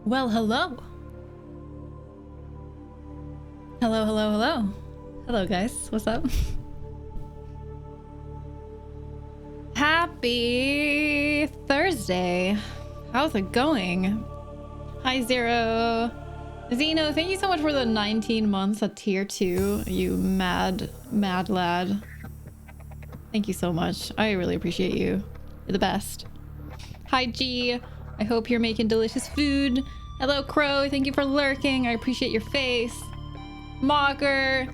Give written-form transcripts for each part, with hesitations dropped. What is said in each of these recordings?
Well, hello. Hello, hello, hello. Hello, guys. What's up? Happy Thursday. How's it going? Hi, Zero. Zeno, thank you so much for the 19 months at tier 2. You mad lad. Thank you so much. I really appreciate you. You're the best. Hi, G. I hope you're making delicious food. Hello, Crow. Thank you for lurking. I appreciate your face. Mocker,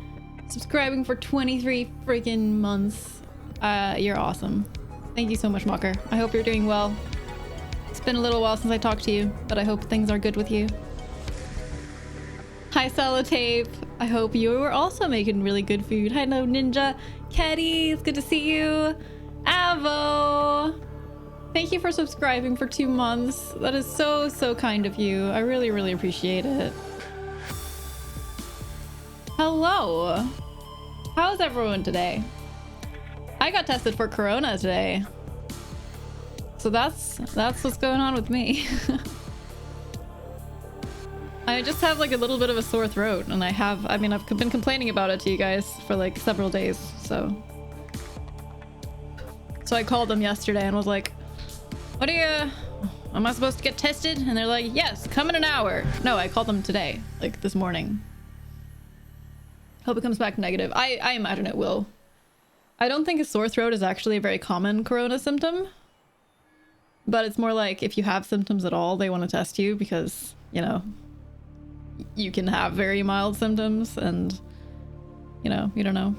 subscribing for 23 freaking months. You're awesome. Thank you so much, Mocker. I hope you're doing well. It's been a little while since I talked to you, but I hope things are good with you. Hi, Sellotape. I hope you were also making really good food. Hello, Ninja. Ketty, it's good to see you. Avo. Thank you for subscribing for 2 months. That is so kind of you. I really appreciate it. Hello. How's everyone today? I got tested for Corona today. So that's what's going on with me. I just have like a little bit of a sore throat, and I've been complaining about it to you guys for like several days, so I called them yesterday and was like, am I supposed to get tested? And they're like, yes, come in an hour. No, I called them today, like this morning. Hope it comes back negative. I imagine it will. I don't think a sore throat is actually a very common corona symptom, but it's more like if you have symptoms at all, they want to test you because, you know, you can have very mild symptoms and, you know, you don't know.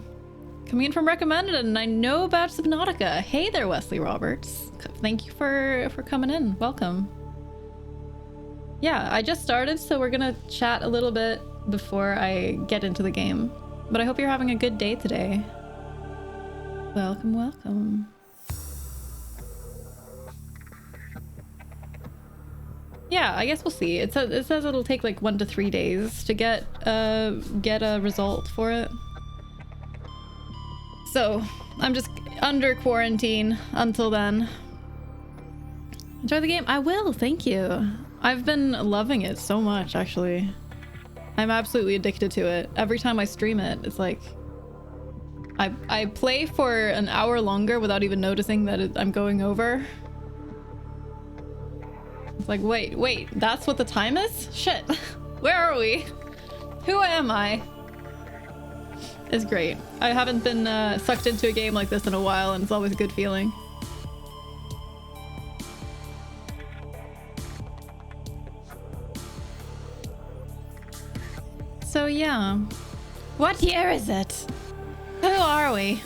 Coming in from recommended, and I know about Subnautica. Hey there, Wesley Roberts. Thank you for coming in. Welcome. Yeah, I just started, so we're gonna chat a little bit before I get into the game. But I hope you're having a good day today. Welcome, welcome. Yeah, I guess we'll see. It says it'll take like 1 to 3 days to get a result for it. So I'm just under quarantine until then. Enjoy the game. I will, thank you. I've been loving it so much, actually. I'm absolutely addicted to it. Every time I stream it, it's like I play for an hour longer without even noticing that I'm going over. It's like, wait, that's what the time is? Shit. Where are we? Who am I? It's great. I haven't been sucked into a game like this in a while, and it's always a good feeling. So yeah. What year is it? Who are we?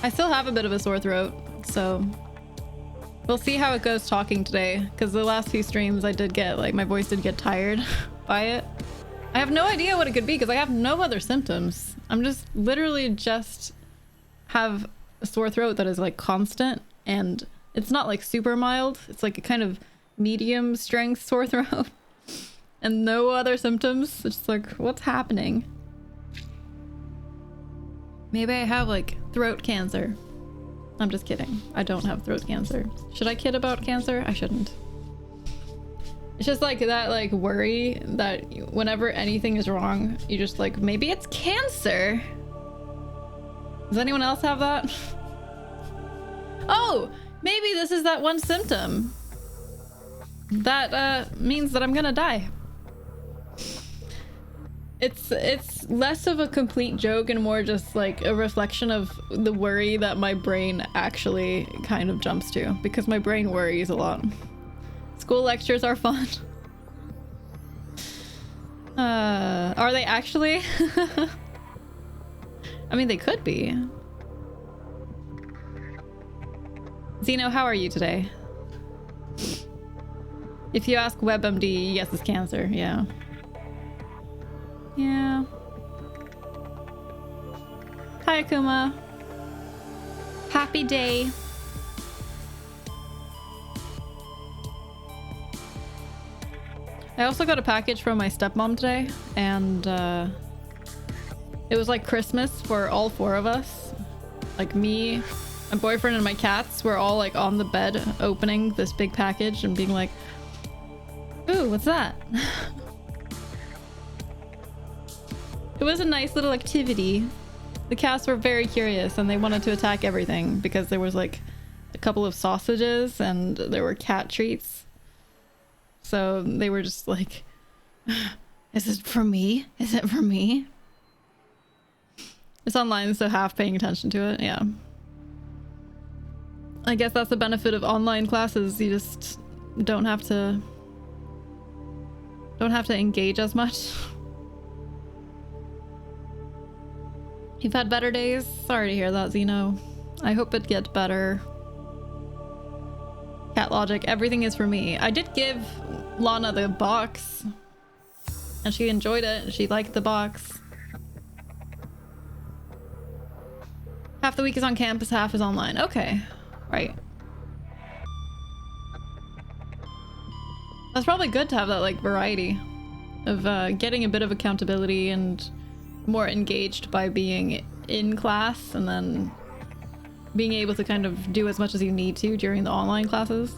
I still have a bit of a sore throat, so we'll see how it goes talking today, because the last few streams I did get, like, my voice did get tired by it. I have no idea what it could be because I have no other symptoms. I'm just literally just have a sore throat that is like constant, and it's not like super mild. It's like a kind of medium strength sore throat and no other symptoms. It's just like, what's happening? Maybe I have like throat cancer. I'm just kidding. I don't have throat cancer. Should I kid about cancer? I shouldn't. It's just like that like worry that whenever anything is wrong, you just like, maybe it's cancer. Does anyone else have that? Oh, maybe this is that one symptom that means that I'm gonna die. It's less of a complete joke and more just like a reflection of the worry that my brain actually kind of jumps to, because my brain worries a lot. School lectures are fun. Are they actually? I mean, they could be. Zeno, how are you today? If you ask WebMD, yes, it's cancer. Yeah. Yeah. Hi, Akuma. Happy day. I also got a package from my stepmom today, and it was like Christmas for all 4 of us. Like me, My boyfriend and my cats were all like on the bed opening this big package and being like, ooh, what's that? It was a nice little activity. The cats were very curious and they wanted to attack everything because there was like a couple of sausages and there were cat treats. So they were just like, is it for me? Is it for me? It's online, so half paying attention to it, yeah. I guess that's the benefit of online classes. You just don't have to engage as much. You've had better days? Sorry to hear that, Zeno. I hope it gets better. Cat logic, everything is for me. I did give Lana the box and she enjoyed it. She liked the box. Half the week is on campus, half is online. Okay. Right. That's probably good to have that like variety of getting a bit of accountability and more engaged by being in class and then being able to kind of do as much as you need to during the online classes.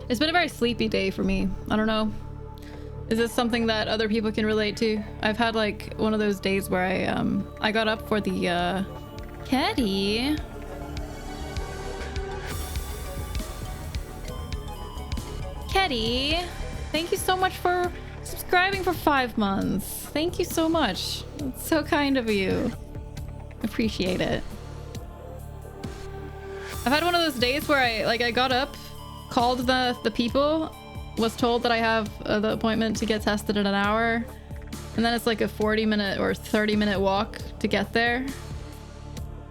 It's been a very sleepy day for me. I don't know. Is this something that other people can relate to? I've had like one of those days where I got up for the Caddy. Caddy, thank you so much for subscribing for 5 months. Thank you so much. That's so kind of you. Appreciate it. I've had one of those days where I got up, called the people, was told that I have the appointment to get tested in an hour, and then it's like a 40-minute or 30-minute walk to get there.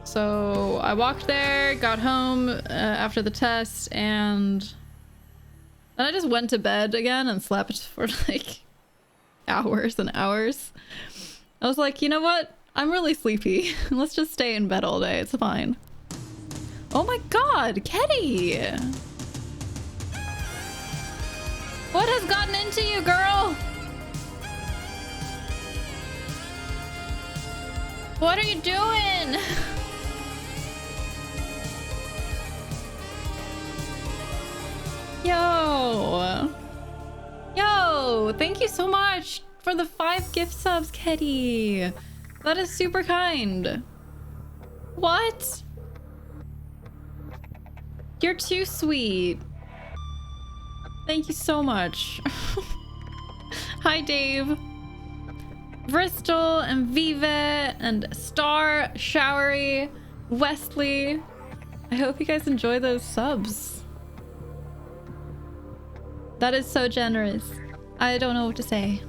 So I walked there, got home after the test, and then I just went to bed again and slept for like hours and hours. I was like, you know what? I'm really sleepy. Let's just stay in bed all day. It's fine. Oh my god, Ketty! What has gotten into you, girl? What are you doing? Yo, thank you so much for the 5 gift subs, Ketty. That is super kind. What? You're too sweet. Thank you so much. Hi, Dave. Bristol and Viva and Star, Showery, Wesley. I hope you guys enjoy those subs. That is so generous. I don't know what to say.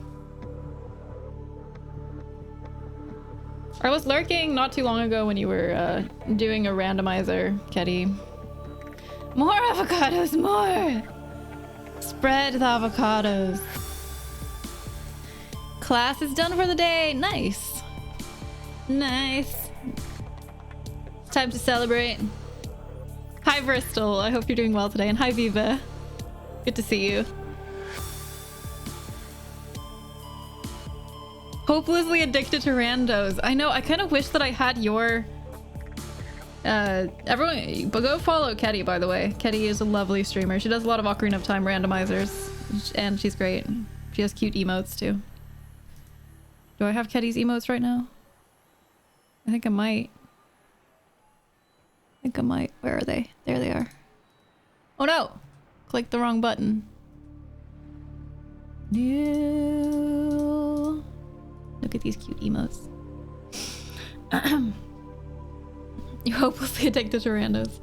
I was lurking not too long ago when you were doing a randomizer, Ketty. More avocados, more! Spread the avocados. Class is done for the day. Nice. Nice. It's time to celebrate. Hi, Bristol. I hope you're doing well today. And hi, Viva. Good to see you. Hopelessly addicted to randos. I know. I kind of wish that I had your... everyone, but go follow Ketty, by the way. Ketty is a lovely streamer. She does a lot of Ocarina of Time randomizers, and she's great. She has cute emotes, too. Do I have Ketty's emotes right now? I think I might. Where are they? There they are. Oh no! Clicked the wrong button. No. Look at these cute emotes. You're hopelessly addicted to randos.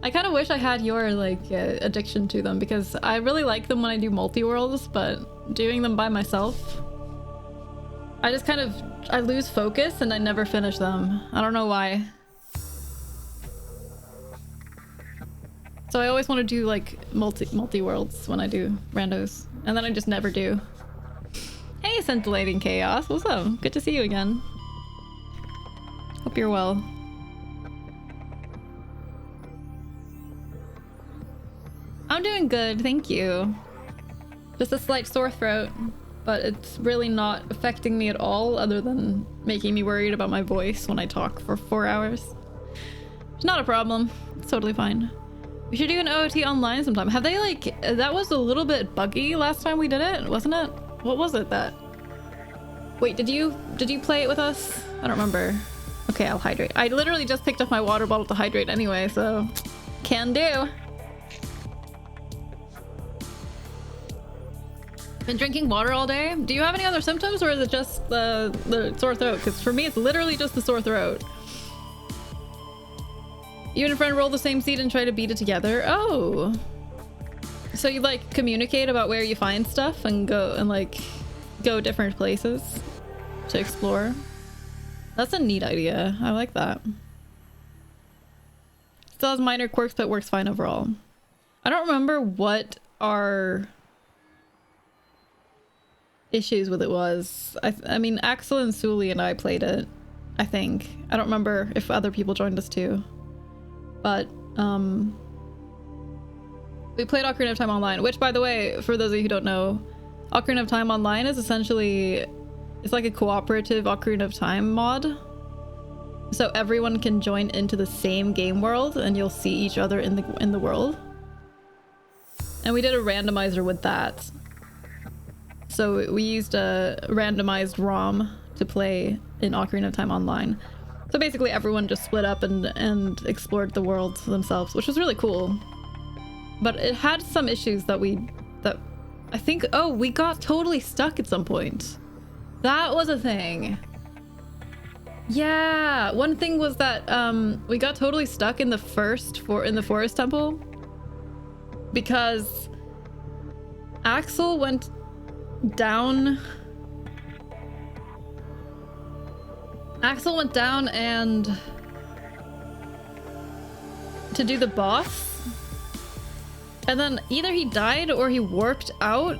I kind of wish I had your like addiction to them, because I really like them when I do multi-worlds, but doing them by myself, I just kind of, I lose focus and I never finish them. I don't know why. So I always want to do like multi-worlds when I do randos, and then I just never do. Hey, Scintillating Chaos, what's up? Good to see you again. Hope you're well. I'm doing good, thank you. Just a slight sore throat, but it's really not affecting me at all other than making me worried about my voice when I talk for 4 hours. It's not a problem. It's totally fine. We should do an OOT online sometime. Have they like... That was a little bit buggy last time we did it, wasn't it? What was it that... Wait, did you play it with us? I don't remember. Okay, I'll hydrate. I literally just picked up my water bottle to hydrate anyway, so... Can do. Been drinking water all day? Do you have any other symptoms, or is it just the sore throat? Because for me, it's literally just the sore throat. You and a friend roll the same seed and try to beat it together? Oh. So you like communicate about where you find stuff and go different places to explore? That's a neat idea. I like that. Still has minor quirks, but works fine overall. I don't remember what our issues with it was. I mean, Axel and Sully and I played it, I think. I don't remember if other people joined us too. But, we played Ocarina of Time Online, which, by the way, for those of you who don't know, Ocarina of Time Online is essentially... It's like a cooperative Ocarina of Time mod. So everyone can join into the same game world and you'll see each other in the world. And we did a randomizer with that. So we used a randomized ROM to play in Ocarina of Time Online. So basically everyone just split up and explored the world themselves, which was really cool. But it had some issues that I think, oh, we got totally stuck at some point. That was a thing. Yeah, one thing was that we got totally stuck in the forest temple because Axel went down. And to do the boss, and then either he died or he warped out,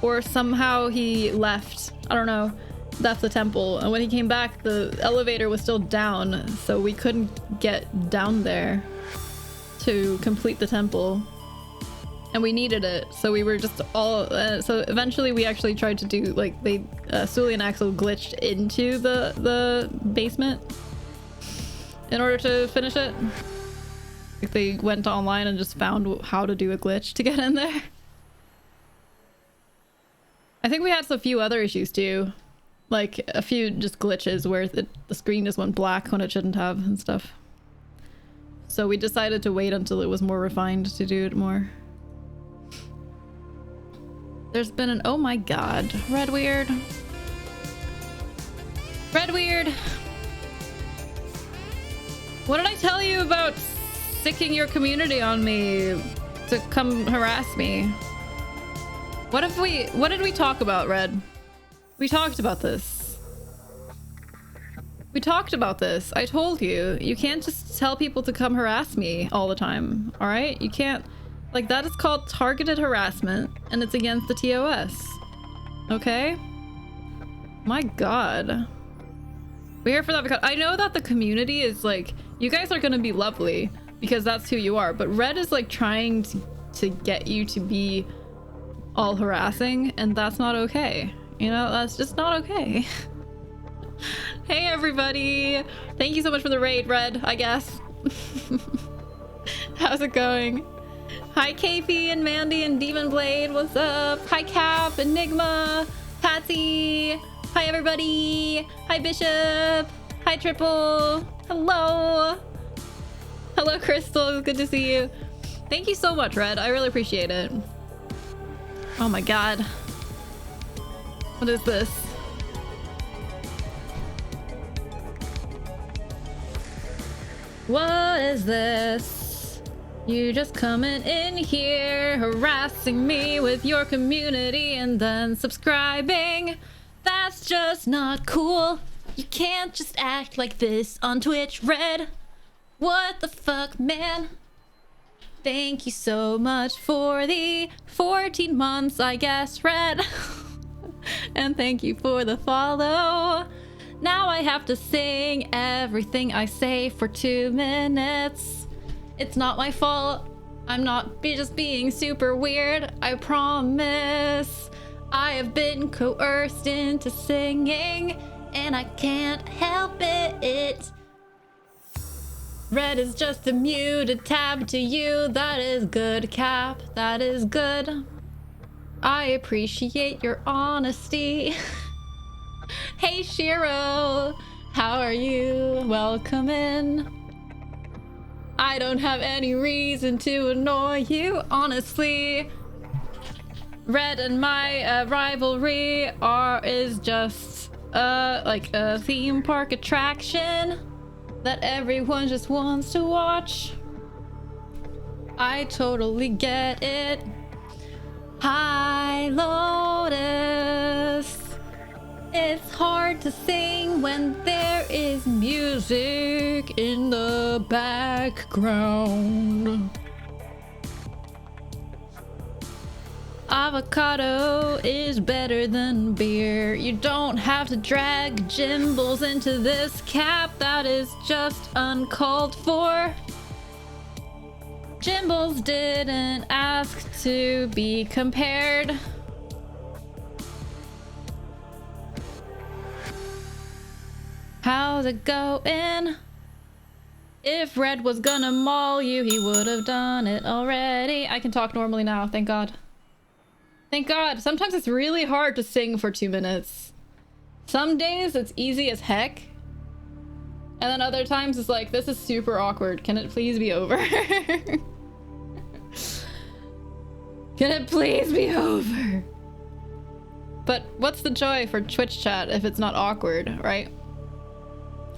or somehow he left. I don't know. Left the temple, and when he came back the elevator was still down, so we couldn't get down there to complete the temple, and we needed it, so we were just all so eventually we actually tried to do like Sully and Axel glitched into the basement in order to finish it. Like they went online and just found how to do a glitch to get in there. I think we had a few other issues too. Like a few just glitches where the screen just went black when it shouldn't have and stuff. So we decided to wait until it was more refined to do it more. There's been an... Oh my god. Red Weird. Red Weird. What did I tell you about sicking your community on me to come harass me? What did we talk about, Red? We talked about this. We talked about this. I told you. You can't just tell people to come harass me all the time, alright? You can't... Like, that is called targeted harassment, and it's against the TOS. Okay? My god. We're here for that because I know that the community is like... You guys are gonna be lovely, because that's who you are, but Red is like trying to get you to be all harassing, and that's not okay. You know, that's just not okay. Hey everybody! Thank you so much for the raid, Red, I guess. How's it going? Hi Kathy and Mandy and Demon Blade, what's up? Hi Cap, Enigma, Patsy. Hi everybody. Hi Bishop. Hi Triple. Hello. Hello Crystal, good to see you. Thank you so much, Red, I really appreciate it. Oh my god. What is this? What is this? You just coming in here, harassing me with your community and then subscribing. That's just not cool. You can't just act like this on Twitch, Red. What the fuck, man? Thank you so much for the 14 months, I guess, Red. And thank you for the follow. Now I have to sing everything I say for 2 minutes. It's not my fault. I'm not just being super weird. I promise. I have been coerced into singing, and I can't help it. Red is just a muted tab to you. That is good, Cap. That is good. I appreciate your honesty. Hey, Shiro. How are you? Welcome in. I don't have any reason to annoy you, honestly. Red and my rivalry is just like a theme park attraction that everyone just wants to watch. I totally get it. Hi, Lotus. It's hard to sing when there is music in the background. Avocado is better than beer. You don't have to drag Jimbles into this, Cap. That is just uncalled for. Jimbles didn't ask to be compared. How's it going? If Red was gonna maul you, he would have done it already. I can talk normally now, thank God. Thank God. Sometimes it's really hard to sing for 2 minutes. Some days it's easy as heck. And then other times it's like, this is super awkward. Can it please be over? Can it please be over? But what's the joy for Twitch chat if it's not awkward, right?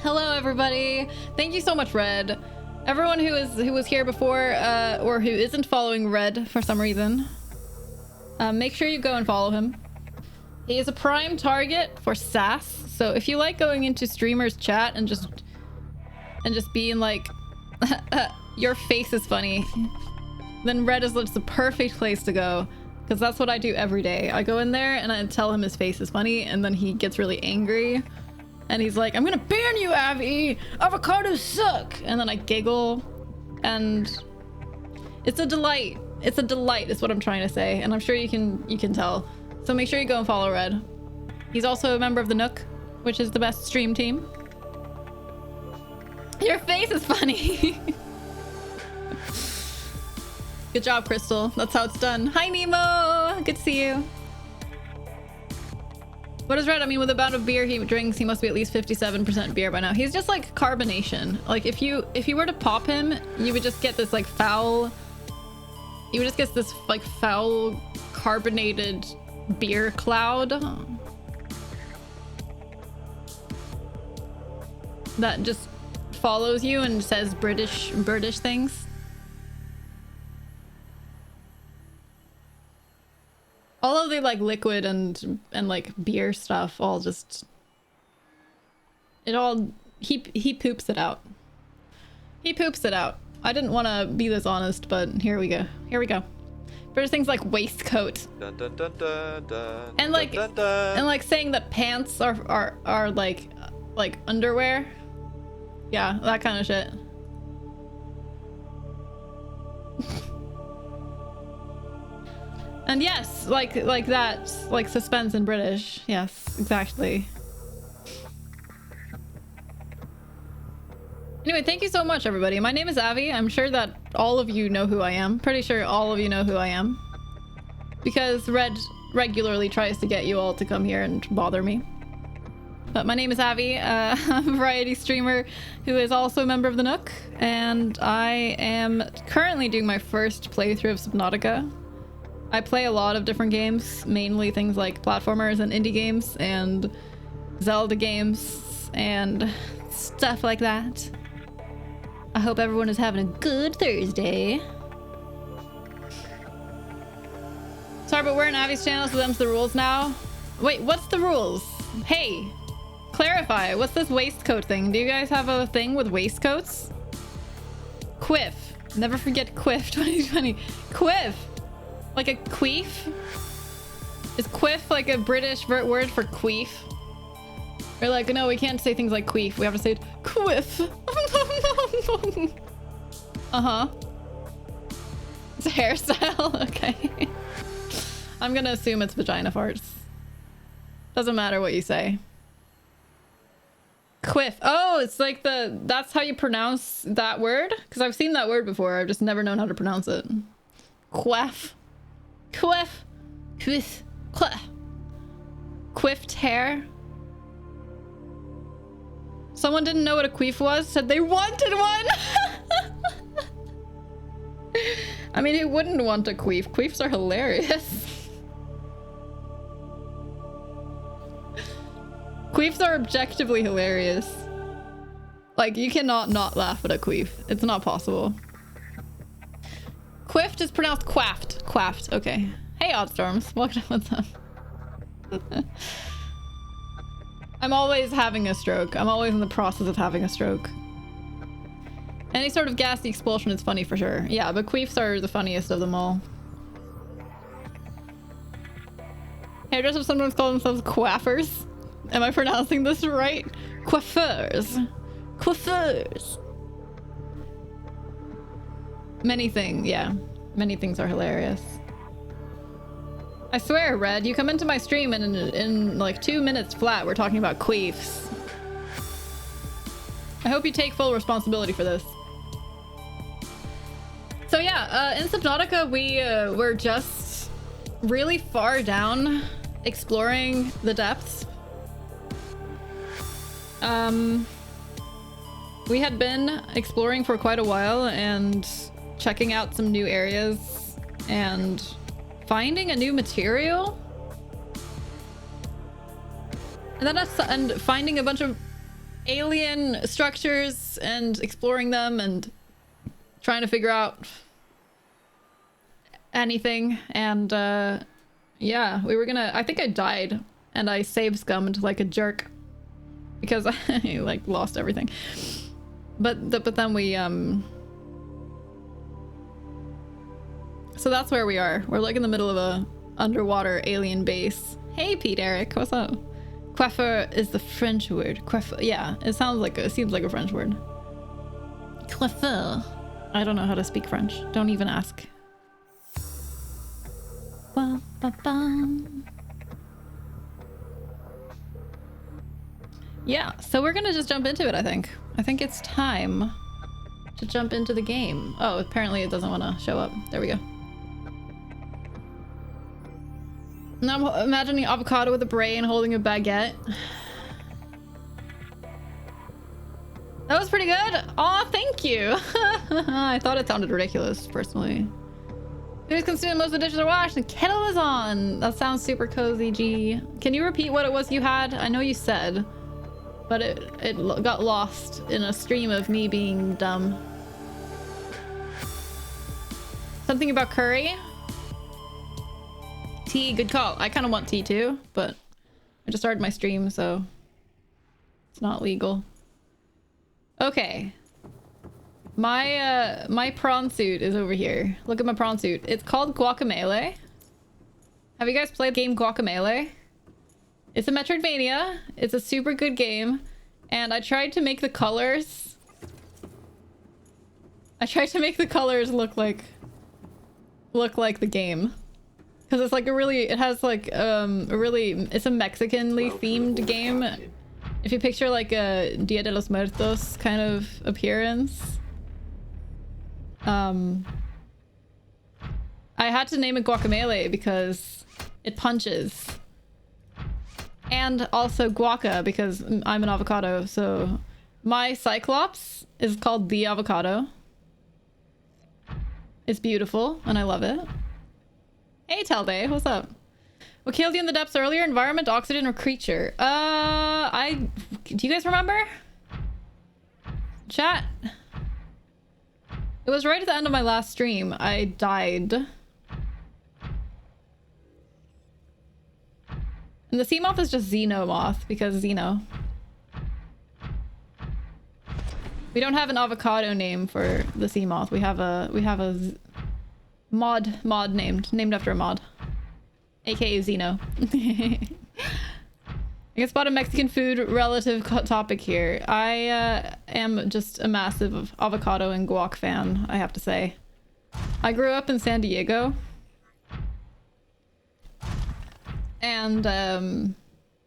Hello, everybody. Thank you so much, Red. Everyone who was here before or who isn't following Red for some reason, make sure you go and follow him. He is a prime target for sass. So if you like going into streamers chat and just being like, your face is funny, then Red is the perfect place to go, because that's what I do every day. I go in there and I tell him his face is funny, and then he gets really angry. And he's like, I'm gonna ban you, Abby! Avocados suck! And then I giggle, and it's a delight. It's a delight is what I'm trying to say, and I'm sure you can tell. So make sure you go and follow Red. He's also a member of the Nook, which is the best stream team. Your face is funny! Good job, Crystal. That's how it's done. Hi, Nemo! Good to see you. What is Red? I mean, with the amount of beer he drinks, he must be at least 57% beer by now. He's just like carbonation. Like if you were to pop him, you would just get this like foul... You would just get this like foul carbonated beer cloud that just follows you and says British things. All of the like liquid and like beer stuff all just he poops it out. He poops it out. I didn't want to be this honest, but here we go. Here we go. There's things like waistcoat. Dun, dun, dun, dun, dun, and like dun, dun, dun. And like saying that pants are like underwear. Yeah, that kind of shit. And yes, like that, like suspense in British. Yes, exactly. Anyway, thank you so much, everybody. My name is Avi. I'm sure that all of you know who I am. Pretty sure all of you know who I am. Because Red regularly tries to get you all to come here and bother me. But my name is Avi. I'm a variety streamer who is also a member of the Nook. And I am currently doing my first playthrough of Subnautica. I play a lot of different games, mainly things like platformers and indie games and Zelda games and stuff like that. I hope everyone is having a good Thursday. Sorry, but we're in Avi's channel, so them's the rules now. Wait, what's the rules? Hey, clarify. What's this waistcoat thing? Do you guys have a thing with waistcoats? Quiff. Never forget Quiff 2020. Quiff. Like a queef? Is quiff like a British word for queef? Or like, no, we can't say things like queef. We have to say quiff. Uh-huh. It's a hairstyle? Okay. I'm gonna assume it's vagina farts. Doesn't matter what you say. Quiff. Oh, it's like that's how you pronounce that word? Because I've seen that word before. I've just never known how to pronounce it. Quaff. Quiff. Quiff. Quiff. Quiffed hair. Someone didn't know what a queef was, said they wanted one. I mean, who wouldn't want a queef? Queefs are hilarious. Queefs are objectively hilarious. Like, you cannot not laugh at a queef. It's not possible. Quiffed is pronounced quaffed. Quaffed, okay. Hey, Oddstorms. What's up? I'm always having a stroke. I'm always in the process of having a stroke. Any sort of gassy expulsion is funny for sure. Yeah, but queefs are the funniest of them all. Hairdressers sometimes call themselves quaffers. Am I pronouncing this right? Coiffeurs. Coiffeurs. Many things, yeah. Many things are hilarious. I swear, Red, you come into my stream and in like 2 minutes flat, we're talking about queefs. I hope you take full responsibility for this. So yeah, in Subnautica, we were just really far down exploring the depths. We had been exploring for quite a while and checking out some new areas and finding a new material. And finding a bunch of alien structures and exploring them and trying to figure out anything. And yeah, we were gonna, I think I died and I save scummed like a jerk because I like lost everything. But then we so that's where we are. We're like in the middle of a underwater alien base. Hey Pete Eric, what's up? Coiffeur is the French word. Coiffeur, yeah, it seems like a French word. Coiffeur. I don't know how to speak French. Don't even ask. Ba, ba, ba. Yeah, so we're gonna just jump into it, I think. I think it's time to jump into the game. Oh, apparently it doesn't want to show up. There we go. Now I'm imagining avocado with a brain holding a baguette. That was pretty good. Aw, thank you. I thought it sounded ridiculous, personally. Who's consuming most of the dishes are washed and kettle is on. That sounds super cozy, G. Can you repeat what it was you had? I know you said, but it got lost in a stream of me being dumb. Something about curry? Tea, good call. I kind of want tea too, but I just started my stream, so it's not legal. Okay. My prawn suit is over here. Look at my prawn suit. It's called Guacamelee. Have you guys played the game Guacamelee? It's a Metroidvania. It's a super good game. And I tried to make the colors... look like the game. Because it's like it's a Mexicanly themed game. If you picture like a Dia de los Muertos kind of appearance. I had to name it Guacamelee because it punches. And also guaca because I'm an avocado, so my Cyclops is called the Avocado. It's beautiful and I love it. Hey Talday, what's up? What killed you in the depths earlier? Environment, oxygen, or creature? Do you guys remember? Chat? It was right at the end of my last stream. I died. And the sea moth is just xenomorph because Xeno. We don't have an avocado name for the sea moth. We have a mod named after a mod, aka Xeno. I guess about a Mexican food relative topic here. I am just a massive avocado and guac fan, I have to say. I grew up in San Diego. and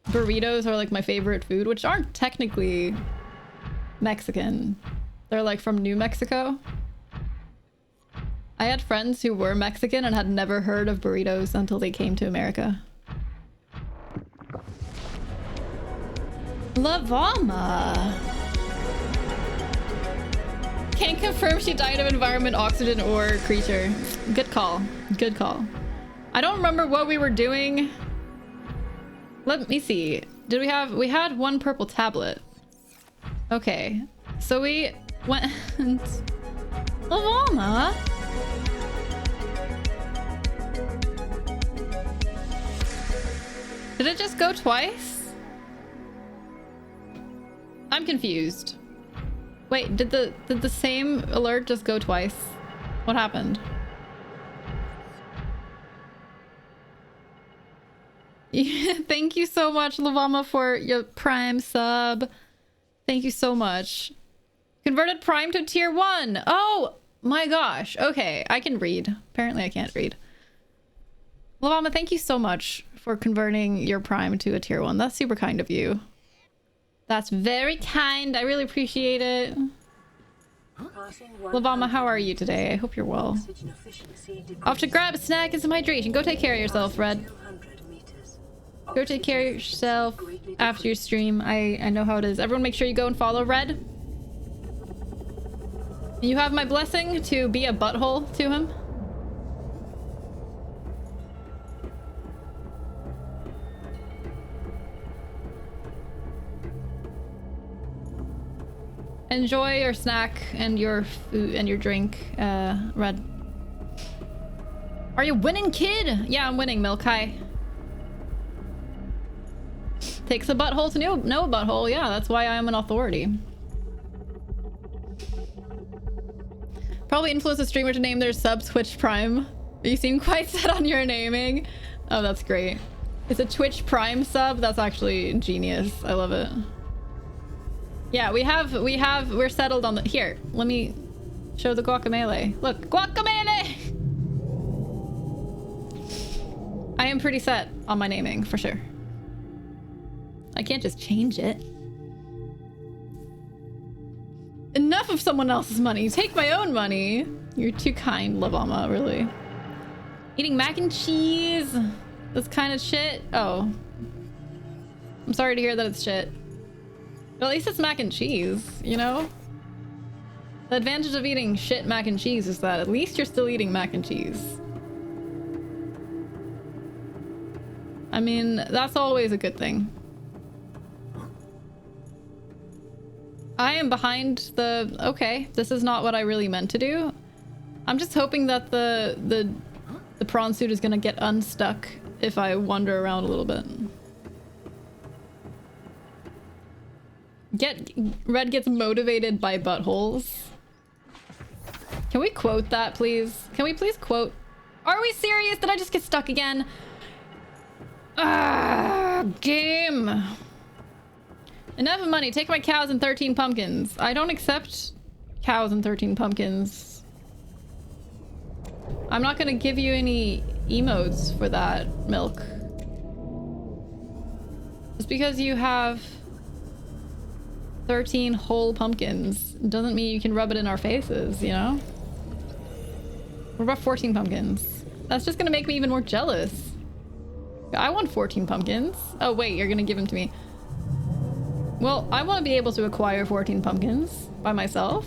burritos are like my favorite food, which aren't technically Mexican. They're like from New Mexico. I had friends who were Mexican and had never heard of burritos until they came to America. Lavama. Can't confirm she died of environment, oxygen, or creature. Good call. Good call. I don't remember what we were doing. Let me see. Did we have... We had one purple tablet. Okay. So we went... Lavama? Did it just go twice? I'm confused. Wait, did the same alert just go twice? What happened? Thank you so much, Lavama, for your Prime sub. Thank you so much. Converted Prime to tier 1. Oh my gosh. Okay, I can read. Apparently I can't read. Lavama, thank you so much for converting your Prime to a tier 1. That's super kind of you. That's very kind. I really appreciate it. Lavama, how are you today? I hope you're well. Off to grab a snack and some hydration. Go take care of yourself, Red. Go take care of yourself after your stream. I know how it is. Everyone make sure you go and follow Red. You have my blessing to be a butthole to him. Enjoy your snack and your food and your drink, Red. Are you winning, kid? Yeah, I'm winning, Milk. Hi. Takes a butthole to know a butthole. Yeah, that's why I'm an authority. Probably influence a streamer to name their sub Twitch Prime. You seem quite set on your naming. Oh, that's great. It's a Twitch Prime sub. That's actually genius. I love it. Yeah, we're settled on the... Here, let me show the guacamole. Look, guacamole! I am pretty set on my naming, for sure. I can't just change it. Enough of someone else's money. Take my own money. You're too kind, Lavama, really. Eating mac and cheese. That's kind of shit. Oh. I'm sorry to hear that it's shit. But at least it's mac and cheese, you know? The advantage of eating shit mac and cheese is that at least you're still eating mac and cheese. I mean, that's always a good thing. I am behind the... Okay, this is not what I really meant to do. I'm just hoping that the prawn suit is gonna get unstuck if I wander around a little bit. Red gets motivated by buttholes. Can we quote that, please? Can we please quote? Are we serious? Did I just get stuck again? Ah, game. Enough of money. Take my cows and 13 pumpkins. I don't accept cows and 13 pumpkins. I'm not gonna give you any emotes for that, Milk. Just because you have 13 whole pumpkins doesn't mean you can rub it in our faces, you know? What about 14 pumpkins? That's just gonna make me even more jealous. I want 14 pumpkins. Oh wait, you're gonna give them to me. Well, I want to be able to acquire 14 pumpkins by myself.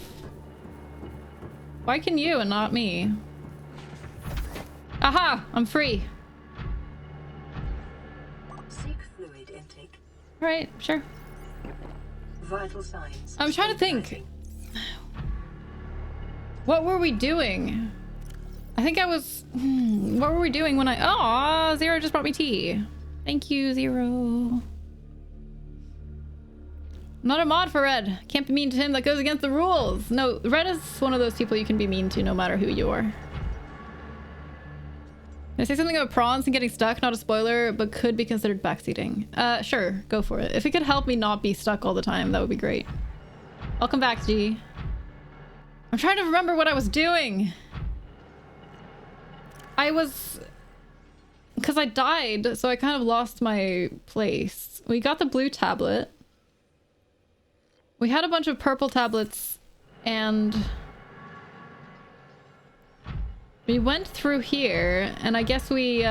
Why can you and not me? Aha! I'm free. Seek fluid intake. Alright, sure. Vital signs. I'm trying to think. What were we doing? I think I was... what were we doing when I... Oh, Zero just brought me tea. Thank you, Zero. I'm not a mod for Red. Can't be mean to him. That goes against the rules. No, Red is one of those people you can be mean to no matter who you are. Can I say something about prawns and getting stuck? Not a spoiler, but could be considered backseating. Sure. Go for it. If it could help me not be stuck all the time, that would be great. Welcome back, G. I'm trying to remember what I was doing. I was because I died, so I kind of lost my place. We got the blue tablet. We had a bunch of purple tablets, and we went through here, and I guess we,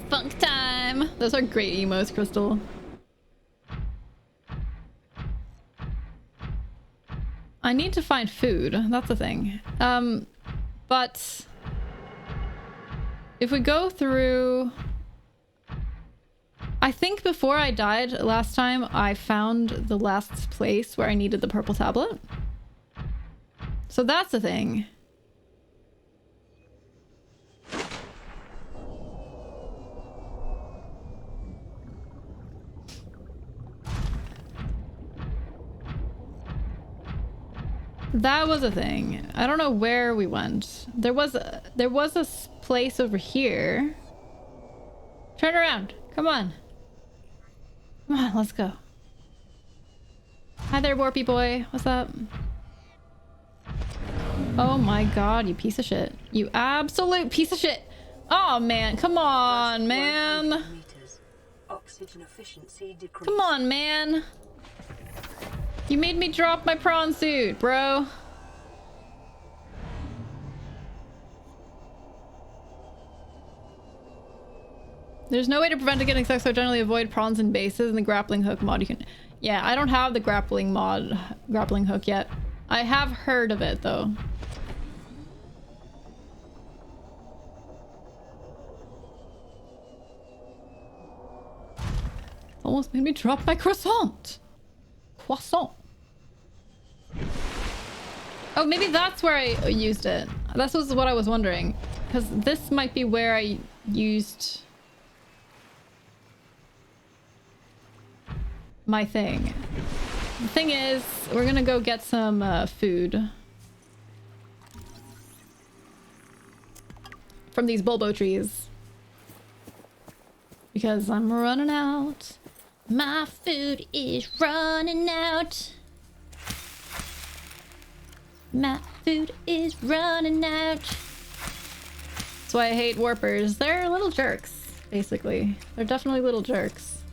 Funk time! Those are great emos, Crystal. I need to find food. That's the thing. But if we go through... I think before I died last time, I found the last place where I needed the purple tablet. So that's the thing. That was a thing. I don't know where we went. There was a place over here. Turn around. Come on. Come on, let's go. Hi there, Warpy boy. What's up? Oh my god, you piece of shit. You absolute piece of shit. Oh man, come on, man. Oxygen efficiency decreased. Come on, man. You made me drop my prawn suit, bro. There's no way to prevent it getting stuck, so generally avoid prawns and bases in the grappling hook mod. You can... Yeah, I don't have the grappling hook yet. I have heard of it, though. Almost made me drop my croissant. Croissant. Oh, maybe that's where I used it. This was what I was wondering. Because this might be where I used my thing. The thing is, we're gonna go get some food from these bulbo trees. Because I'm running out. My food is running out. My food is running out. That's why I hate warpers. They're little jerks, basically. They're definitely little jerks.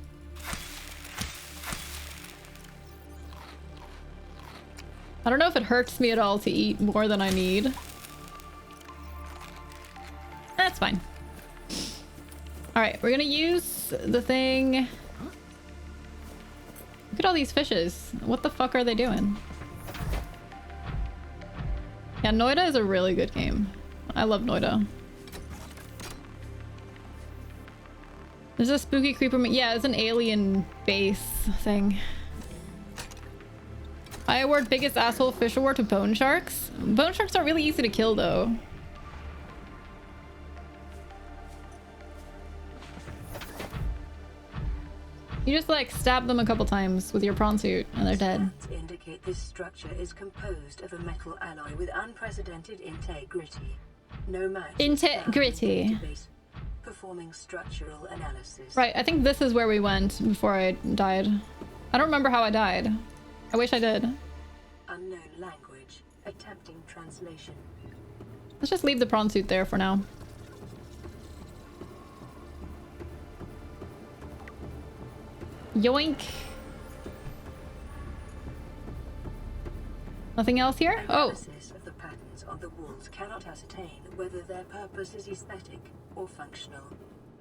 I don't know if it hurts me at all to eat more than I need. That's fine. Alright, we're gonna use the thing. Look at all these fishes. What the fuck are they doing? Yeah, Noida is a really good game. I love Noida. There's a spooky creeper. Yeah, it's an alien base thing. I award biggest asshole fish award to bone sharks. Bone sharks are really easy to kill though. You just like stab them a couple times with your prawn suit and they're dead. Stats indicate this structure is composed of a metal alloy with unprecedented integrity. No match. Integrity. Performing structural analysis. Right, I think this is where we went before I died. I don't remember how I died. I wish I did. Unknown language. Attempting translation. Let's just leave the prawn suit there for now. Yoink. Nothing else here? Oh. Analysis of the patterns on the walls cannot ascertain whether their purpose is aesthetic or functional.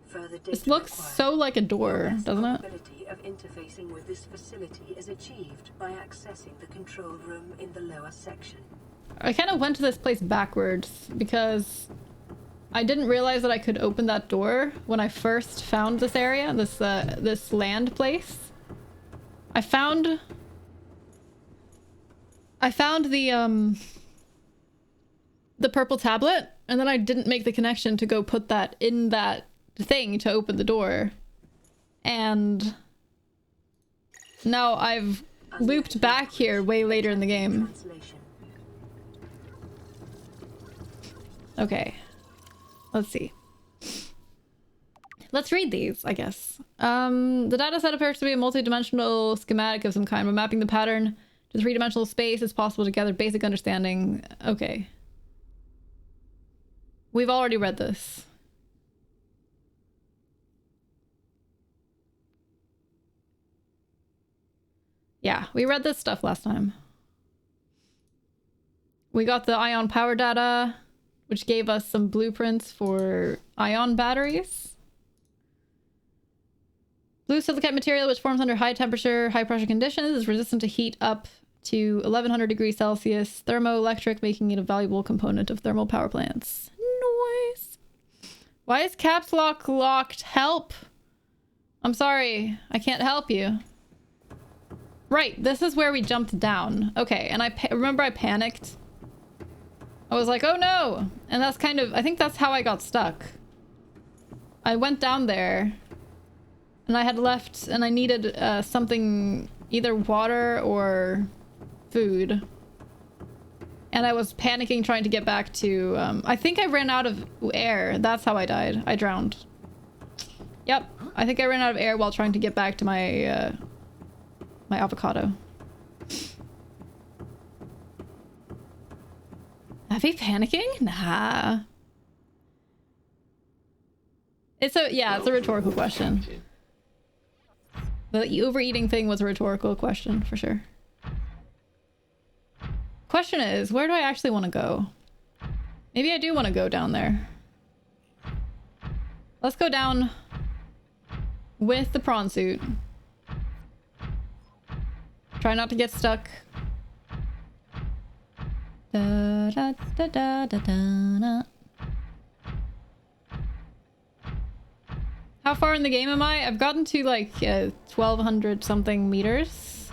Further data This looks required. so like a door, doesn't it? The ability of interfacing with this facility is achieved by accessing the control room in the lower section. I kind of went to this place backwards because I didn't realize that I could open that door when I first found this area, this land place. I found the purple tablet, and then I didn't make the connection to go put that in that thing to open the door. And now I've looped back here way later in the game. Okay. Let's see. Let's read these, I guess. The data set appears to be a multi-dimensional schematic of some kind. When mapping the pattern to three-dimensional space, it's possible to gather basic understanding. Okay. We've already read this. Yeah, we read this stuff last time. We got the ion power data, which gave us some blueprints for ion batteries. Blue silicate material, which forms under high temperature, high pressure conditions, is resistant to heat up to 1100 degrees Celsius. Thermoelectric, making it a valuable component of thermal power plants. Nice. Why is caps lock locked? Help. I'm sorry. I can't help you. Right. This is where we jumped down. Okay. And I remember I panicked. I was like, oh no. And that's kind of, I think that's how I got stuck. I went down there. And I had left, and I needed something, either water or food. And I was panicking trying to get back to, I think I ran out of air. That's how I died. I drowned. Yep. I think I ran out of air while trying to get back to my, my avocado. Heavy panicking? Nah. It's a rhetorical question. The overeating thing was a rhetorical question, for sure. Question is, where do I actually want to go? Maybe I do want to go down there. Let's go down with the prawn suit. Try not to get stuck. Da, da, da, da, da, da, da. How far in the game am I? I've gotten to like 1200 something meters.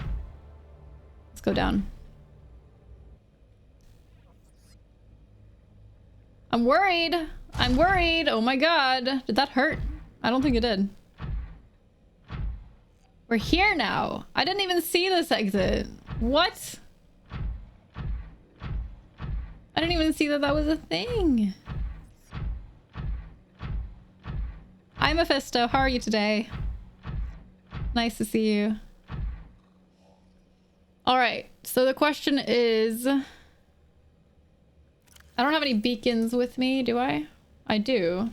Let's go down. I'm worried. I'm worried. Oh my god. Did that hurt? I don't think it did. We're here now. I didn't even see this exit. What? I didn't even see that that was a thing. Hi Mephisto, how are you today? Nice to see you. Alright, so the question is... I don't have any beacons with me, do I? I do.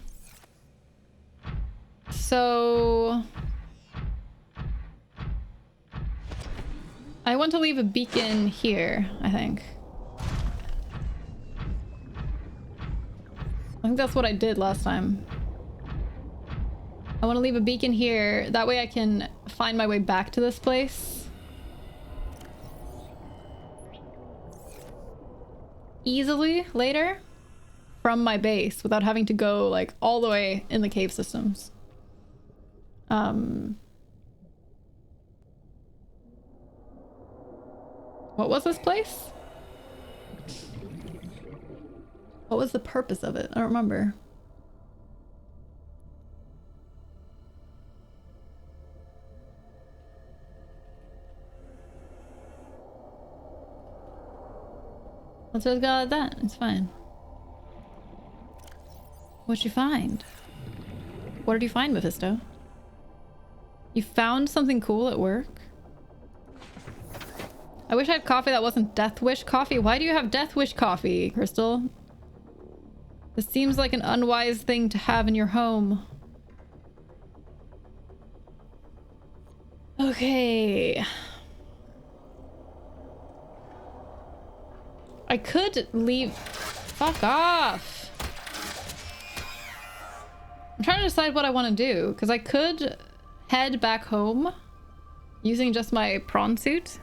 So... I want to leave a beacon here, I think. I think that's what I did last time. I want to leave a beacon here. That way I can find my way back to this place. Easily later. From my base without having to go like all the way in the cave systems. What was this place? What was the purpose of it? I don't remember. Let's just go like that. It's fine. What'd you find? What did you find, Mephisto? You found something cool at work? I wish I had coffee that wasn't Death Wish coffee. Why do you have Death Wish coffee, Crystal? This seems like an unwise thing to have in your home. Okay. I could leave... Fuck off! I'm trying to decide what I want to do, because I could head back home using just my prawn suit.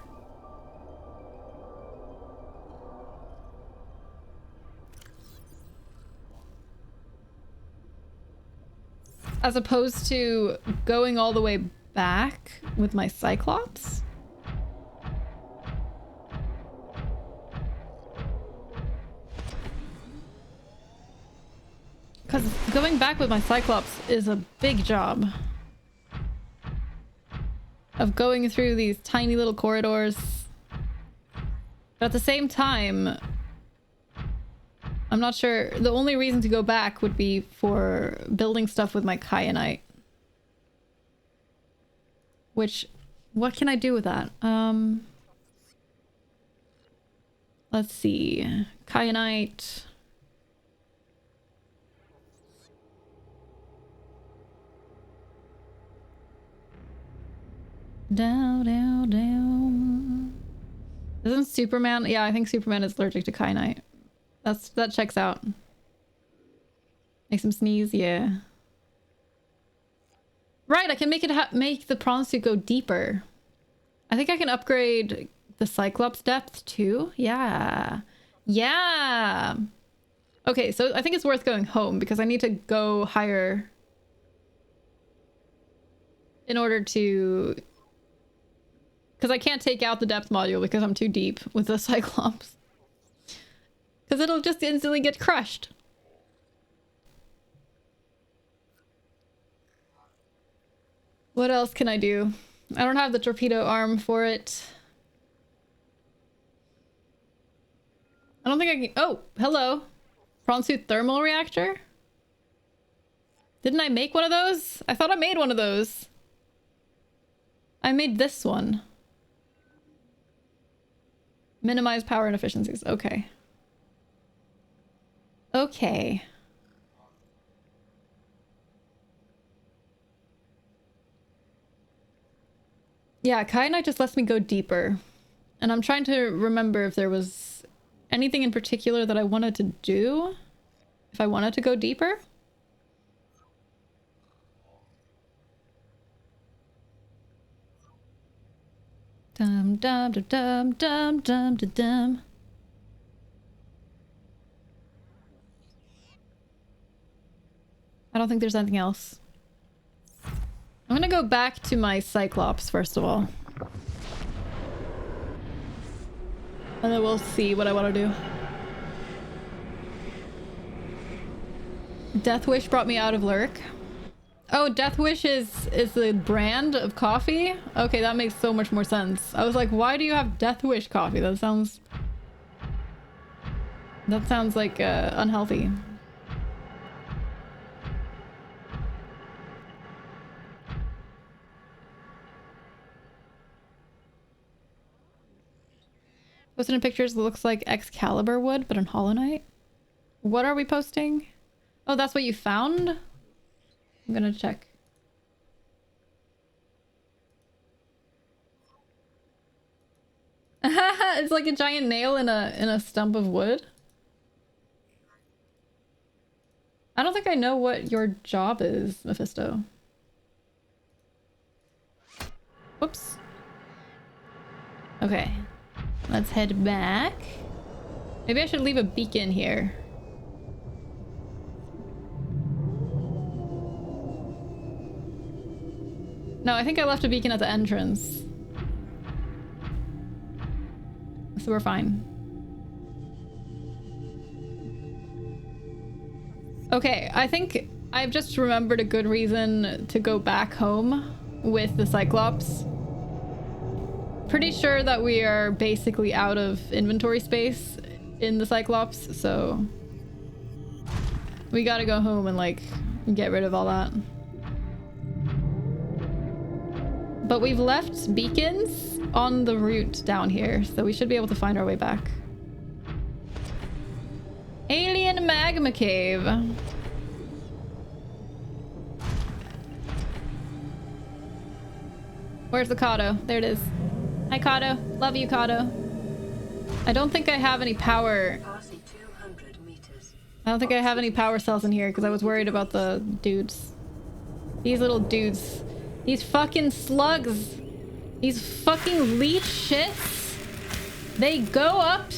As opposed to going all the way back with my Cyclops. Because going back with my Cyclops is a big job. Of going through these tiny little corridors. But at the same time, I'm not sure. The only reason to go back would be for building stuff with my Kyanite. Which, what can I do with that? Let's see. Kyanite. Down, down, down. Isn't Superman? Yeah, I think Superman is allergic to kyanite. That checks out. Makes him sneeze, yeah. Right, I can make it make the prawn suit go deeper. I think I can upgrade the Cyclops depth too. Yeah. Yeah. Okay, so I think it's worth going home because I need to go higher in order to... Because I can't take out the depth module because I'm too deep with the Cyclops. Because it'll just instantly get crushed. What else can I do? I don't have the torpedo arm for it. I don't think I can... Oh, hello. Prawn suit thermal reactor? Didn't I make one of those? I thought I made one of those. I made this one. Minimize power inefficiencies. Okay. Okay. Yeah, kyanite just lets me go deeper. And I'm trying to remember if there was anything in particular that I wanted to do. If I wanted to go deeper. Dum dum dum dum dum dum dum dum. I don't think there's anything else. I'm gonna go back to my Cyclops first of all. And then we'll see what I want to do. Death Wish brought me out of lurk. Oh, Death Wish is the brand of coffee? Okay, that makes so much more sense. I was like, why do you have Death Wish coffee? That sounds like unhealthy. Posted in pictures, it looks like Excalibur wood, but in Hollow Knight. What are we posting? Oh, that's what you found? I'm gonna check. It's like a giant nail in a stump of wood. I don't think I know what your job is, Mephisto. Whoops. Okay. Let's head back. Maybe I should leave a beacon here. No, I think I left a beacon at the entrance. So we're fine. Okay, I think I've just remembered a good reason to go back home with the Cyclops. Pretty sure that we are basically out of inventory space in the Cyclops, so we gotta go home and like get rid of all that. But we've left beacons on the route down here, so we should be able to find our way back. Alien magma cave. Where's the Kato? There it is. Hi, Kato. Love you, Kato. I don't think I have any power. I don't think I have any power cells in here because I was worried about the dudes. These little dudes. These fucking slugs. These fucking leech shits. They go up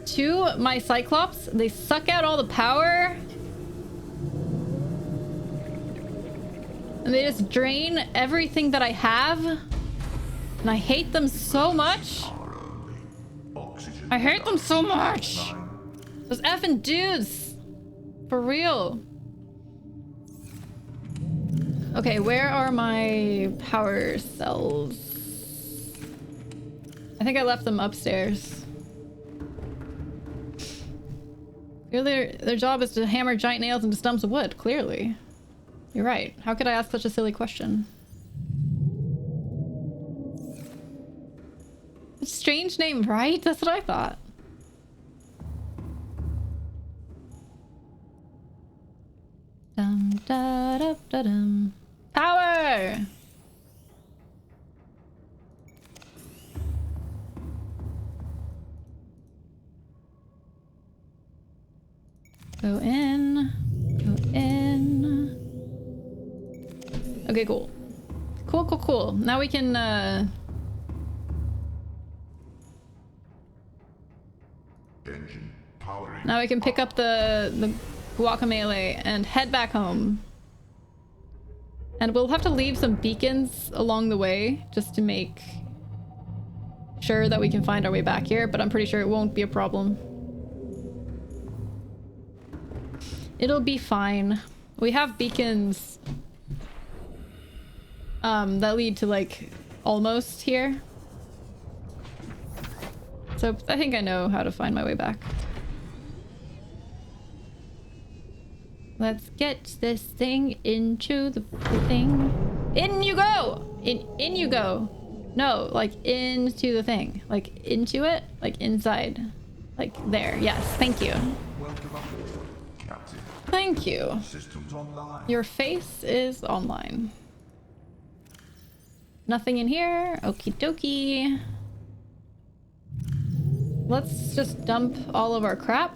to my Cyclops. They suck out all the power. And they just drain everything that I have. And I hate them so much. I hate them so much. Those effing dudes. For real. Okay, where are my power cells? I think I left them upstairs. Their job is to hammer giant nails into stumps of wood, clearly. You're right. How could I ask such a silly question? Strange name, right? That's what I thought. Dum da da da dum. Power! Go in. Go in. Okay, cool. Cool. Now we can, Engine powering. now we can pick up the guacamole and head back home. And we'll have to leave some beacons along the way just to make sure that we can find our way back here, but I'm pretty sure it won't be a problem. It'll be fine. We have beacons that lead to like almost here. So I think I know how to find my way back. Let's get this thing into the thing. In you go! In you go. No, like into the thing. Like into it? Like inside. Like there. Yes, thank you. Welcome aboard, Captain. Thank you. Systems online. Your face is online. Nothing in here. Okie dokie. Let's just dump all of our crap.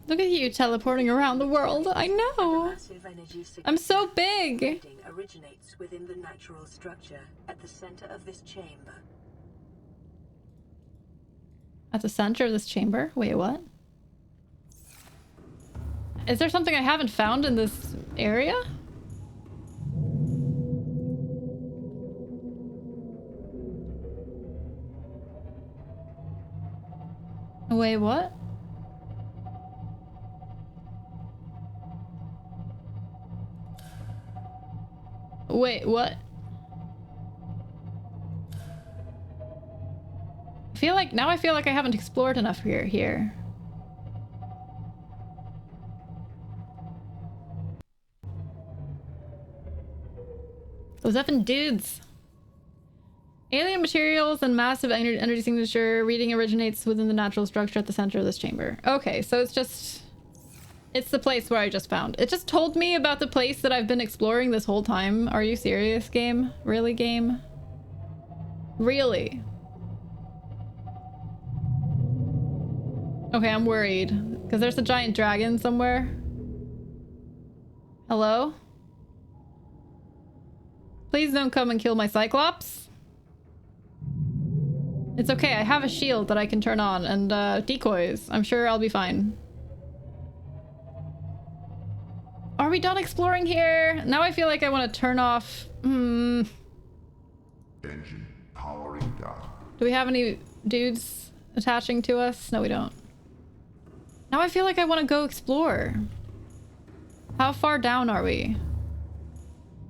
Look at you teleporting around the world. I know. Massive energy I'm so signature big. reading originates within the natural structure at the center of this chamber. At the center of this chamber? Wait, what? Is there something I haven't found in this area? Wait, what? Wait, what? I feel like I haven't explored enough here. Those effing dudes. Alien materials and massive energy signature. Reading originates within the natural structure at the center of this chamber. Okay, so it's the place where I just found. It just told me about the place that I've been exploring this whole time. Are you serious, game? Really, game? Really? Okay, I'm worried. Because there's a giant dragon somewhere. Hello? Please don't come and kill my Cyclops. It's okay, I have a shield that I can turn on and decoys. I'm sure I'll be fine. Are we done exploring here? Now I feel like I want to turn off... Engine powering down. Do we have any dudes attaching to us? No, we don't. Now I feel like I want to go explore. How far down are we?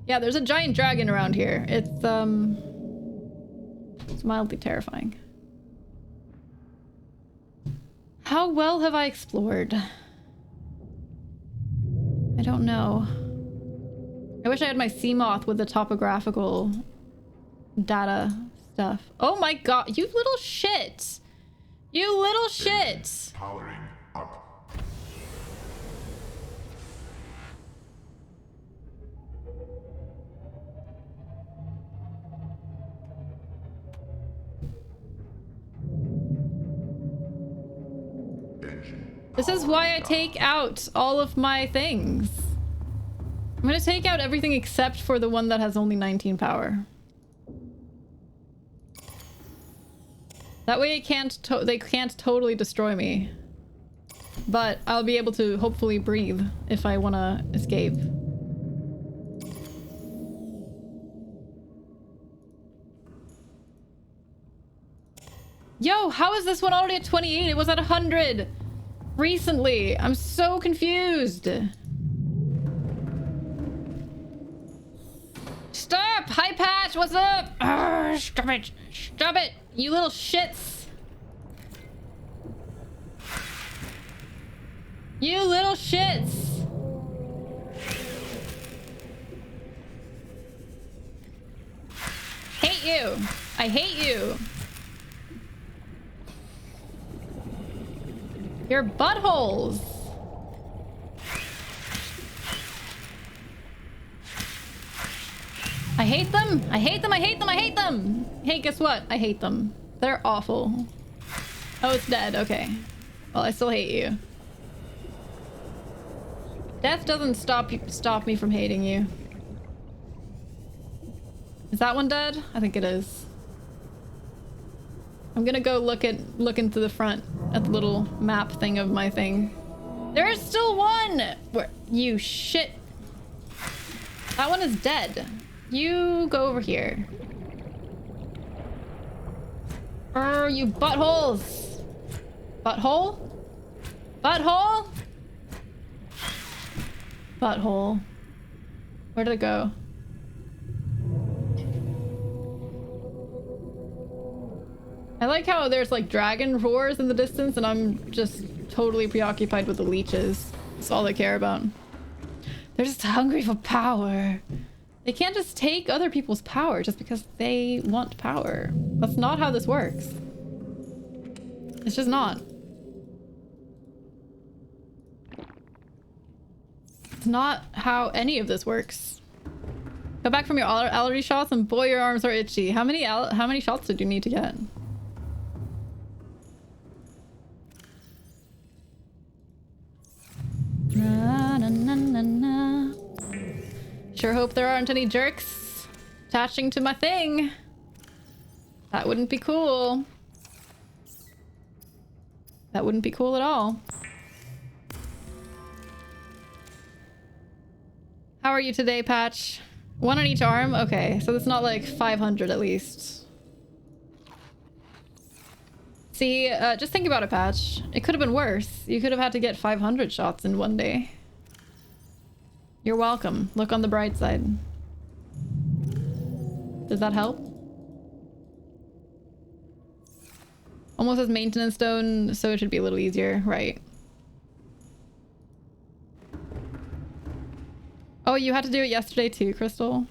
Yeah, there's a giant dragon around here. It's mildly terrifying. How well have I explored? I don't know. I wish I had my Seamoth with the topographical data stuff. Oh my god, you little shit! You little shit! Powering up. This is why I take out all of my things. I'm gonna take out everything except for the one that has only 19 power. That way they can't totally destroy me. But I'll be able to hopefully breathe if I want to escape. Yo, how is this one already at 28? It was at 100 recently. I'm so confused. Stop! Hi, Patch! What's up? Stop it! Stop it! You little shits! You little shits! Hate you! I hate you. Your buttholes. I hate them. I hate them. I hate them. I hate them. Hey, guess what? I hate them. They're awful. Oh, it's dead. Okay. Well, I still hate you. Death doesn't stop me from hating you. Is that one dead? I think it is. I'm gonna go look into the front at the little map thing of my thing. There's still one! Where you shit. That one is dead. You go over here. You buttholes! Butthole? Butthole? Butthole. Where did it go? I like how there's like dragon roars in the distance and I'm just totally preoccupied with the leeches. That's all they care about. They're just hungry for power. They can't just take other people's power just because they want power. That's not how this works. It's just not. It's not how any of this works. Go back from your allergy shots and boy, your arms are itchy. How many shots did you need to get? Na, na, na, na, na. Sure hope there aren't any jerks attaching to my thing. That wouldn't be cool. That wouldn't be cool at all. How are you today, Patch? One on each arm? Okay, so it's not like 500 at least. See, just think about it, Patch. It could have been worse. You could have had to get 500 shots in one day. You're welcome. Look on the bright side. Does that help? Almost as maintenance stone, so it should be a little easier, right? Oh, you had to do it yesterday too, Crystal?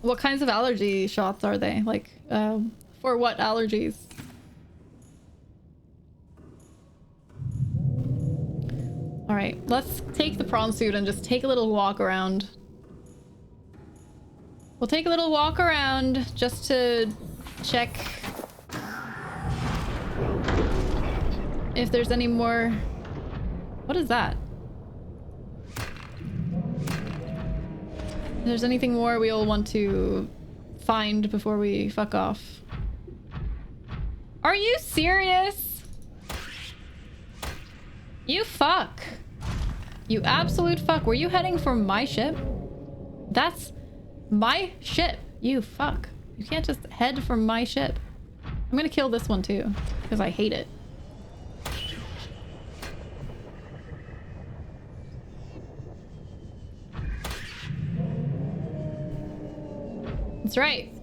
What kinds of allergy shots are they? Like, for what allergies? Alright, let's take the prawn suit and just take a little walk around. We'll take a little walk around just to check if there's any more... What is that? If there's anything more we'll want to find before we fuck off. Are you serious? You fuck. You absolute fuck. Were you heading for my ship? That's my ship. You fuck. You can't just head for my ship. I'm gonna kill this one too, because I hate it. That's right.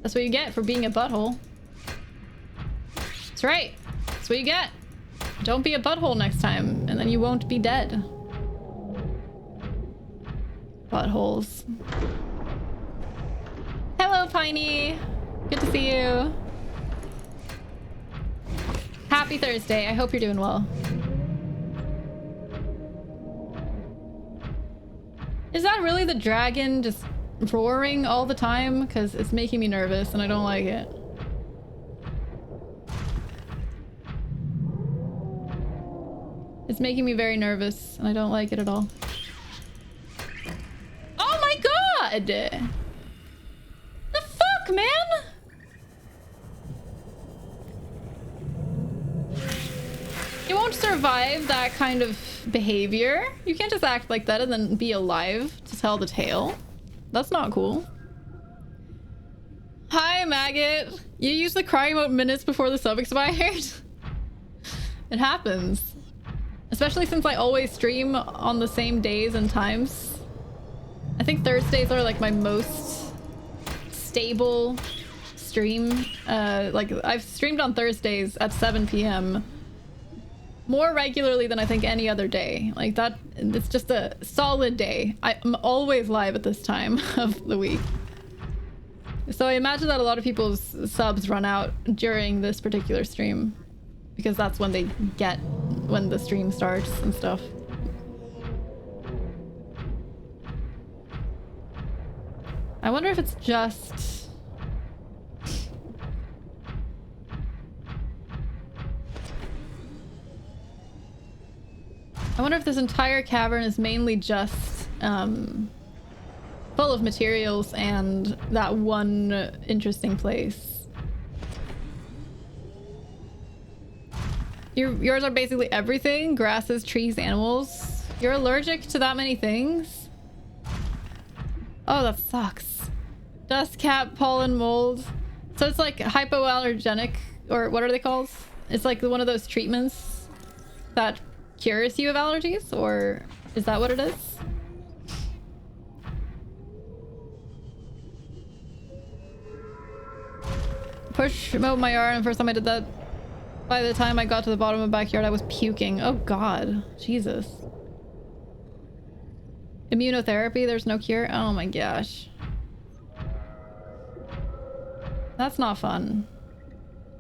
That's what you get for being a butthole. That's right. That's what you get. Don't be a butthole next time, and then you won't be dead. Buttholes. Hello, Piney. Good to see you. Happy Thursday. I hope you're doing well. Is that really the dragon just roaring all the time? Because it's making me nervous and I don't like it. It's making me very nervous and I don't like it at all. Oh my god! The fuck, man? You won't survive that kind of behavior. You can't just act like that and then be alive to tell the tale. That's not cool. Hi, Maggot. You used the cry emote minutes before the sub expired? It happens. Especially since I always stream on the same days and times. I think Thursdays are like my most stable stream. Like I've streamed on Thursdays at 7 p.m. more regularly than I think any other day. Like that, it's just a solid day. I'm always live at this time of the week. So I imagine that a lot of people's subs run out during this particular stream, because that's when they get when the stream starts and stuff. I wonder if it's just... I wonder if this entire cavern is mainly just full of materials and that one interesting place. Yours are basically everything? Grasses, trees, animals? You're allergic to that many things? Oh, that sucks. Dust, cap, pollen, mold. So it's like hypoallergenic, or what are they called? It's like one of those treatments that cures you of allergies, or is that what it is? Push mowed my yard, and the first time I did that, by the time I got to the bottom of the backyard, I was puking. Oh god. Jesus. Immunotherapy, there's no cure? Oh my gosh. That's not fun.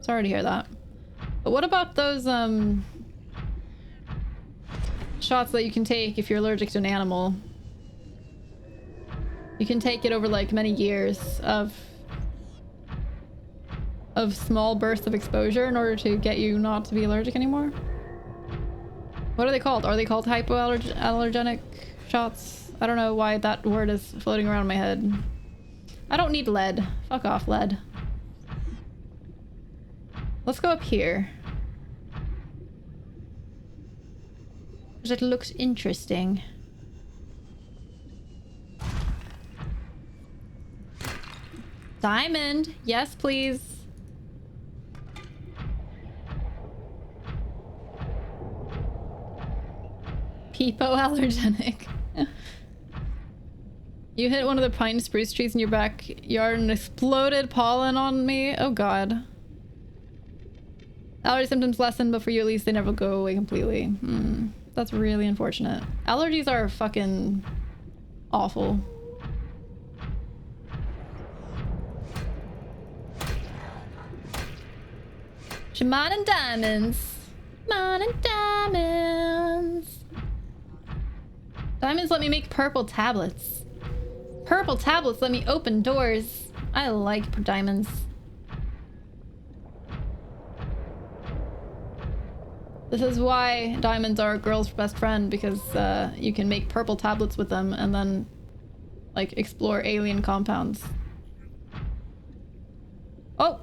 Sorry to hear that. But what about those, shots that you can take if you're allergic to an animal? You can take it over, like, many years of small bursts of exposure in order to get you not to be allergic anymore. What are they called? Are they called hypoallergenic shots? I don't know why that word is floating around in my head. I don't need lead. Fuck off, lead. Let's go up here. Because it looks interesting. Diamond! Yes, please. Hypoallergenic. You hit one of the pine spruce trees in your backyard and exploded pollen on me. Oh god. Allergy symptoms lessen, but for you at least they never go away completely. That's really unfortunate. Allergies are fucking awful. Shimon and diamonds. Shimon and diamonds. Diamonds let me make purple tablets. Purple tablets let me open doors. I like diamonds. This is why diamonds are a girl's best friend, because you can make purple tablets with them and then, like, explore alien compounds. Oh!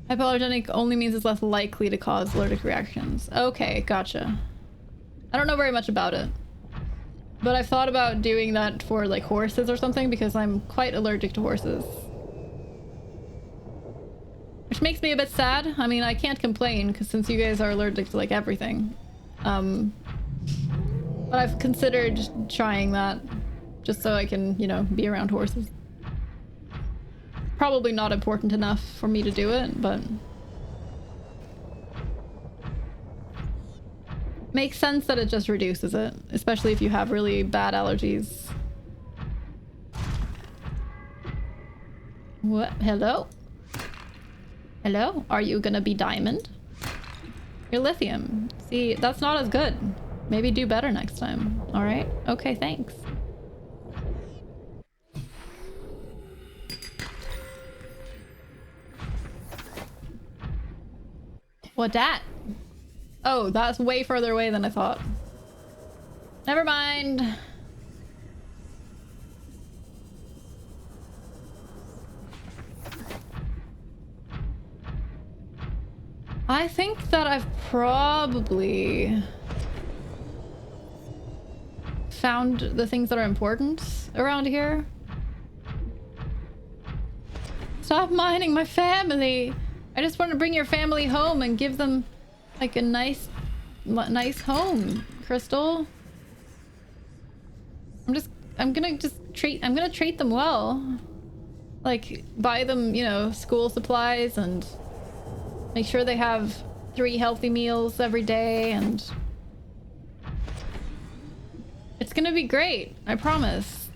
Hypoallergenic only means it's less likely to cause allergic reactions. Okay, gotcha. I don't know very much about it. But I've thought about doing that for, like, horses or something, because I'm quite allergic to horses. Which makes me a bit sad. I mean, I can't complain, because since you guys are allergic to, like, everything. But I've considered trying that, just so I can, you know, be around horses. Probably not important enough for me to do it, but... makes sense that it just reduces it, especially if you have really bad allergies. What? Hello? Hello? Are you gonna be diamond? You're lithium. See, that's not as good. Maybe do better next time. Alright? Okay, thanks. What dat? Oh, that's way further away than I thought. Never mind. I think that I've probably found the things that are important around here. Stop minding my family. I just want to bring your family home and give them like a nice home, Crystal. I'm gonna treat them well. Like, buy them, you know, school supplies and make sure they have 3 healthy meals every day, and gonna be great. I promise.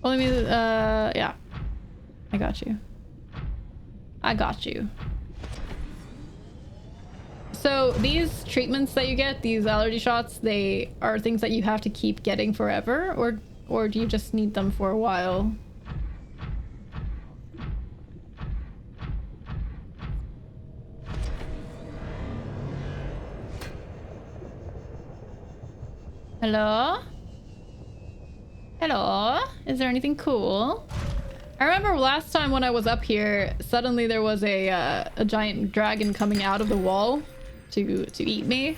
Only me, yeah. I got you. I got you. So these treatments that you get, these allergy shots, they are things that you have to keep getting forever, or do you just need them for a while? Hello? Hello? Is there anything cool? I remember last time when I was up here, suddenly there was a giant dragon coming out of the wall to eat me.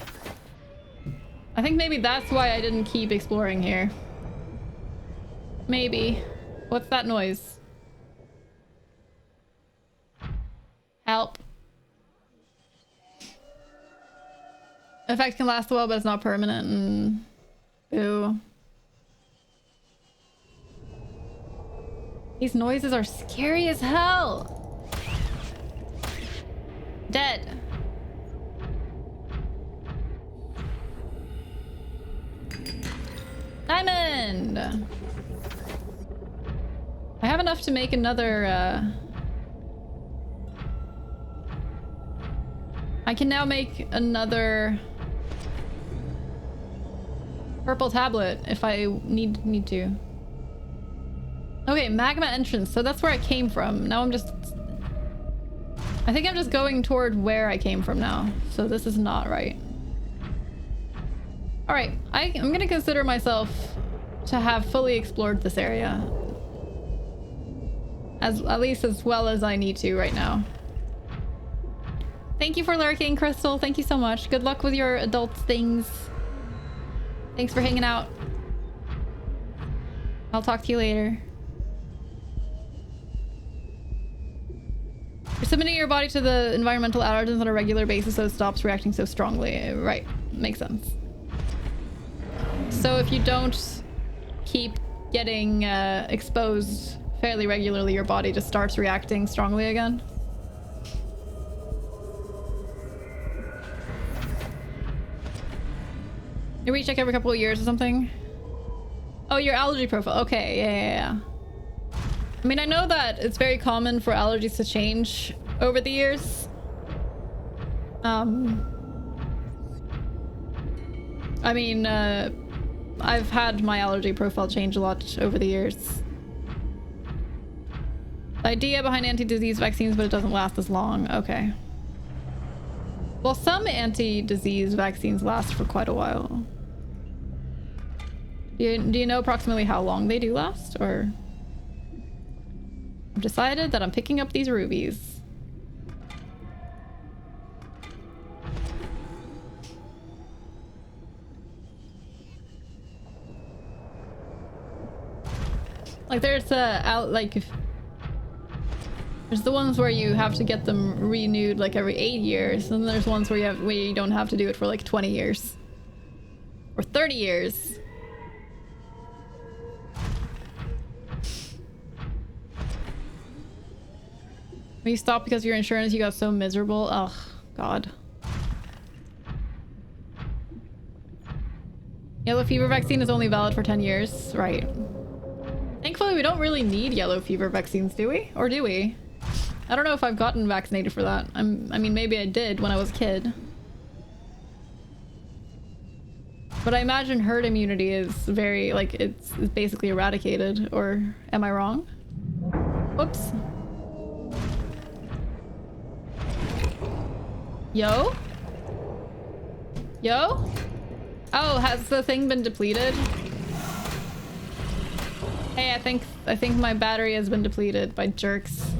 I think maybe that's why I didn't keep exploring here. Maybe. What's that noise? Help. Effect can last a while, but it's not permanent. Ew. These noises are scary as hell. Dead. Diamond! I have enough to make another, I can now make another purple tablet if I need to. Okay, magma entrance. So that's where I came from. Now I'm just... I think I'm just going toward where I came from now. So this is not right. Alright, I'm gonna consider myself to have fully explored this area. At least as well as I need to right now. Thank you for lurking, Crystal. Thank you so much. Good luck with your adult things. Thanks for hanging out. I'll talk to you later. You're submitting your body to the environmental allergens on a regular basis so it stops reacting so strongly. Right. Makes sense. So if you don't keep getting exposed fairly regularly, your body just starts reacting strongly again. You recheck every couple of years or something? Oh, your allergy profile. Okay, yeah. I mean, I know that it's very common for allergies to change over the years. I mean, I've had my allergy profile change a lot over the years. The idea behind anti-disease vaccines, but it doesn't last as long. Okay. Well, some anti-disease vaccines last for quite a while. Do you know approximately how long they do last, or? I've decided that I'm picking up these rubies. Like there's there's the ones where you have to get them renewed like every 8 years, and there's ones where you don't have to do it for like 20 years or 30 years. When you stopped because of your insurance, you got so miserable. Oh, God. Yellow fever vaccine is only valid for 10 years. Right. Thankfully, we don't really need yellow fever vaccines, do we? Or do we? I don't know if I've gotten vaccinated for that. I mean, maybe I did when I was a kid. But I imagine herd immunity is very, like, it's basically eradicated. Or am I wrong? Whoops. Yo? Yo? Oh, has the thing been depleted? Hey, I think my battery has been depleted by jerks.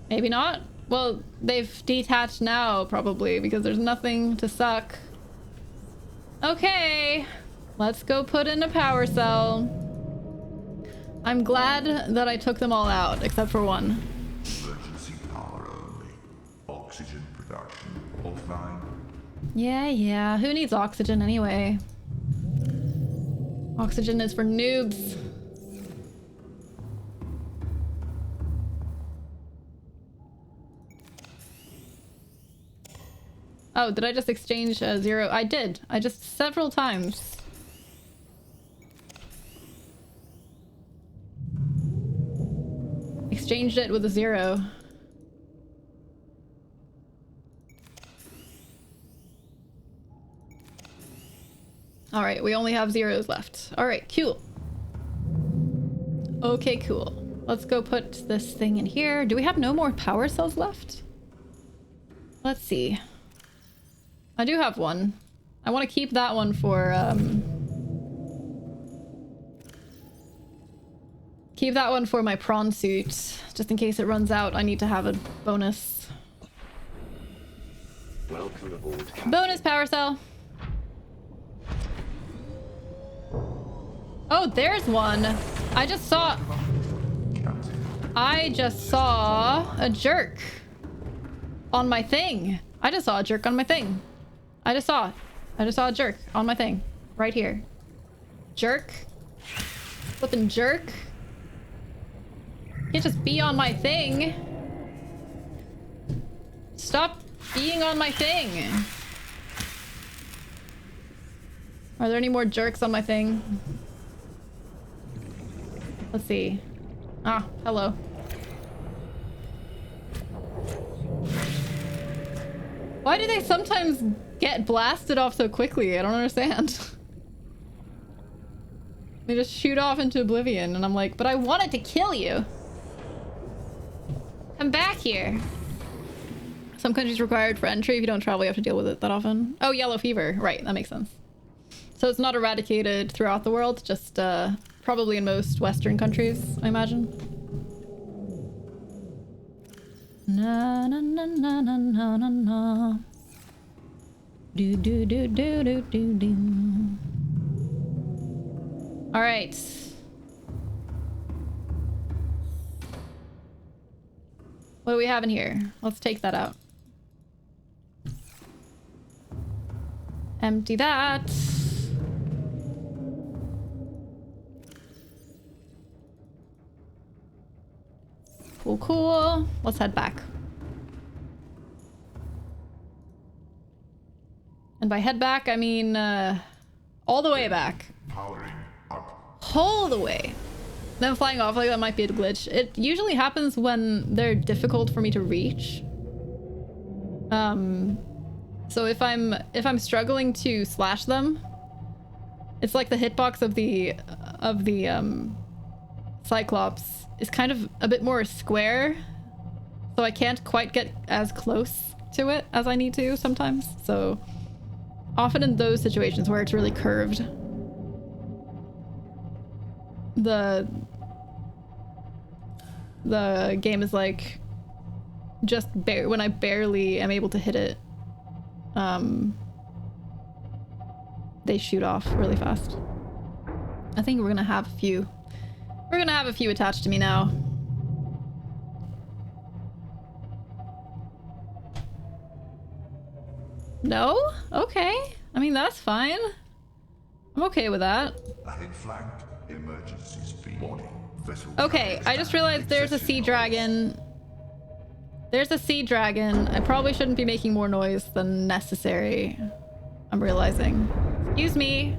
Maybe not? Well, they've detached now, probably, because there's nothing to suck. Okay, let's go put in a power cell. I'm glad that I took them all out, except for one. Emergency power only. Oxygen production offline. Yeah. Who needs oxygen anyway? Oxygen is for noobs. Oh, did I just exchange a 0? I did. I just several times. Exchanged it with a 0. All right, we only have 0s left. All right, cool. Okay, cool. Let's go put this thing in here. Do we have no more power cells left? Let's see. I do have one. I want to keep that one for, keep that one for my prawn suit. Just in case it runs out, I need to have a bonus. Welcome aboard, Captain. Bonus power cell. Oh, there's one. I just saw a jerk on my thing. I just saw a jerk on my thing. I just saw a jerk on my thing. Right here. Jerk. Flippin' jerk. You can't just be on my thing. Stop being on my thing. Are there any more jerks on my thing? Let's see. Ah, hello. Why do they sometimes get blasted off so quickly? I don't understand. They just shoot off into oblivion and I'm like, but I wanted to kill you. Come back here. Some countries required for entry. If you don't travel, you have to deal with it that often. Oh, yellow fever. Right, that makes sense. So it's not eradicated throughout the world, just probably in most Western countries, I imagine. Na na na na na na na na. Do do do do do do do. All right. What do we have in here? Let's take that out. Empty that. Cool, cool. Let's head back. And by head back, I mean all the way back. Powering up. All the way. Them flying off like that might be a glitch. It usually happens when they're difficult for me to reach. So if I'm struggling to slash them, it's like the hitbox of the Cyclops is kind of a bit more square, so I can't quite get as close to it as I need to sometimes. So often in those situations where it's really curved, the game is like just when I barely am able to hit it, they shoot off really fast. I think we're gonna have a few. We're gonna have a few attached to me now. No? Okay. I mean, that's fine. I'm okay with that. Ahead flanked. Emergency speed. Warning. Vessel Okay, I just realized there's a sea dragon. There's a sea dragon. I probably shouldn't be making more noise than necessary. I'm realizing. Excuse me.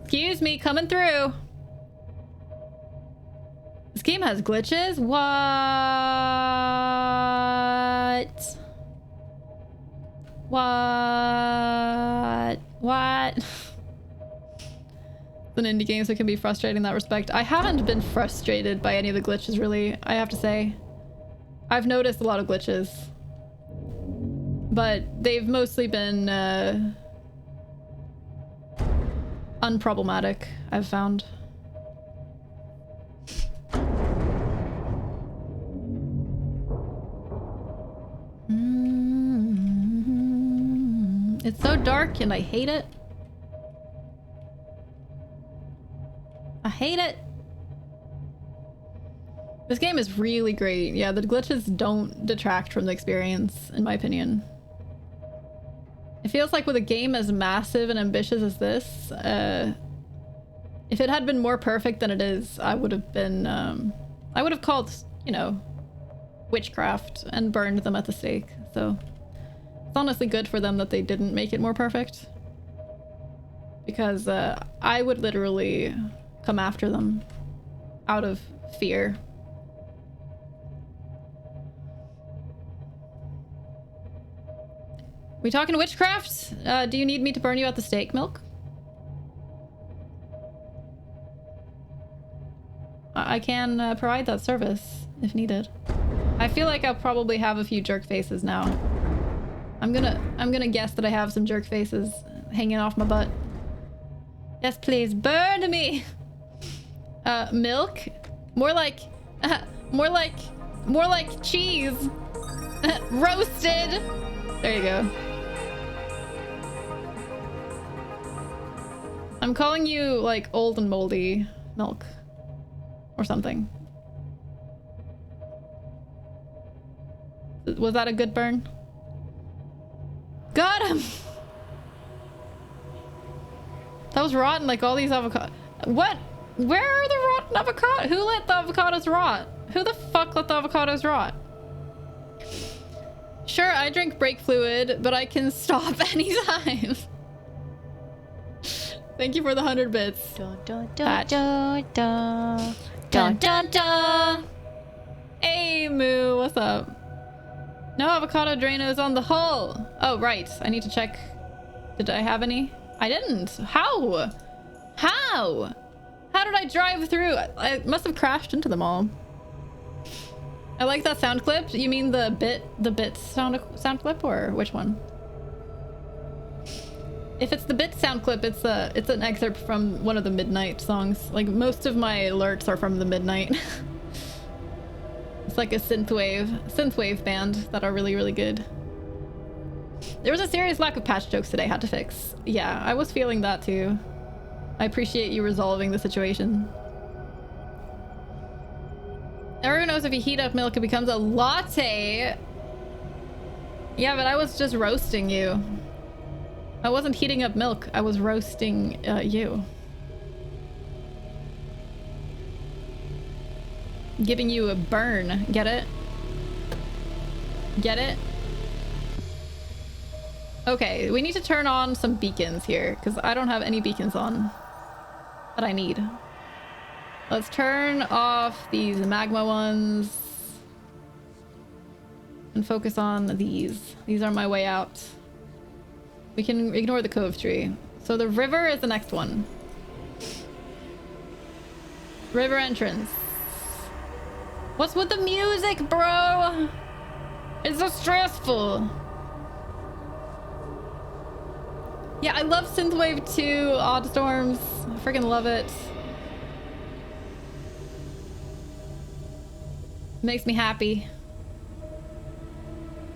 Excuse me, coming through. This game has glitches? What? What? What? It's an indie game, so it can be frustrating in that respect. I haven't been frustrated by any of the glitches, really, I have to say. I've noticed a lot of glitches. But they've mostly been unproblematic, I've found. It's so dark and I hate it. I hate it. This game is really great. Yeah, the glitches don't detract from the experience, in my opinion. It feels like with a game as massive and ambitious as this, if it had been more perfect than it is, I would have been, I would have called, you know, witchcraft and burned them at the stake. So It's honestly good for them that they didn't make it more perfect. Because I would literally come after them out of fear. We talking witchcraft? Do you need me to burn you at the stake, Milk? I can provide that service if needed. I feel like I'll probably have a few jerk faces now. I'm gonna guess that I have some jerk faces hanging off my butt. Yes, please burn me. Milk? More like cheese. Roasted. There you go. I'm calling you like old and moldy milk or something. Was that a good burn? Got him! That was rotten like all these avocados. What? Where are the rotten avocados? Who let the avocados rot? Who the fuck let the avocados rot? Sure, I drink brake fluid, but I can stop anytime. Thank you for the 100 bits. Dun, dun, dun, dun, dun, dun, dun, dun. Hey, Moo, what's up? No avocado Drainos on the hull. Oh, right. I need to check. Did I have any? I didn't. How? How? How did I drive through? I must have crashed into them all. I like that sound clip. You mean the bit sound clip, or which one? If it's the bit sound clip, it's an excerpt from one of the Midnight songs. Like most of my alerts are from the Midnight. It's like a synthwave band that are really, really good. There was a serious lack of patch jokes today. Had to fix. Yeah, I was feeling that too. I appreciate you resolving the situation. Everyone knows if you heat up milk, it becomes a latte. Yeah, but I was just roasting you. I wasn't heating up milk. I was roasting you. Giving you a burn. Get it? Get it? Okay, we need to turn on some beacons here because I don't have any beacons on that I need. Let's turn off these magma ones and focus on these. These are my way out. We can ignore the cove tree. So the river is the next one. River entrance. What's with the music, bro? It's so stressful. Yeah, I love Synthwave 2, Odd Storms. I freaking love it. Makes me happy.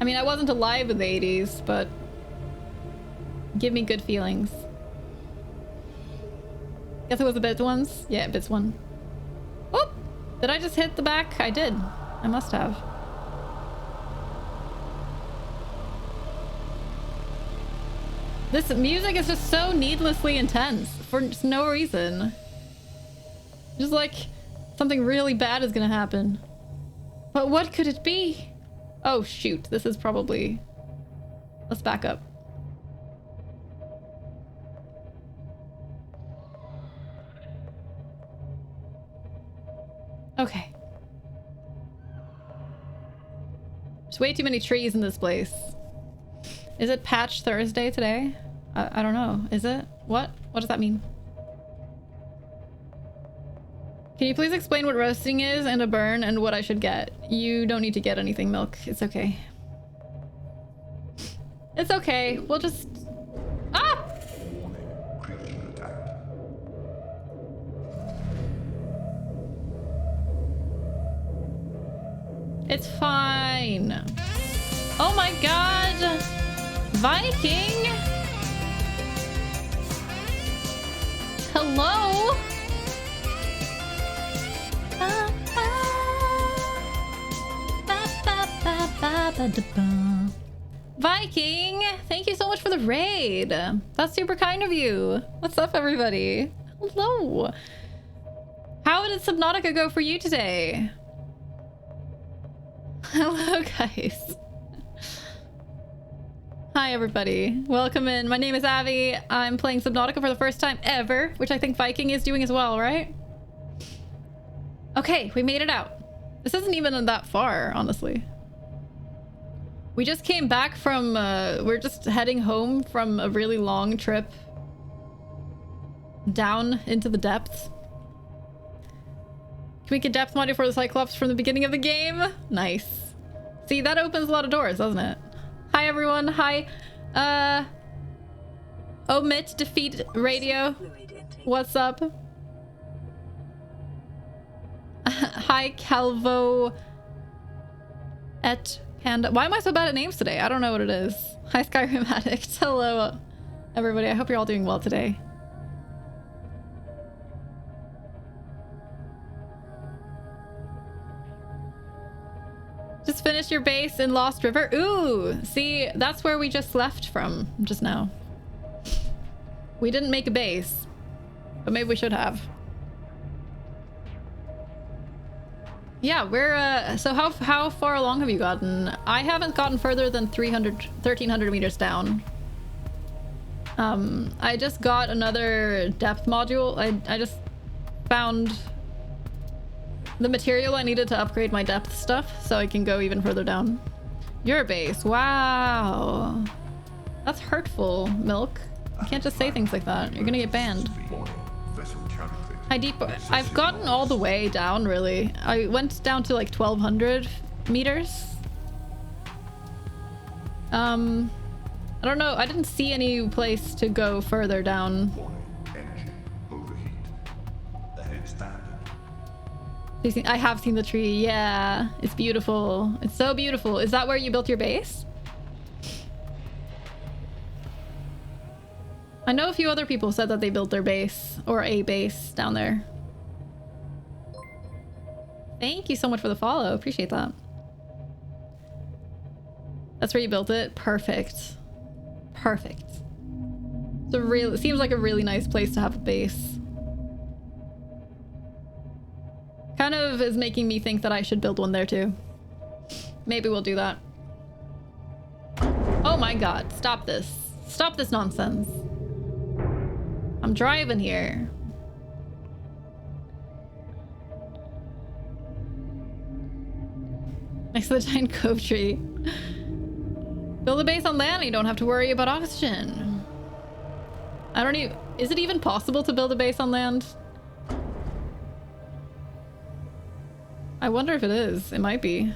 I mean, I wasn't alive in the 80s, but give me good feelings. Guess it was the Bits ones? Yeah, Bits one. Oh! Did I just hit the back? I did. I must have. This music is just so needlessly intense for just no reason. Just like something really bad is gonna happen. But what could it be? Oh shoot, this is probably... Let's back up. Okay. There's way too many trees in this place. Is it Patch Thursday today? I don't know. Is it? What? What does that mean? Can you please explain what roasting is and a burn and what I should get? You don't need to get anything, Milk. It's okay. It's okay. We'll just... Ah! Critical attack. It's fine. Oh my god! Viking! Hello? Viking! Thank you so much for the raid. That's super kind of you. What's up, everybody? Hello. How did Subnautica go for you today? Hello, guys. Hi everybody, welcome in. My name is Abby. I'm playing Subnautica for the first time ever, which I think Viking is doing as well, right? Okay, we made it out. This isn't even that far, honestly. We just came back from, we're just heading home from a really long trip down into the depths. Can we get depth module for the Cyclops from the beginning of the game? Nice. See, that opens a lot of doors, doesn't it? Hi everyone, hi. Omit defeat radio. What's up? Hi Calvo et Panda. Why am I so bad at names today? I don't know what it is. Hi Skyrim Addict. Hello everybody. I hope you're all doing well today. Just finished your base in Lost River. Ooh, see, that's where we just left from just now. We didn't make a base, but maybe we should have. Yeah, we're so how far along have you gotten? I haven't gotten further than 1300 meters down. I just got another depth module. I just found the material I needed to upgrade my depth stuff so I can go even further down. Your base. Wow. That's hurtful, Milk. You can't just say things like that. You're gonna get banned. Hi, Deep. I've gotten all the way down, really. I went down to like 1200 meters. I don't know. I didn't see any place to go further down. I have seen the tree. Yeah, it's beautiful. It's so beautiful. Is that where you built your base? I know a few other people said that they built their base or a base down there. Thank you so much for the follow. Appreciate that. That's where you built it. Perfect. Perfect. It seems like a really nice place to have a base. Kind of is making me think that I should build one there too. Maybe we'll do that. Oh my god, stop this. Stop this nonsense. I'm driving here. Next to the giant cove tree. Build a base on land and you don't have to worry about oxygen. I don't even... Is it even possible to build a base on land? I wonder if it is. It might be.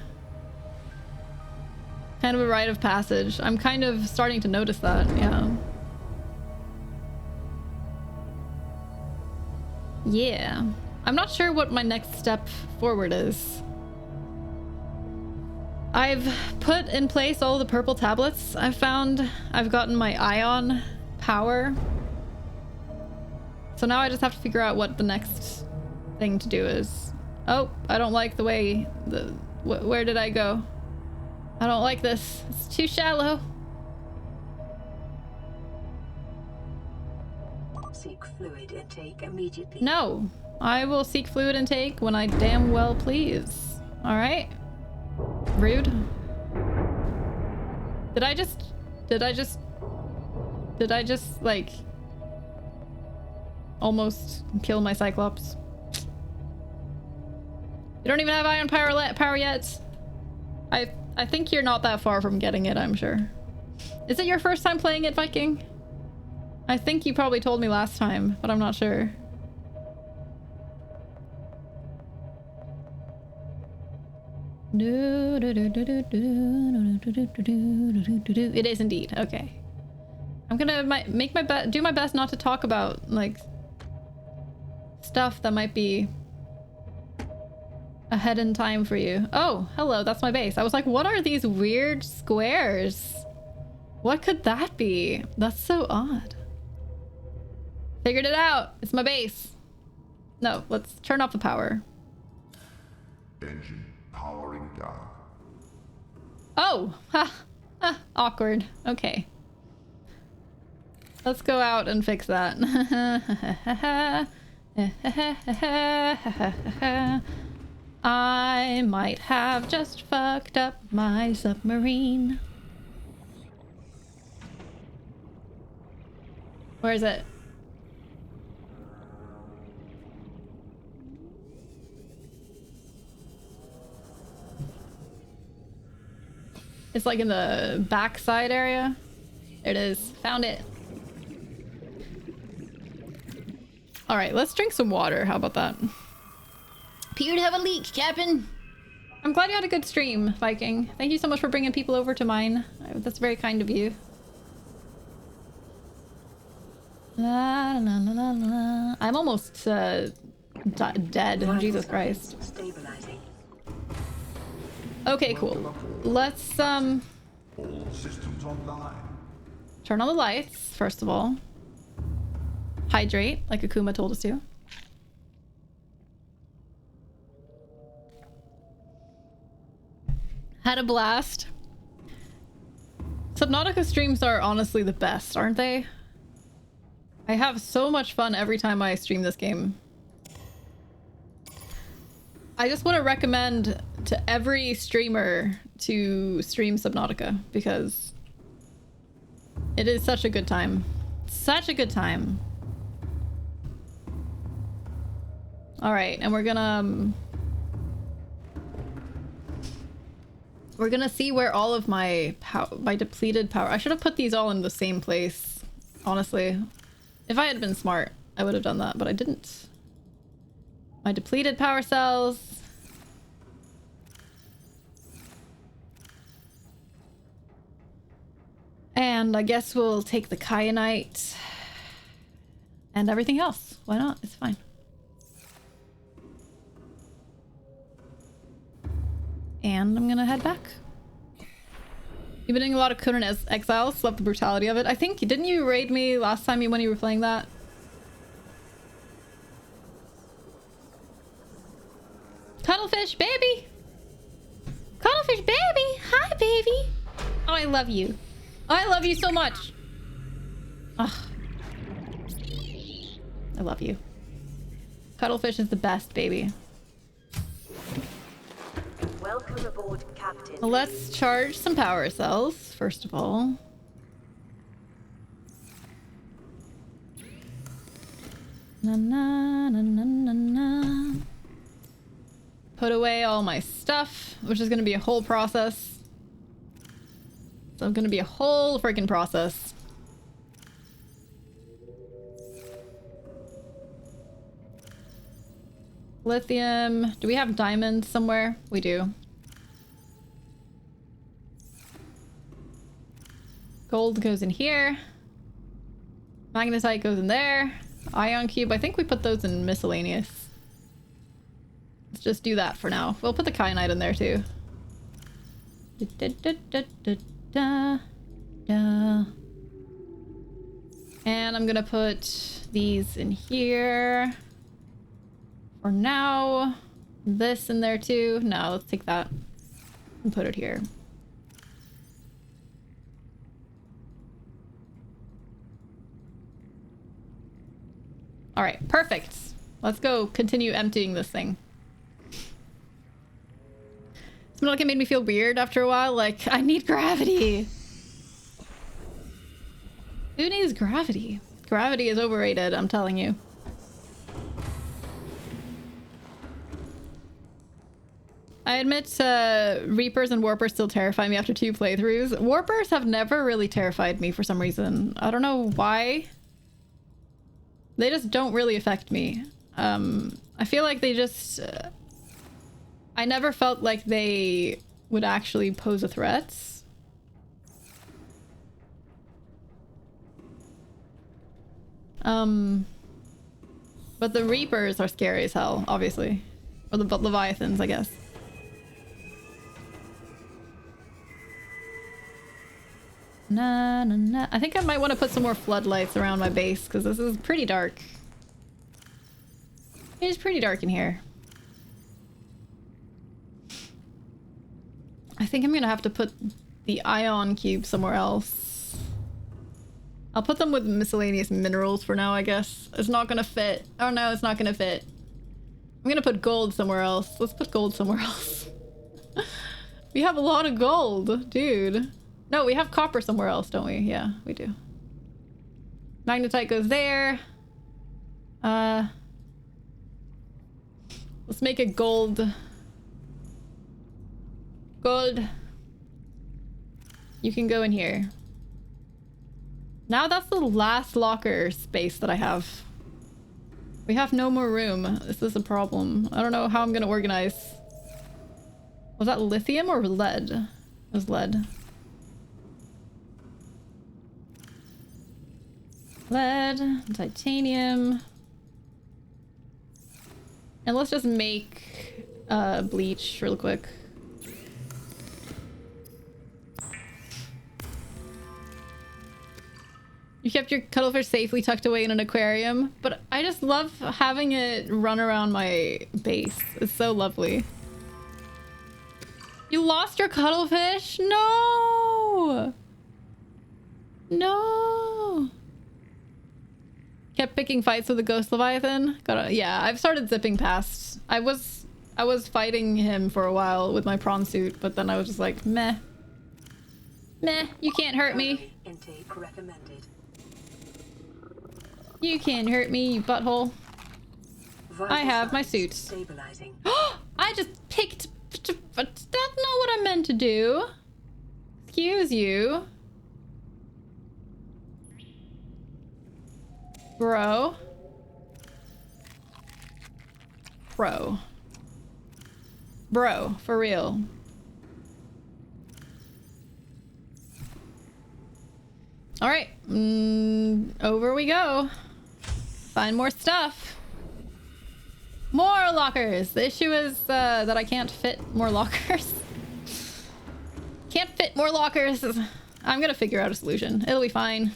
Kind of a rite of passage. I'm kind of starting to notice that, yeah. Yeah. I'm not sure what my next step forward is. I've put in place all the purple tablets I've found. I've gotten my ion power. So now I just have to figure out what the next thing to do is. Oh, I don't like the way where did I go? I don't like this. It's too shallow. Seek fluid intake immediately. No, I will seek fluid intake when I damn well please. All right. Rude. Did I just like almost kill my Cyclops? You don't even have ion power yet. I think you're not that far from getting it, I'm sure. Is it your first time playing it, Viking? I think you probably told me last time, but I'm not sure. It is indeed. Okay. I'm gonna do my best not to talk about like stuff that might be ahead in time for you. Oh, hello, that's my base. I was like, what are these weird squares? What could that be? That's so odd. Figured it out. It's my base. No, let's turn off the power. Engine powering down. Oh, ha, awkward. Okay. Let's go out and fix that. I might have just fucked up my submarine. Where is it? It's like in the backside area. There it is. Found it. All right, let's drink some water. How about that? Appear to have a leak, Captain. I'm glad you had a good stream, Viking. Thank you so much for bringing people over to mine. That's very kind of you. La, la, la, la, la. I'm almost dead. Jesus Christ. Stabilizing. Okay, cool. Let's All systems online. turn on the lights, first of all. Hydrate, like Akuma told us to. Had a blast. Subnautica streams are honestly the best, aren't they? I have so much fun every time I stream this game. I just want to recommend to every streamer to stream Subnautica because it is such a good time. Such a good time. All right, and we're gonna see where all of my depleted power. I should have put these all in the same place, honestly. If I had been smart, I would have done that, but I didn't. My depleted power cells. And I guess we'll take the kyanite and everything else. Why not? It's fine. And I'm gonna head back. You've been doing a lot of Conan Exiles. Love the brutality of it. I think, didn't you raid me last time when you were playing that? Cuttlefish baby! Cuttlefish baby! Hi baby! Oh, I love you. Oh, I love you so much. Ugh. I love you. Cuttlefish is the best, baby. Welcome aboard, Captain. Let's charge some power cells, first of all. Na na na na na na. Put away all my stuff, which is going to be a whole process. So it's going to be a whole freaking process. Lithium. Do we have diamonds somewhere? We do. Gold goes in here. Magnetite goes in there. Ion cube. I think we put those in miscellaneous. Let's just do that for now. We'll put the kyanite in there too. And I'm gonna put these in here. For now. This in there too. No, let's take that and put it here. All right, perfect. Let's go continue emptying this thing. Subnautica made me feel weird after a while. Like, I need gravity. Who needs gravity? Gravity is overrated, I'm telling you. I admit Reapers and Warpers still terrify me after 2 playthroughs. Warpers have never really terrified me for some reason. I don't know why. They just don't really affect me. I feel like they just... I never felt like they would actually pose a threat. But the Reapers are scary as hell, obviously. Or the Leviathans, I guess. Na, na, na. I think I might want to put some more floodlights around my base because this is pretty dark. It is pretty dark in here. I think I'm gonna have to put the ion cube somewhere else. I'll put them with miscellaneous minerals for now, I guess. It's not gonna fit. Oh no, it's not gonna fit. I'm gonna put gold somewhere else. Let's put gold somewhere else. We have a lot of gold, dude. No, we have copper somewhere else, don't we? Yeah, we do. Magnetite goes there. Let's make a gold. Gold. You can go in here. Now that's the last locker space that I have. We have no more room. This is a problem. I don't know how I'm gonna organize. Was that lithium or lead? It was lead. Lead, titanium. And let's just make bleach real quick. You kept your cuttlefish safely tucked away in an aquarium, but I just love having it run around my base. It's so lovely. You lost your cuttlefish? No! No! Kept picking fights with the ghost leviathan. Yeah, I've started zipping past. I was fighting him for a while with my prawn suit, but then I was just like, meh. Meh, you can't hurt me. Intake recommended. You can't hurt me, you butthole. I have my suit. Stabilizing. I just picked... That's not what I meant to do. Excuse you. Bro. Bro. Bro, for real. Alright. Over we go. Find more stuff. More lockers. The issue is that I can't fit more lockers. Can't fit more lockers. I'm gonna figure out a solution. It'll be fine.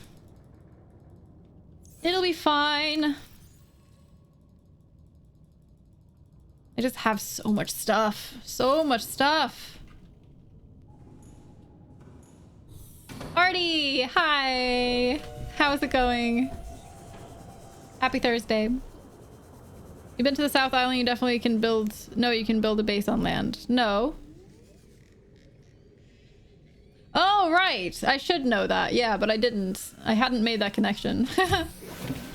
It'll be fine. I just have so much stuff. So much stuff. Artie! Hi! How's it going? Happy Thursday. You've been to the South Island, you definitely can build... No, you can build a base on land. No. Oh, right! I should know that. Yeah, but I didn't. I hadn't made that connection.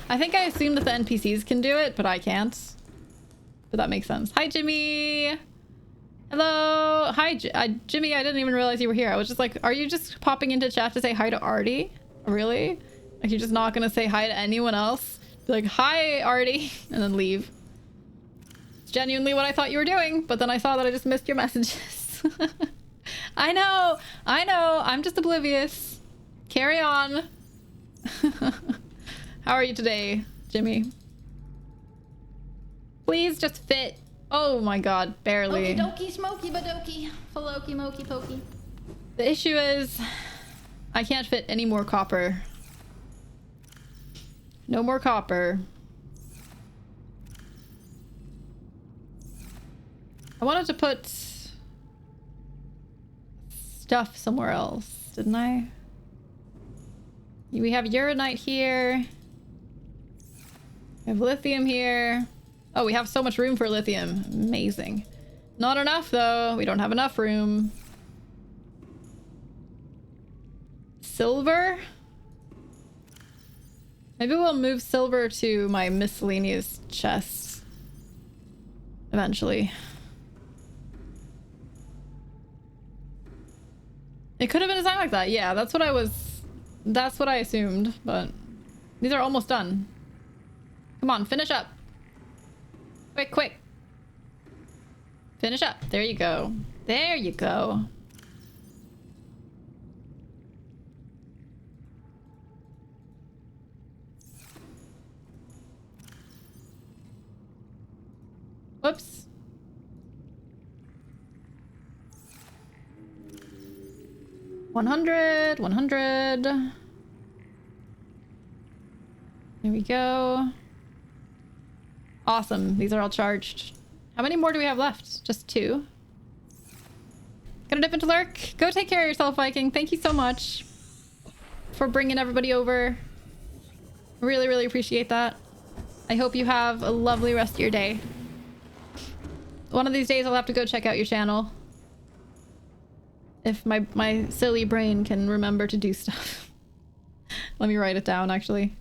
I think I assumed that the NPCs can do it, but I can't. But that makes sense. Hi, Jimmy! Hello! Hi, Jimmy, I didn't even realize you were here. I was just like, are you just popping into chat to say hi to Artie? Really? Like, you're just not gonna say hi to anyone else? Be like, hi, Artie! And then leave. It's genuinely what I thought you were doing, but then I saw that I just missed your messages. I know! I know! I'm just oblivious. Carry on. How are you today, Jimmy? Please just fit. Oh my god, barely. Okie dokie, smoky badoki, faloki moki pokey. The issue is I can't fit any more copper. No more copper. I wanted to put stuff somewhere else, didn't I? We have uranite here. We have lithium here. Oh, we have so much room for lithium. Amazing. Not enough, though. We don't have enough room. Silver? Maybe we'll move silver to my miscellaneous chests. Eventually. It could have been designed like that. Yeah, that's what I assumed, but these are almost done. Come on, finish up. Quick, quick. Finish up. There you go. There you go. Whoops. $100. There we go. Awesome. These are all charged. How many more do we have left? Just 2. Gonna dip into lurk. Go take care of yourself, Viking. Thank you so much for bringing everybody over. Really, really appreciate that. I hope you have a lovely rest of your day. One of these days I'll have to go check out your channel. If my silly brain can remember to do stuff. Let me write it down, actually.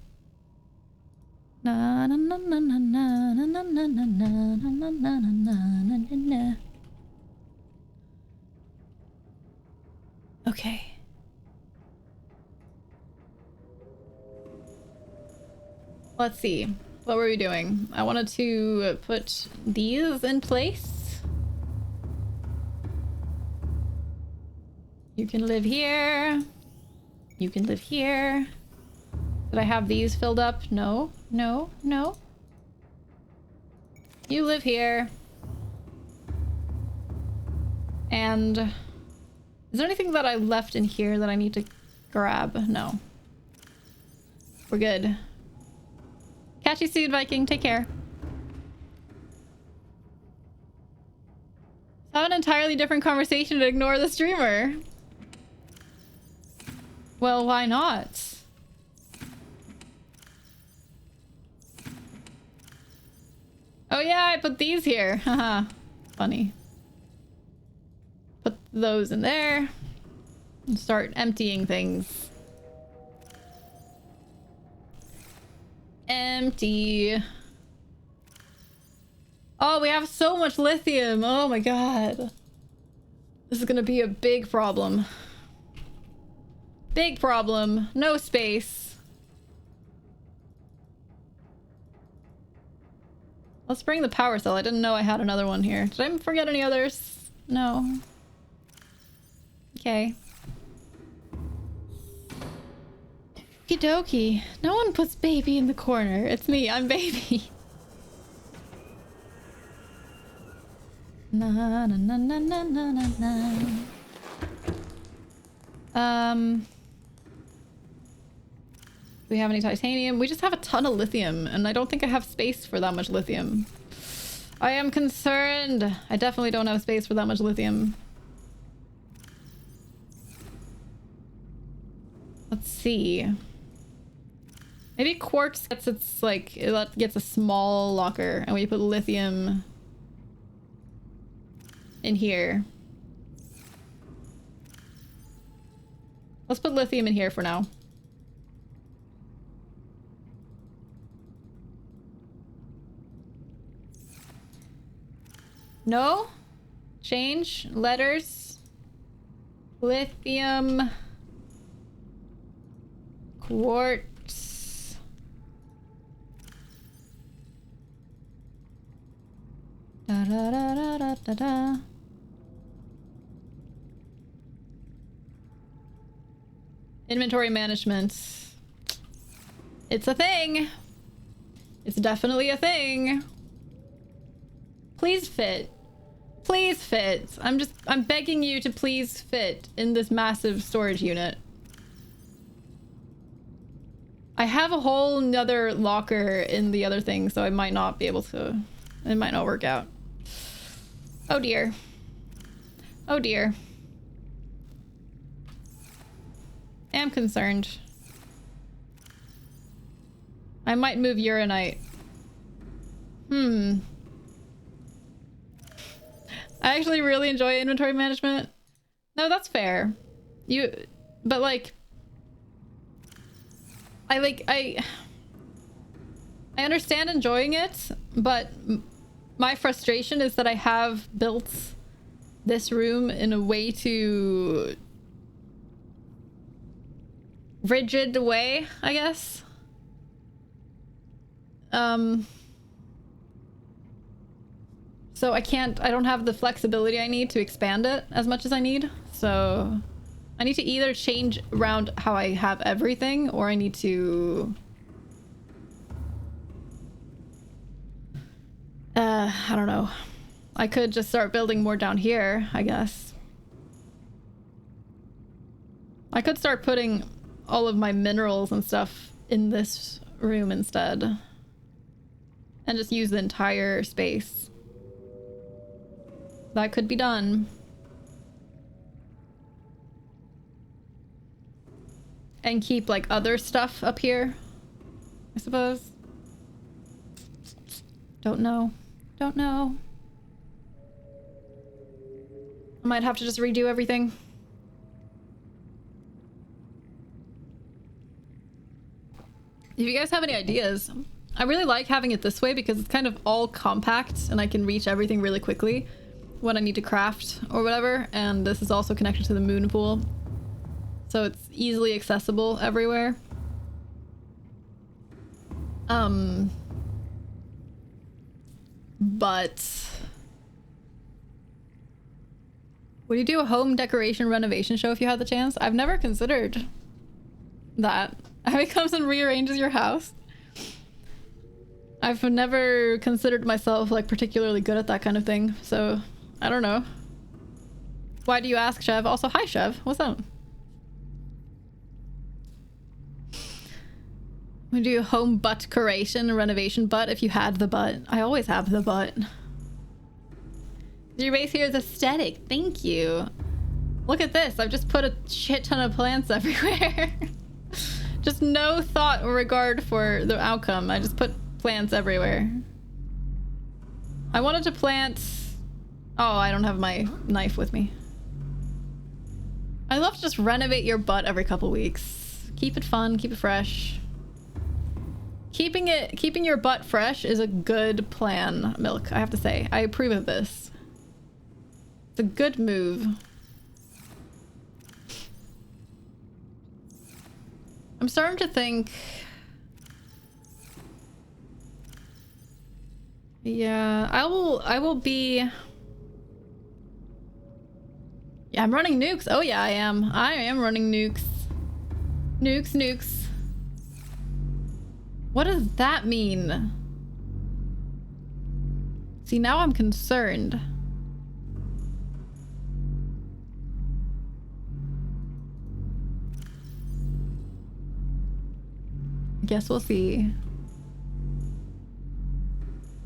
Na na na na na na na na na na na na na na na na. Okay. Let's see. What were we doing? I wanted to put these in place. You can live here. You can live here. Did I have these filled up? No, no, no. You live here. And is there anything that I left in here that I need to grab? No. We're good. Catch you soon, Viking. Take care. Have an entirely different conversation to ignore the streamer. Well, why not? Oh yeah, I put these here. Haha. Funny. Put those in there. And start emptying things. Empty. Oh, we have so much lithium. Oh my god. This is gonna be a big problem. Big problem. No space. Let's bring the power cell. I didn't know I had another one here. Did I forget any others? No. Okay. Okie dokie. No one puts baby in the corner. It's me. I'm baby. Na na na na na na na na. Do we have any titanium? We just have a ton of lithium, and I don't think I have space for that much lithium. I am concerned. I definitely don't have space for that much lithium. Let's see. Maybe quartz gets its, like, it gets a small locker, and we put lithium in here. Let's put lithium in here for now. No? Change? Letters? Lithium. Quartz. Da da da da da da da. Inventory management. It's a thing. It's definitely a thing. Please fit. Please fit. I'm begging you to please fit in this massive storage unit. I have a whole nother locker in the other thing, so I might not be able to... It might not work out. Oh dear. Oh dear. I'm concerned. I might move uranite. I actually really enjoy inventory management. No, that's fair. But like... I understand enjoying it, but my frustration is that I have built this room in a way too rigid way, I guess. So I don't have the flexibility I need to expand it as much as I need. So I need to either change around how I have everything, or I need to... I don't know. I could just start building more down here, I guess. I could start putting all of my minerals and stuff in this room instead. And just use the entire space. That could be done. And keep, like, other stuff up here, I suppose. Don't know. Don't know. I might have to just redo everything. If you guys have any ideas, I really like having it this way because it's kind of all compact and I can reach everything really quickly when I need to craft or whatever. And this is also connected to the moon pool, so it's easily accessible everywhere. But would you do a home decoration renovation show if you had the chance? I've never considered that. How it comes and rearranges your house. I've never considered myself like particularly good at that kind of thing, so I don't know. Why do you ask, Chev? Also, hi Chev, what's up? We do home butt curation, renovation butt if you had the butt. I always have the butt. Your base here is aesthetic. Thank you. Look at this. I've just put a shit ton of plants everywhere. Just no thought or regard for the outcome. I just put plants everywhere. I wanted to plant... Oh, I don't have my knife with me. I love to just renovate your butt every couple weeks. Keep it fun, keep it fresh. Keeping your butt fresh is a good plan, Milk, I have to say. I approve of this. It's a good move. I'm starting to think... Yeah, I will be... Yeah, I'm running nukes. Oh yeah, I am. I am running nukes. Nukes. What does that mean? See, now I'm concerned. Guess we'll see.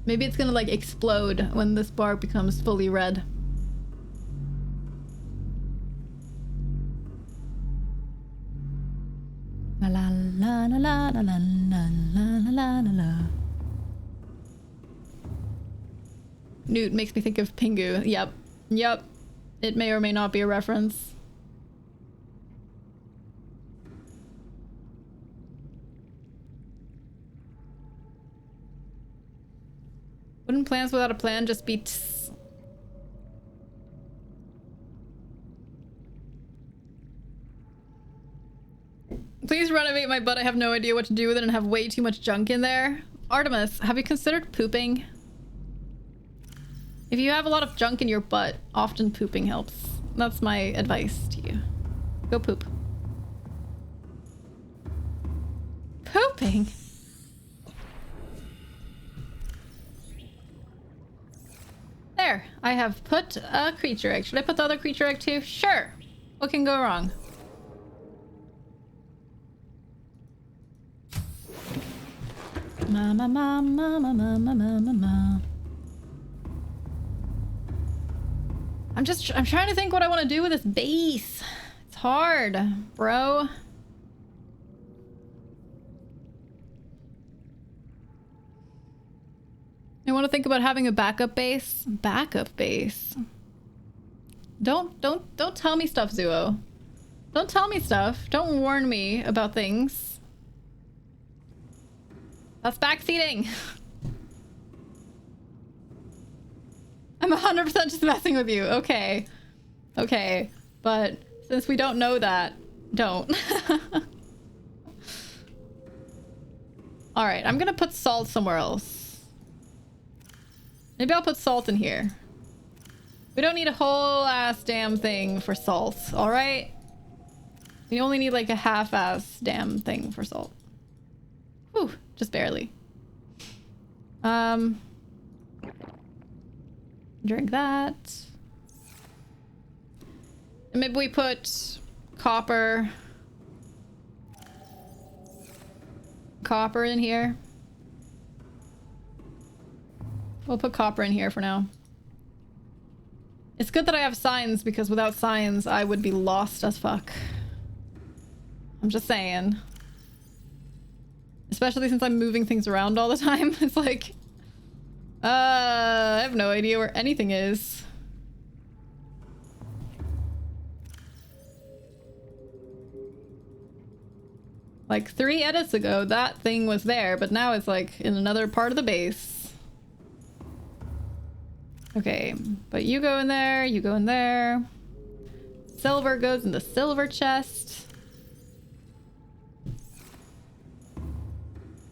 Maybe it's gonna like explode when this bar becomes fully red. La la la la la la la la la la la. Newt makes me think of Pingu. Yep. It may or may not be a reference. Wouldn't plans without a plan just be Please renovate my butt. I have no idea what to do with it and have way too much junk in there. Artemis, have you considered pooping? If you have a lot of junk in your butt, often pooping helps. That's my advice to you. Go poop. Pooping? There, I have put a creature egg. Should I put the other creature egg too? Sure. What can go wrong? Mama, mama, mama, mama, mama. I'm trying to think what I want to do with this base. It's hard, bro. I want to think about having a backup base. Backup base. Don't tell me stuff, Zuo. Don't tell me stuff. Don't warn me about things. That's backseating. I'm 100% just messing with you. Okay. Okay. But since we don't know that, don't. Alright, I'm gonna put salt somewhere else. Maybe I'll put salt in here. We don't need a whole ass damn thing for salt, alright? We only need like a half-ass damn thing for salt. Whew, just barely. Drink that. And maybe we put copper in here. We'll put copper in here for now. It's good that I have signs because without signs I would be lost as fuck. I'm just saying. Especially since I'm moving things around all the time. It's like, I have no idea where anything is. Like 3 edits ago, that thing was there, but now it's like in another part of the base. Okay, but you go in there, you go in there. Silver goes in the silver chest.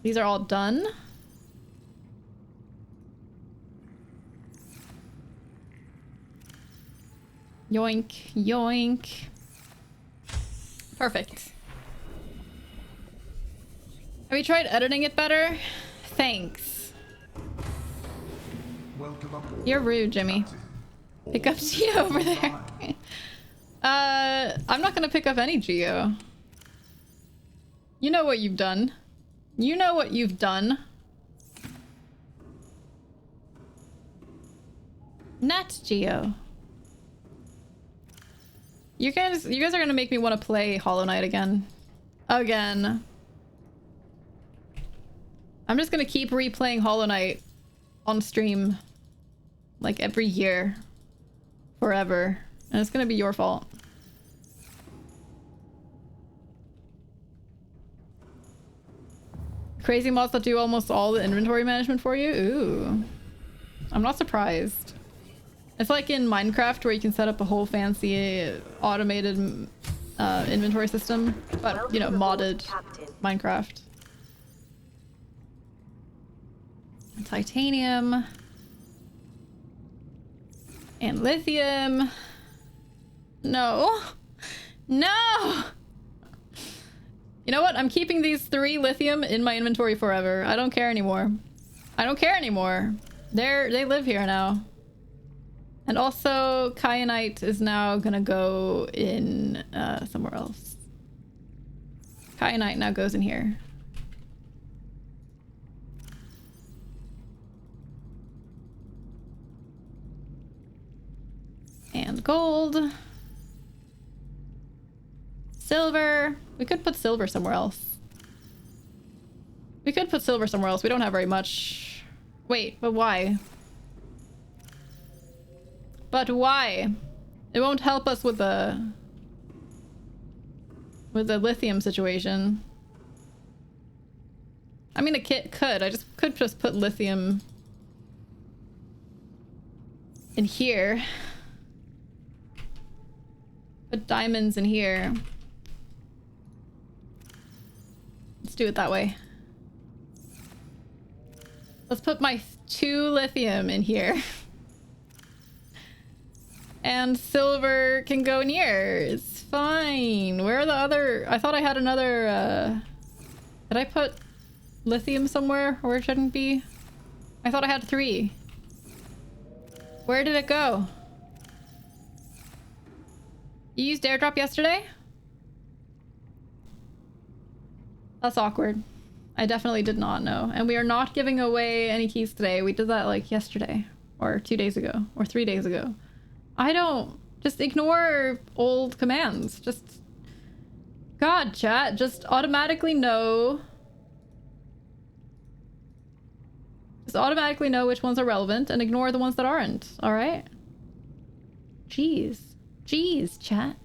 These are all done. Yoink, yoink. Perfect. Have you tried editing it better? Thanks. Welcome aboard. You're rude, Jimmy. Pick up Geo over there. I'm not gonna pick up any Geo. You know what you've done. You know what you've done. Not Geo. You guys are gonna make me want to play Hollow Knight again. Again. I'm just gonna keep replaying Hollow Knight on stream like every year. Forever. And it's gonna be your fault. Crazy mods that do almost all the inventory management for you? Ooh. I'm not surprised. It's like in Minecraft where you can set up a whole fancy automated inventory system, but, you know, modded Minecraft. Titanium. And lithium. No. No! You know what? I'm keeping these 3 lithium in my inventory forever. I don't care anymore. I don't care anymore. They live here now. And also, kyanite is now gonna go in somewhere else. Kyanite now goes in here. And gold. Silver. We could put silver somewhere else. We could put silver somewhere else. We don't have very much. Wait, but why? But why? It won't help us with the lithium situation. I mean, it could. I could just put lithium in here. Put diamonds in here. Let's do it that way. Let's put my 2 lithium in here. And silver can go in here. It's fine. Where are the other... I thought I had another... Did I put lithium somewhere where it shouldn't be? I thought I had 3. Where did it go? You used airdrop yesterday? That's awkward. I definitely did not know. And we are not giving away any keys today. We did that like yesterday or 2 days ago or 3 days ago. I don't... Just ignore old commands. Just... God, chat. Just automatically know... Just automatically know which ones are relevant and ignore the ones that aren't. Alright? Jeez. Jeez, chat.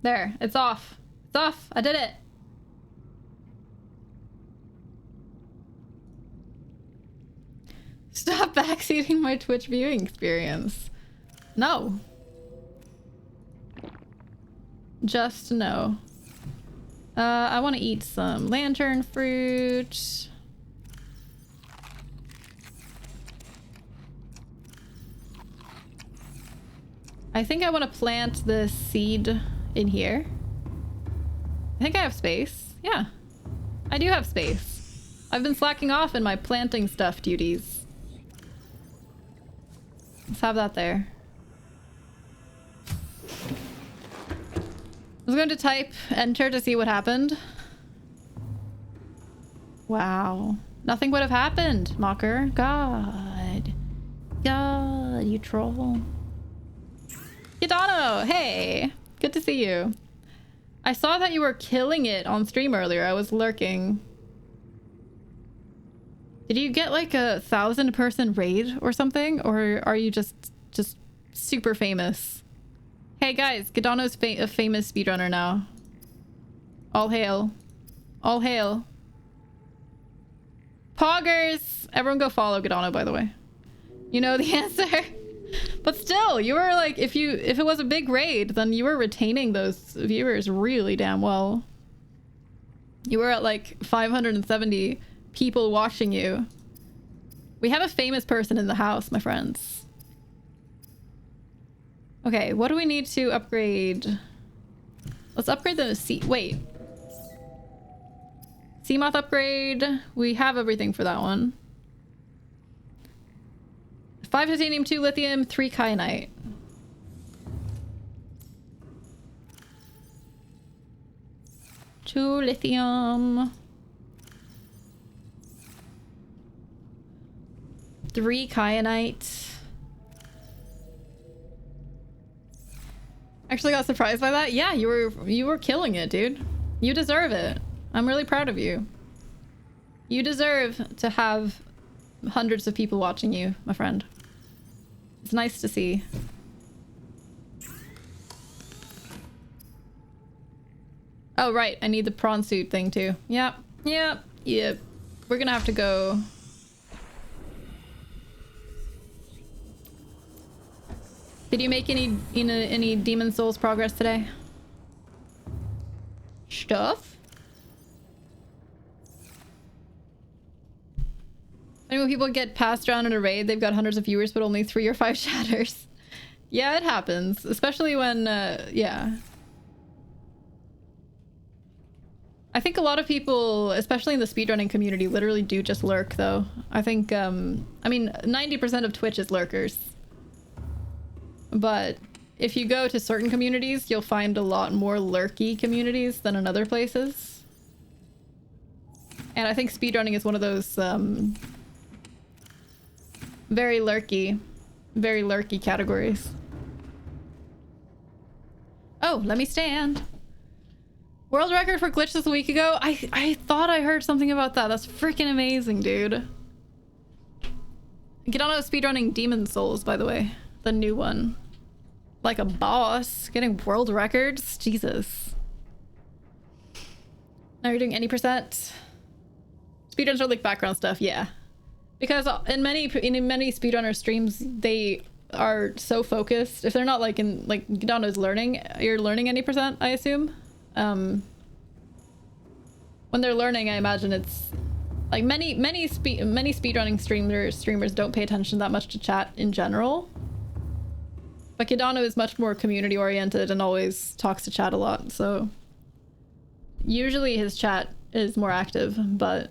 There. It's off. It's off. I did it. Stop backseating my Twitch viewing experience. No. Just no. I want to eat some lantern fruit. I think I want to plant the seed in here. I think I have space. Yeah, I do have space. I've been slacking off in my planting stuff duties. Let's have that there. I was going to type enter to see what happened. Wow. Nothing would have happened, Mocker. God. God, you troll. Yadano, hey. Good to see you. I saw that you were killing it on stream earlier. I was lurking. Did you get like a 1,000-person raid or something? Or are you just super famous? Hey guys, Gadano's a famous speedrunner now. All hail. All hail. Poggers! Everyone go follow Gadano, by the way. You know the answer. But still, you were like, if it was a big raid, then you were retaining those viewers really damn well. You were at like 570 people watching you. We have a famous person in the house, my friends. Okay, what do we need to upgrade? Let's upgrade the sea. Wait. Seamoth upgrade. We have everything for that one. 5 titanium, 2 lithium, 3 kyanite. Two lithium. 3 kyanite. Actually got surprised by that. Yeah, you were killing it, dude. You deserve it. I'm really proud of you. You deserve to have hundreds of people watching you, my friend. It's nice to see. Oh, right. I need the prawn suit thing too. Yep. Yep. Yep. We're gonna have to go. Did you make any Demon Souls progress today? Stuff? And when people get passed around in a raid, they've got hundreds of viewers, but only 3 or 5 shatters. Yeah, it happens. Especially when, yeah. I think a lot of people, especially in the speedrunning community, literally do just lurk, though. I think, I mean, 90% of Twitch is lurkers. But if you go to certain communities, you'll find a lot more lurky communities than in other places. And I think speedrunning is one of those, very lurky categories. Oh, let me stand. World record for glitches a week ago? I thought I heard something about that. That's freaking amazing, dude. Get on speedrunning Demon Souls, by the way. The new one. Like a boss. Getting world records? Jesus. Now you're doing any percent? Speedruns are like background stuff, yeah. Because in many speedrunner streams, they are so focused. If they're not like in like Gadano's learning, you're learning any percent, I assume. When they're learning, I imagine it's like many speedrunning streamers don't pay attention that much to chat in general. But Gadano is much more community oriented and always talks to chat a lot. So usually his chat is more active, but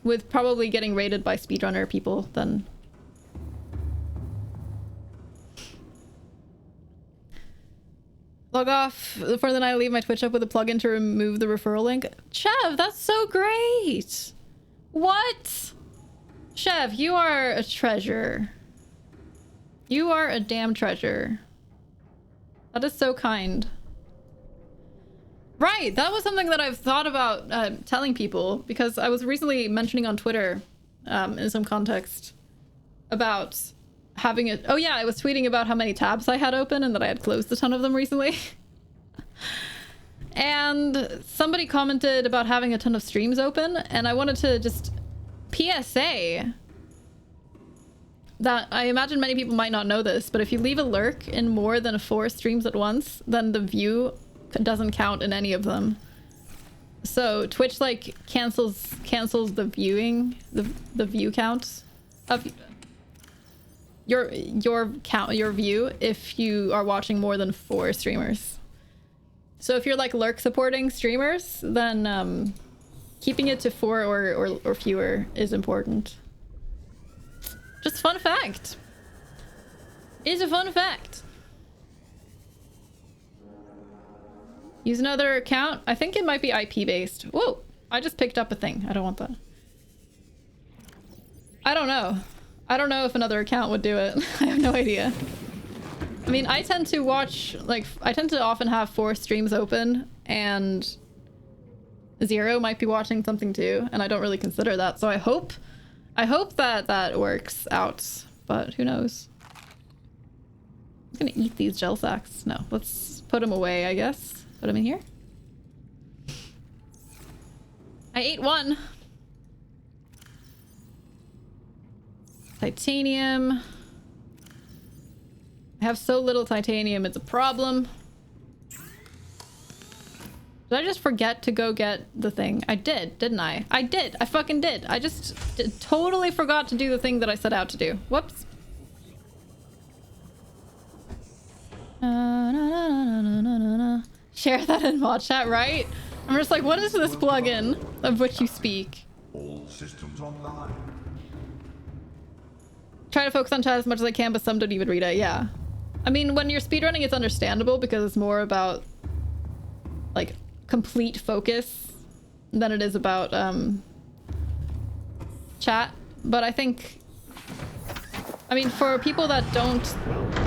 with probably getting rated by speedrunner people, then log off for the night. I leave my Twitch up with a plugin to remove the referral link. Chev, that's so great. What? Chev, you are a treasure. You are a damn treasure. That is so kind. Right, that was something that I've thought about telling people, because I was recently mentioning on Twitter, in some context, about having it. Oh yeah, I was tweeting about how many tabs I had open and that I had closed a ton of them recently. And somebody commented about having a ton of streams open, and I wanted to just PSA that I imagine many people might not know this, but if you leave a lurk in more than 4 streams at once, then the view doesn't count in any of them. So Twitch like cancels the viewing, the view count of your view if you are watching more than 4 streamers. So if you're like lurk supporting streamers, then keeping it to 4 or fewer is important. Just fun fact. It's a fun fact. Use another account. I think it might be IP based. Whoa, I just picked up a thing. I don't want that. I don't know. I don't know if another account would do it. I have no idea. I mean, I tend to watch, like, I tend to often have 4 streams open, and Zero might be watching something too, and I don't really consider that. So I hope that that works out, but who knows? I'm gonna eat these gel sacks. No, let's put them away, I guess. Put them in here. I ate one. Titanium. I have so little titanium, it's a problem. Did I just forget to go get the thing? I did, didn't I? I did. I fucking did. I just totally forgot to do the thing that I set out to do. Whoops. Share that in mod chat, right? I'm just like, what is this plugin of which you speak? All systems online. Try to focus on chat as much as I can, but some don't even read it. Yeah. I mean, when you're speedrunning, it's understandable because it's more about like complete focus than it is about chat. But I think, I mean, for people that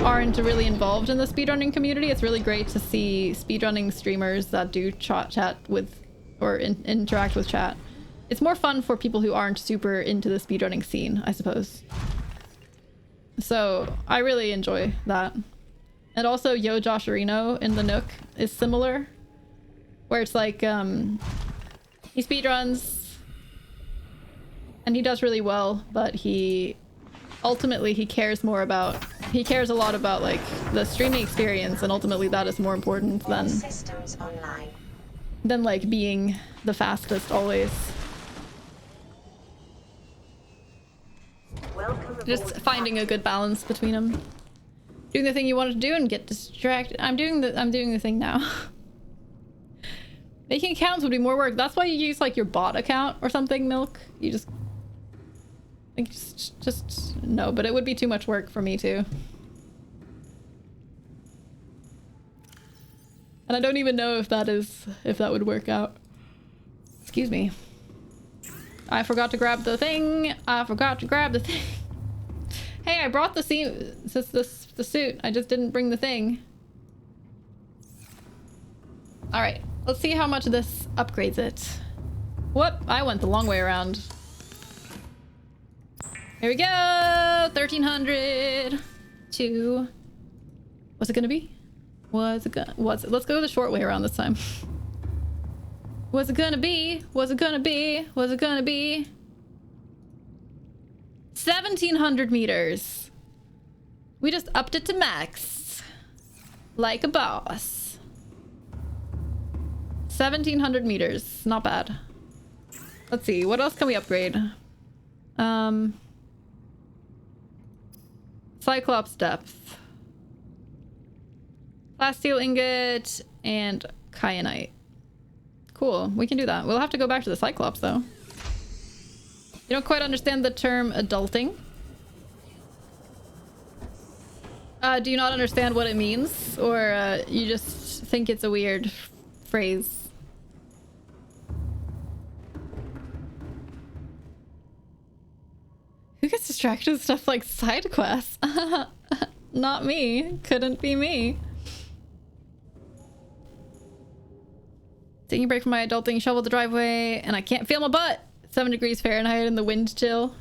aren't really involved in the speedrunning community, it's really great to see speedrunning streamers that do chat with or interact with chat. It's more fun for people who aren't super into the speedrunning scene, I suppose. So I really enjoy that. And also Yo Josherino in the Nook is similar, where it's like he speedruns and he does really well, but he ultimately he cares a lot about like the streaming experience, and ultimately that is more important than like being the fastest always. Just finding a good balance between them. Doing the thing you wanted to do and get distracted. I'm doing the thing now. Making accounts would be more work. That's why you use like your bot account or something, Milk. You just no, but it would be too much work for me too. And I don't even know if that would work out. Excuse me. I forgot to grab the thing. Hey, I brought the suit. I just didn't bring the thing. All right, let's see how much this upgrades it. Whoop, I went the long way around. Here we go, 1300 to, what's it gonna be? Let's go the short way around this time. What's it gonna be? 1700 meters. We just upped it to max. Like a boss. 1700 meters. Not bad. Let's see. What else can we upgrade? Cyclops depth. Plasteel ingot and kyanite. Cool. We can do that. We'll have to go back to the Cyclops though. You don't quite understand the term adulting? Do you not understand what it means? Or you just think it's a weird phrase? Who gets distracted with stuff like side quests? Not me. Couldn't be me. Taking a break from my adulting, shovel the driveway, and I can't feel my butt. 7 degrees Fahrenheit and the wind chill.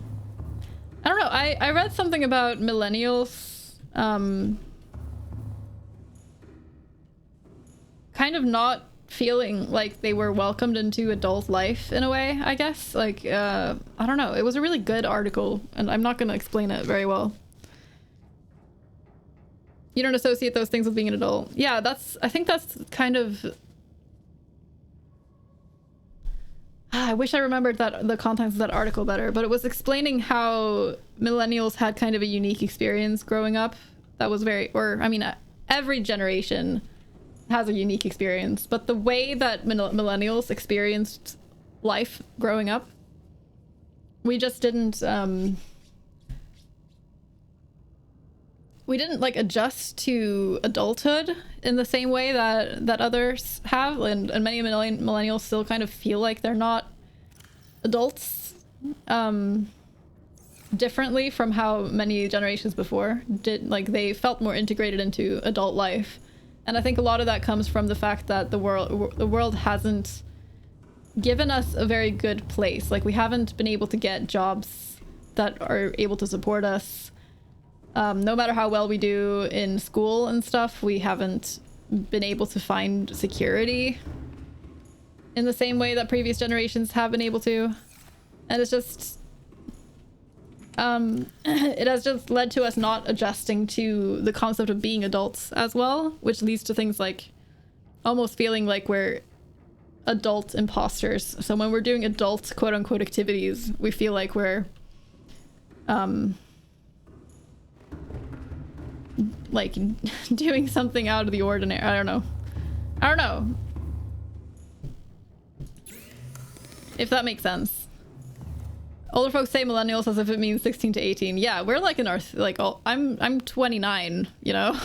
I don't know. I read something about millennials kind of not feeling like they were welcomed into adult life in a way, I guess. Like, I don't know. It was a really good article, and I'm not going to explain it very well. You don't associate those things with being an adult. Yeah, I think that's kind of... I wish I remembered the contents of that article better, but it was explaining how millennials had kind of a unique experience growing up. That was every generation has a unique experience, but the way that millennials experienced life growing up, we just didn't like adjust to adulthood in the same way that others have, and many millennials still kind of feel like they're not adults differently from how many generations before did. Like, they felt more integrated into adult life, and I think a lot of that comes from the fact that the world hasn't given us a very good place. Like, we haven't been able to get jobs that are able to support us. No matter how well we do in school and stuff, we haven't been able to find security in the same way that previous generations have been able to. And it's just... it has just led to us not adjusting to the concept of being adults as well, which leads to things like almost feeling like we're adult imposters. So when we're doing adult quote-unquote activities, we feel like we're like doing something out of the ordinary. I don't know if that makes sense. Older folks say millennials as if it means 16 to 18. Yeah, we're like in our like, oh, I'm 29, you know.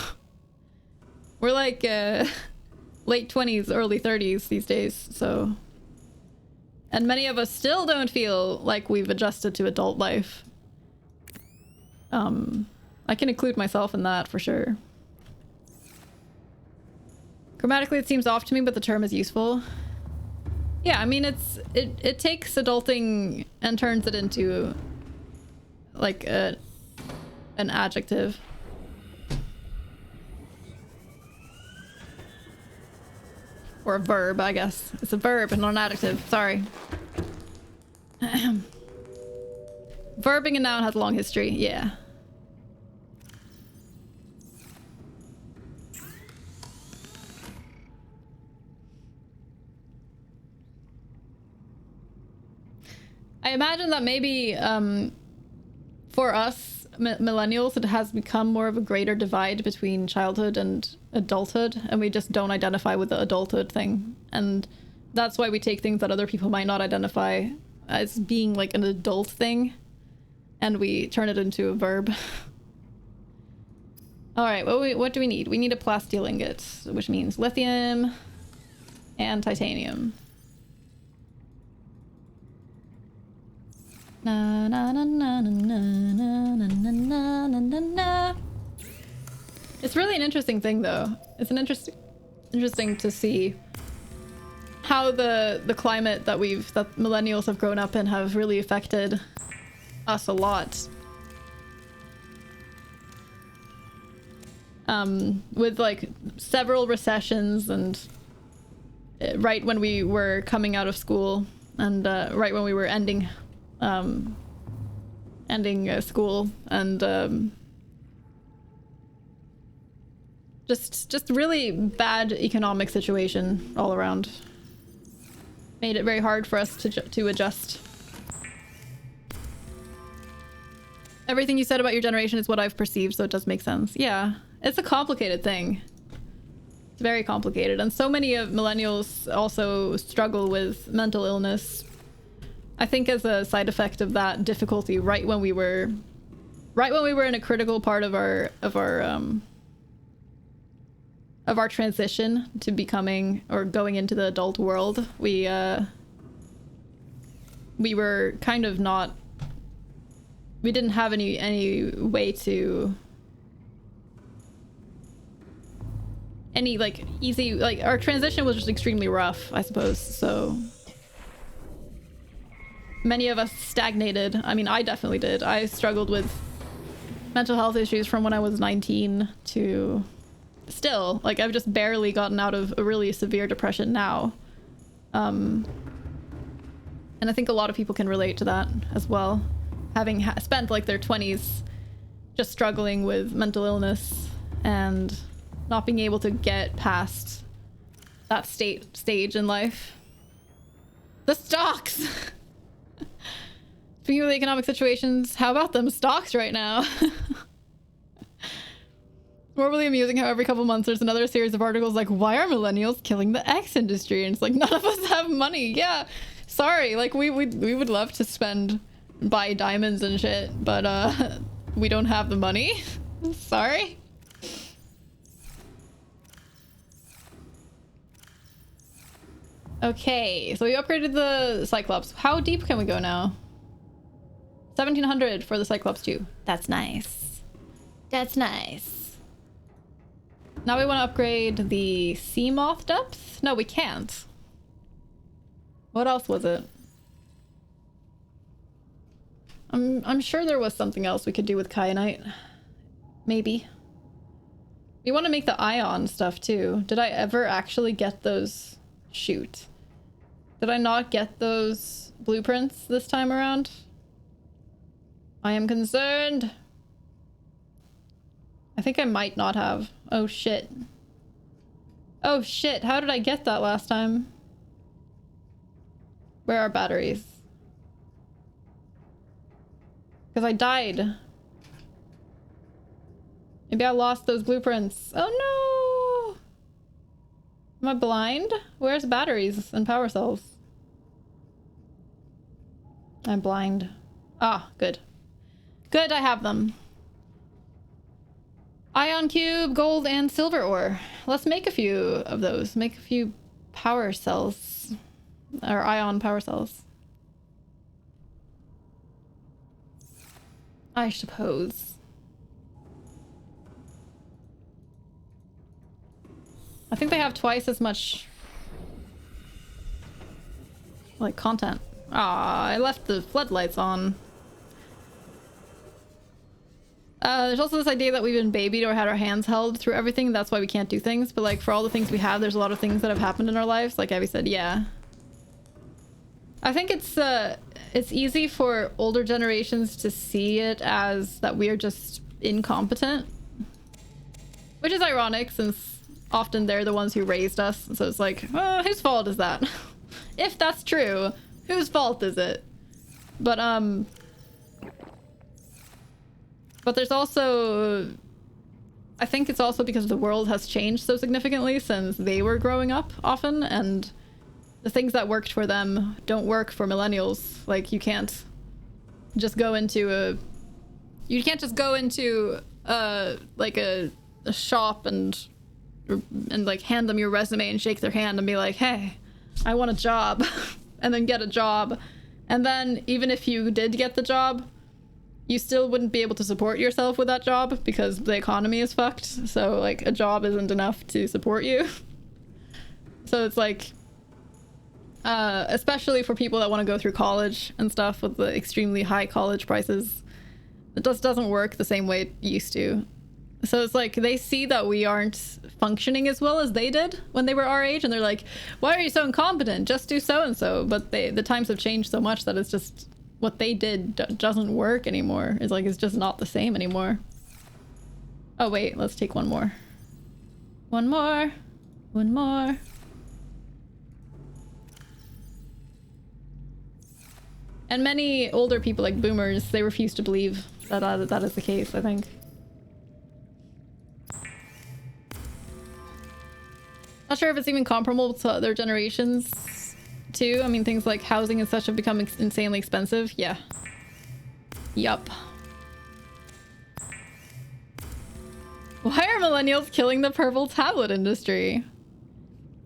We're like late 20s, early 30s these days, so. And many of us still don't feel like we've adjusted to adult life. I can include myself in that for sure. Grammatically it seems off to me, but the term is useful. Yeah, I mean, it takes adulting and turns it into like an adjective. Or a verb, I guess. It's a verb and not an adjective. Sorry. Verbing a noun has a long history. Yeah. I imagine that maybe for us millennials, it has become more of a greater divide between childhood and adulthood, and we just don't identify with the adulthood thing. And that's why we take things that other people might not identify as being like an adult thing, and we turn it into a verb. All right, what do we need? We need a plasteel ingot, which means lithium and titanium. Na na na na na na na na na na na. It's really an interesting thing, though. It's an interesting to see how the climate that millennials have grown up in have really affected us a lot. With like several recessions and right when we were coming out of school and right when we were ending school, and just really bad economic situation all around. Made it very hard for us to adjust. Everything you said about your generation is what I've perceived, so it does make sense. Yeah, it's a complicated thing. It's very complicated, and so many of millennials also struggle with mental illness. I think as a side effect of that difficulty, right when we were in a critical part of our transition to becoming or going into the adult world, we were kind of not. We didn't have any way to like easy, like our transition was just extremely rough, I suppose. So many of us stagnated. I mean, I definitely did. I struggled with mental health issues from when I was 19 to still. Like, I've just barely gotten out of a really severe depression now. And I think a lot of people can relate to that as well. Having spent like their 20s just struggling with mental illness and not being able to get past that stage in life. The stocks! Speaking of the economic situations, how about them stocks right now? More really amusing how every couple months there's another series of articles like, why are millennials killing the X industry? And it's like, none of us have money. Yeah, sorry. Like, we would love to buy diamonds and shit, but we don't have the money. Sorry. Okay, so we upgraded the Cyclops. How deep can we go now? 1700 for the Cyclops 2. That's nice. That's nice. Now we want to upgrade the Sea Moth depth? No, we can't. What else was it? I'm sure there was something else we could do with kyanite. Maybe. We want to make the ion stuff too. Did I ever actually get those? Shoot. Did I not get those blueprints this time around? I am concerned. I think I might not have. Oh shit. Oh shit, how did I get that last time? Where are batteries? Because I died. Maybe I lost those blueprints. Oh no! Am I blind? Where's batteries and power cells? I'm blind. Ah, good. Good, I have them. Ion cube, gold, and silver ore. Let's make a few of those. Make a few power cells. Or ion power cells. I suppose. I think they have twice as much like content. Ah, I left the floodlights on. There's also this idea that we've been babied or had our hands held through everything. That's why we can't do things. But like for all the things we have, there's a lot of things that have happened in our lives. Like Abby said, yeah. I think it's easy for older generations to see it as that we're just incompetent. Which is ironic since often they're the ones who raised us. So it's like, whose fault is that? If that's true, whose fault is it? But there's also, I think it's also because the world has changed so significantly since they were growing up often, and the things that worked for them don't work for millennials. Like you can't just go into like a shop and like hand them your resume and shake their hand and be like, hey, I want a job, and then get a job. And then even if you did get the job, you still wouldn't be able to support yourself with that job because the economy is fucked. So like a job isn't enough to support you. So it's like, especially for people that want to go through college and stuff with the extremely high college prices, it just doesn't work the same way it used to. So it's like they see that we aren't functioning as well as they did when they were our age, and they're like, why are you so incompetent? Just do so and so. But the times have changed so much that it's just what they did doesn't work anymore. It's like it's just not the same anymore. Oh wait, let's take one more. One more. One more. And many older people, like boomers, they refuse to believe that is the case, I think. Not sure if it's even comparable to other generations, too. I mean, things like housing and such have become insanely expensive. Yeah. Yup. Why are millennials killing the purple tablet industry?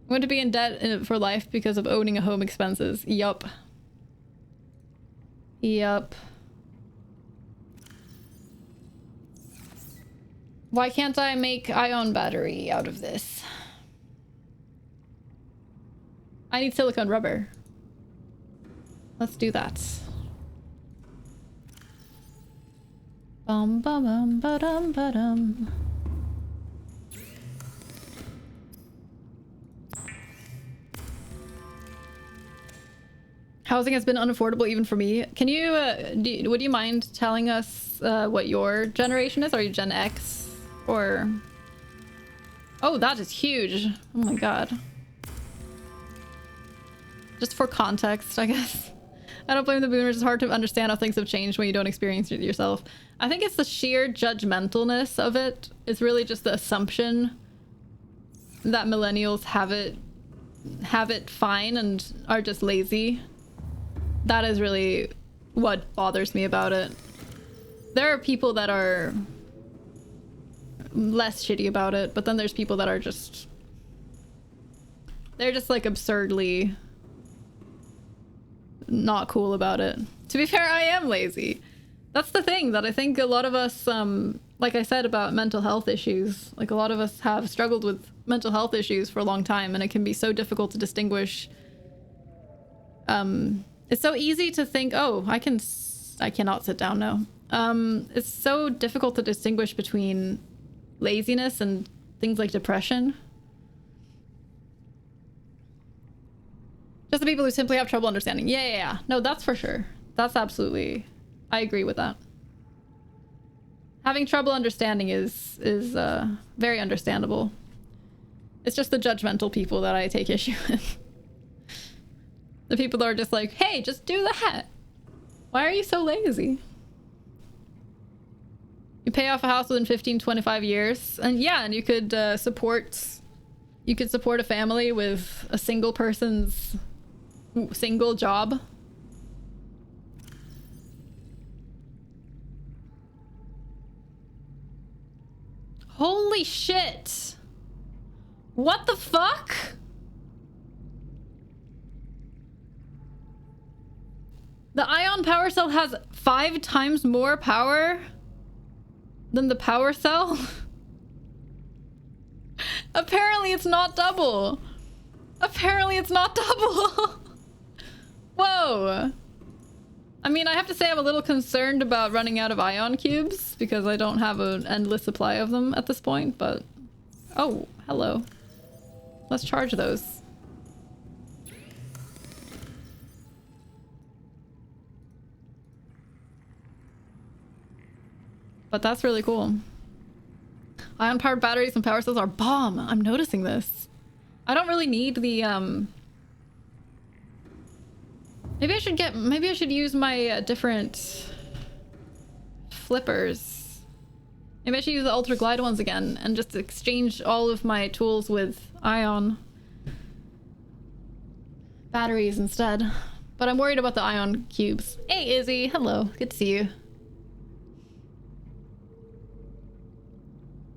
Want to be in debt for life because of owning a home expenses. Yup. Yup. Why can't I make ion battery out of this? I need silicone rubber. Let's do that. Bum ba bum ba dum ba dum. Housing has been unaffordable even for me. Can you, would you mind telling us what your generation is? Are you Gen X or? Oh, that is huge. Oh my god. Just for context, I guess. I don't blame the boomers. It's hard to understand how things have changed when you don't experience it yourself. I think it's the sheer judgmentalness of it. It's really just the assumption that millennials have it fine and are just lazy. That is really what bothers me about it. There are people that are less shitty about it, but then there's people that are just... they're just like absurdly not cool about it. To be fair, I am lazy. That's the thing that I think a lot of us, like I said about mental health issues, like a lot of us have struggled with mental health issues for a long time, and it can be so difficult to distinguish It's so easy to think, oh, I cannot sit down now. It's so difficult to distinguish between laziness and things like depression. Just the people who simply have trouble understanding. Yeah. No, that's for sure. That's absolutely... I agree with that. Having trouble understanding is very understandable. It's just the judgmental people that I take issue with. The people that are just like, hey, just do that. Why are you so lazy? You pay off a house within 15, 25 years. And yeah, and you could support a family with a single person's single job. Holy shit. What the fuck? The ion power cell has 5 times more power than the power cell? Apparently it's not double. Apparently it's not double. Whoa. I mean, I have to say I'm a little concerned about running out of ion cubes because I don't have an endless supply of them at this point, but... Oh, hello. Let's charge those. But that's really cool. Ion-powered batteries and power cells are bomb. I'm noticing this. I don't really need the, Maybe I should use my different flippers. Maybe I should use the Ultra Glide ones again and just exchange all of my tools with ion batteries instead. But I'm worried about the ion cubes. Hey, Izzy. Hello. Good to see you.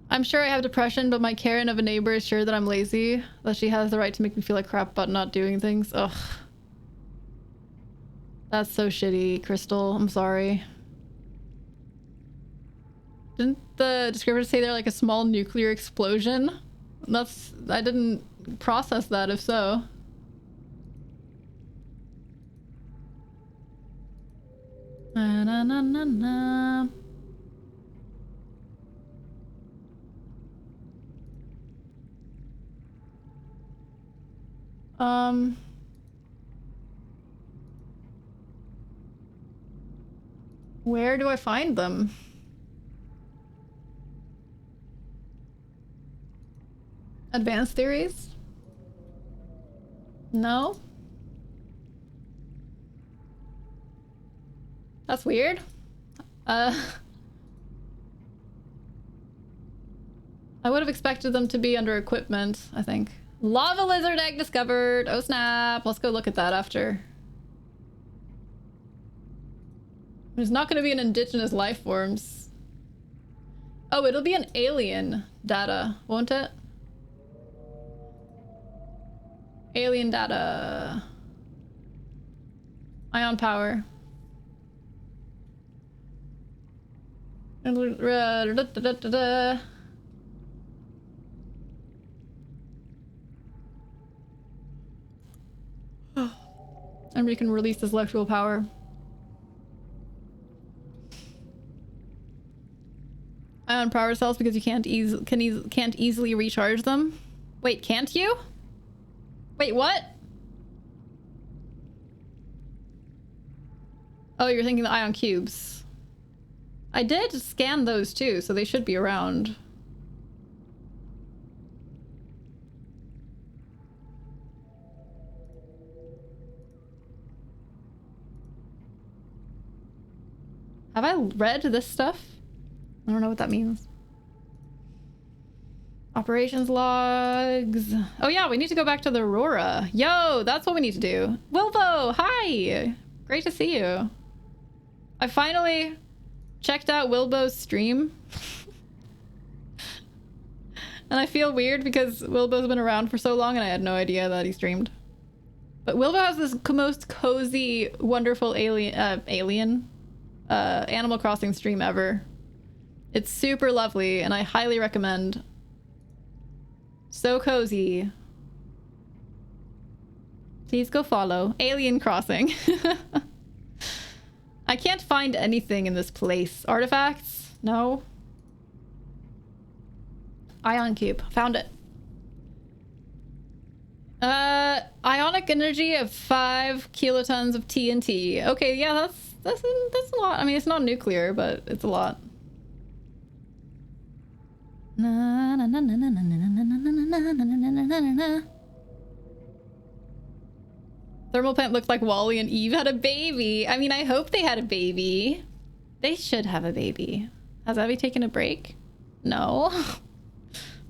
I'm sure I have depression, but my Karen of a neighbor is sure that I'm lazy, that she has the right to make me feel like crap about not doing things. Ugh. That's so shitty, Crystal. I'm sorry. Didn't the descriptor say they're like a small nuclear explosion? I didn't process that, if so. Na na na na na. Where do I find them? Advanced theories? No? That's weird. I would have expected them to be under equipment, I think. Lava lizard egg discovered! Oh snap! Let's go look at that after. There's not going to be an indigenous life forms. Oh, it'll be an alien data, won't it? Alien data. Ion power. And we can release this electrical power. Ion power cells because you can't easily recharge them. Wait, can't you? Wait, what? Oh, you're thinking the ion cubes. I did scan those too, so they should be around. Have I read this stuff? I don't know what that means. Operations logs. Oh yeah, we need to go back to the Aurora. Yo, that's what we need to do. Wilbo, hi! Great to see you. I finally checked out Wilbo's stream. And I feel weird because Wilbo's been around for so long and I had no idea that he streamed. But Wilbo has this most cozy, wonderful Animal Crossing stream ever. It's super lovely and I highly recommend. So cozy. Please go follow. Alien Crossing. I can't find anything in this place. Artifacts? No. Ion cube. Found it. Ionic energy of 5 kilotons of TNT. Okay, yeah, that's a lot. I mean, it's not nuclear, but it's a lot. Na, na, na, na, na, na, na, na, na, na, na, na, na, na. Thermal plant looked like Wally and Eve had a baby. I mean, I hope they had a baby. They should have a baby. Has Abby taken a break? No.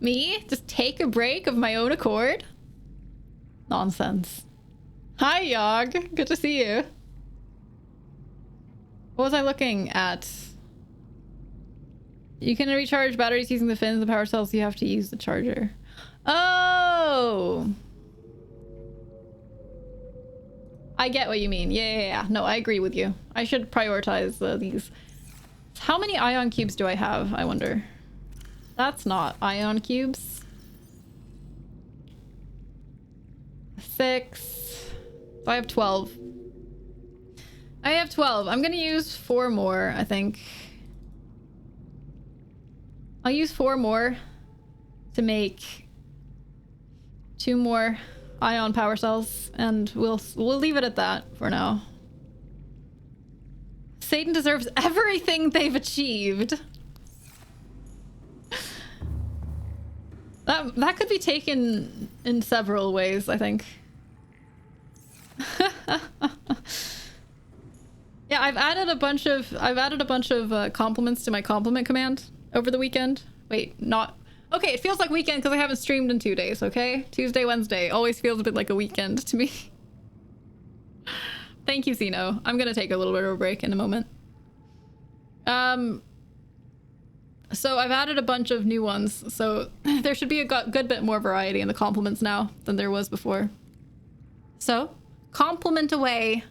Me? Just take a break of my own accord? Nonsense. Hi, Yog. Good to see you. What was I looking at? You can recharge batteries using the fins and power cells. You have to use the charger. Oh! I get what you mean. Yeah. No, I agree with you. I should prioritize these. How many ion cubes do I have, I wonder? That's not ion cubes. 6. So I have 12. I have 12. I'm gonna use 4 more, I think. I'll use 4 more to make 2 more ion power cells, and we'll leave it at that for now. Satan deserves everything they've achieved. That could be taken in several ways, I think. Yeah, I've added a bunch of compliments to my compliment command over the weekend. Wait, not okay. It feels like weekend because I haven't streamed in 2 days. Okay, Tuesday, Wednesday always feels a bit like a weekend to me. Thank you, Zeno. I'm gonna take a little bit of a break in a moment. So I've added a bunch of new ones, so there should be a good bit more variety in the compliments now than there was before. So, compliment away.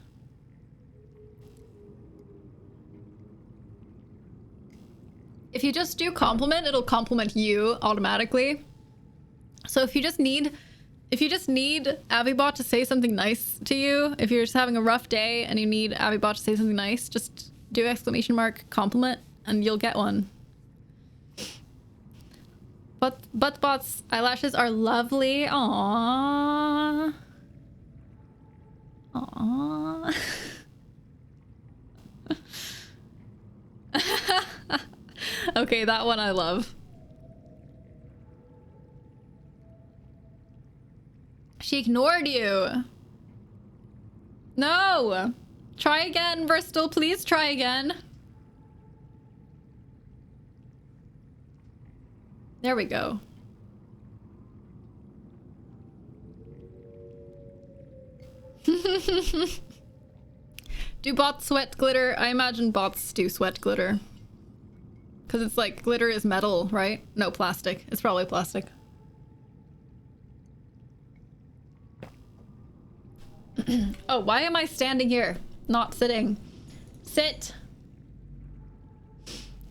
If you just do compliment, it'll compliment you automatically. So if you just need Avibot to say something nice to you, if you're just having a rough day and you need Avibot to say something nice, just do ! compliment and you'll get one. But Bot's eyelashes are lovely. Aww. Aww. Okay, that one I love. She ignored you. No. Try again, Bristol. Please try again. There we go. Do bots sweat glitter? I imagine bots do sweat glitter. Because it's like, glitter is metal, right? No, plastic. It's probably plastic. Oh, why am I standing here? Not sitting. Sit!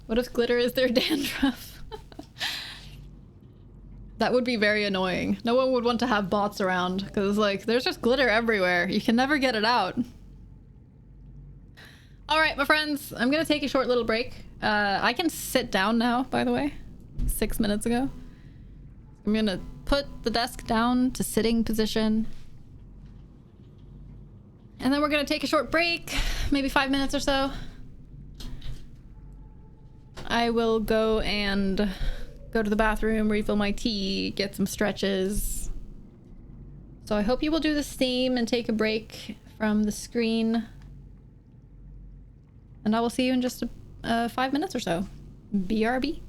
What if glitter is their dandruff? That would be very annoying. No one would want to have bots around, because like, there's just glitter everywhere. You can never get it out. Alright, my friends, I'm gonna take a short little break. I can sit down now, by the way. 6 minutes ago. I'm gonna put the desk down to sitting position. And then we're gonna take a short break, maybe 5 minutes or so. I will go to the bathroom, refill my tea, get some stretches. So I hope you will do the same and take a break from the screen. And I will see you in just 5 minutes or so. BRB.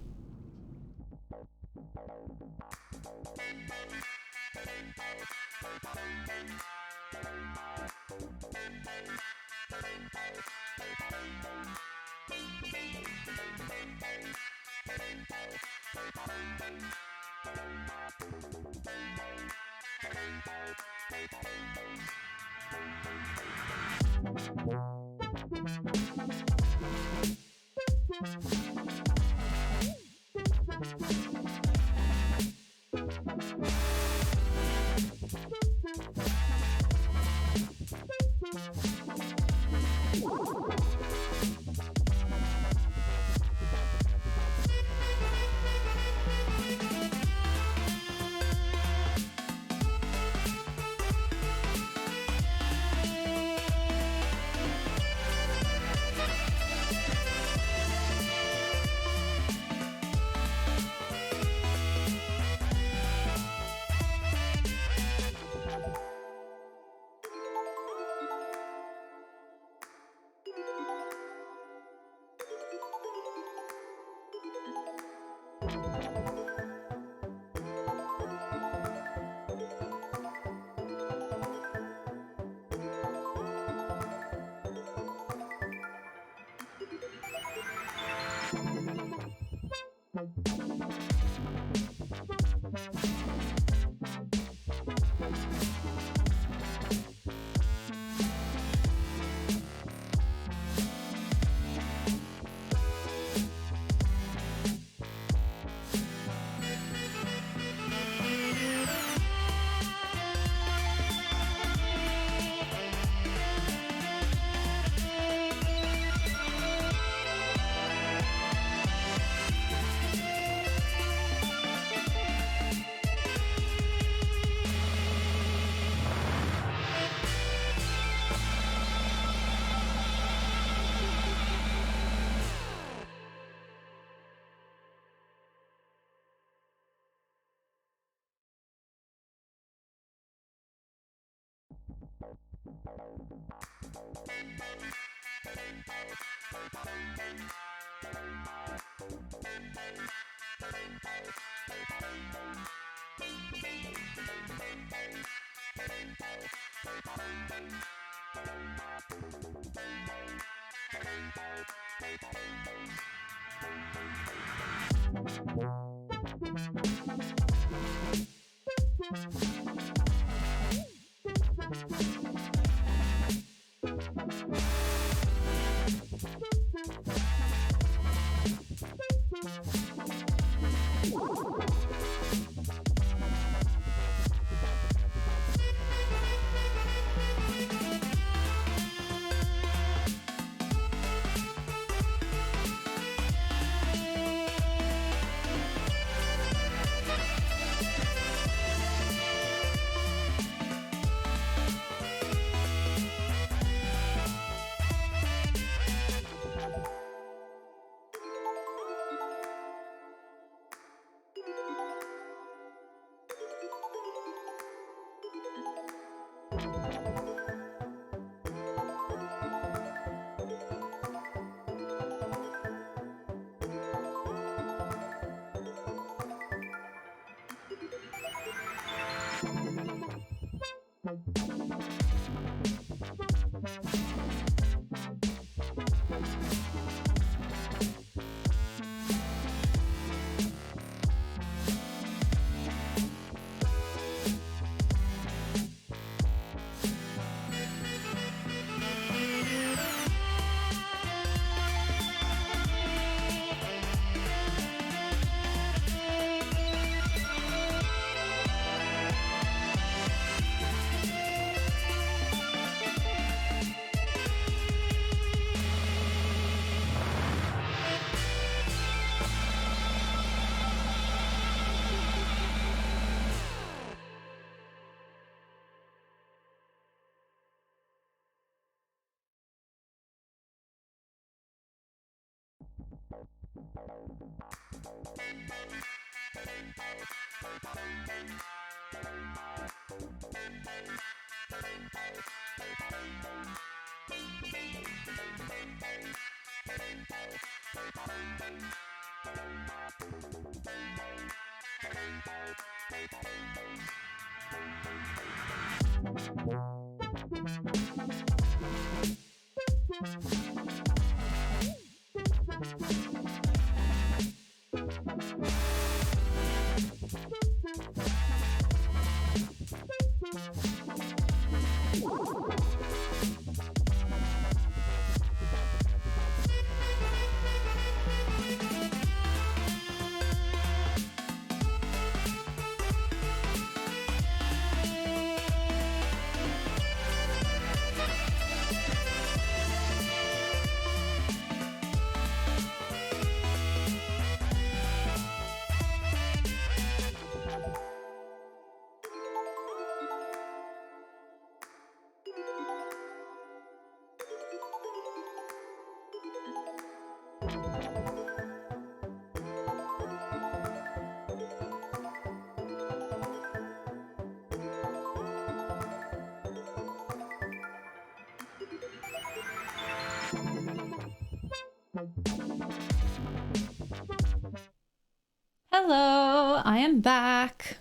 Hello, I am back.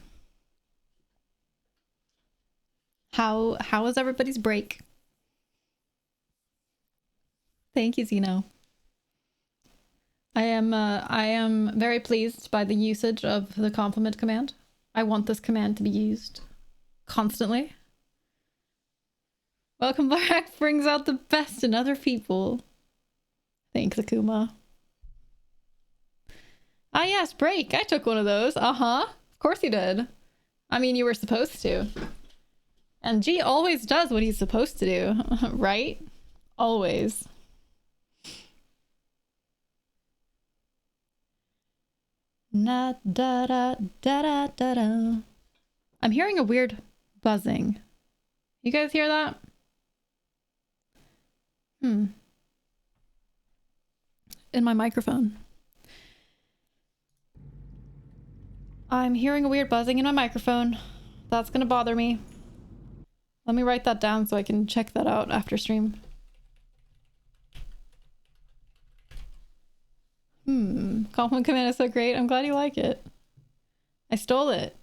How was everybody's break? Thank you, Zeno. I am very pleased by the usage of the compliment command. I want this command to be used constantly. Welcome back brings out the best in other people. Thanks, Akuma. Ah yes, break. I took one of those. Uh-huh. Of course you did. I mean, you were supposed to. And G always does what he's supposed to do, right? Always. Na da da da da da da. I'm hearing a weird buzzing. You guys hear that? In my microphone. I'm hearing a weird buzzing in my microphone. That's gonna bother me. Let me write that down so I can check that out after stream. Compliment command is so great. I'm glad you like it. I stole it.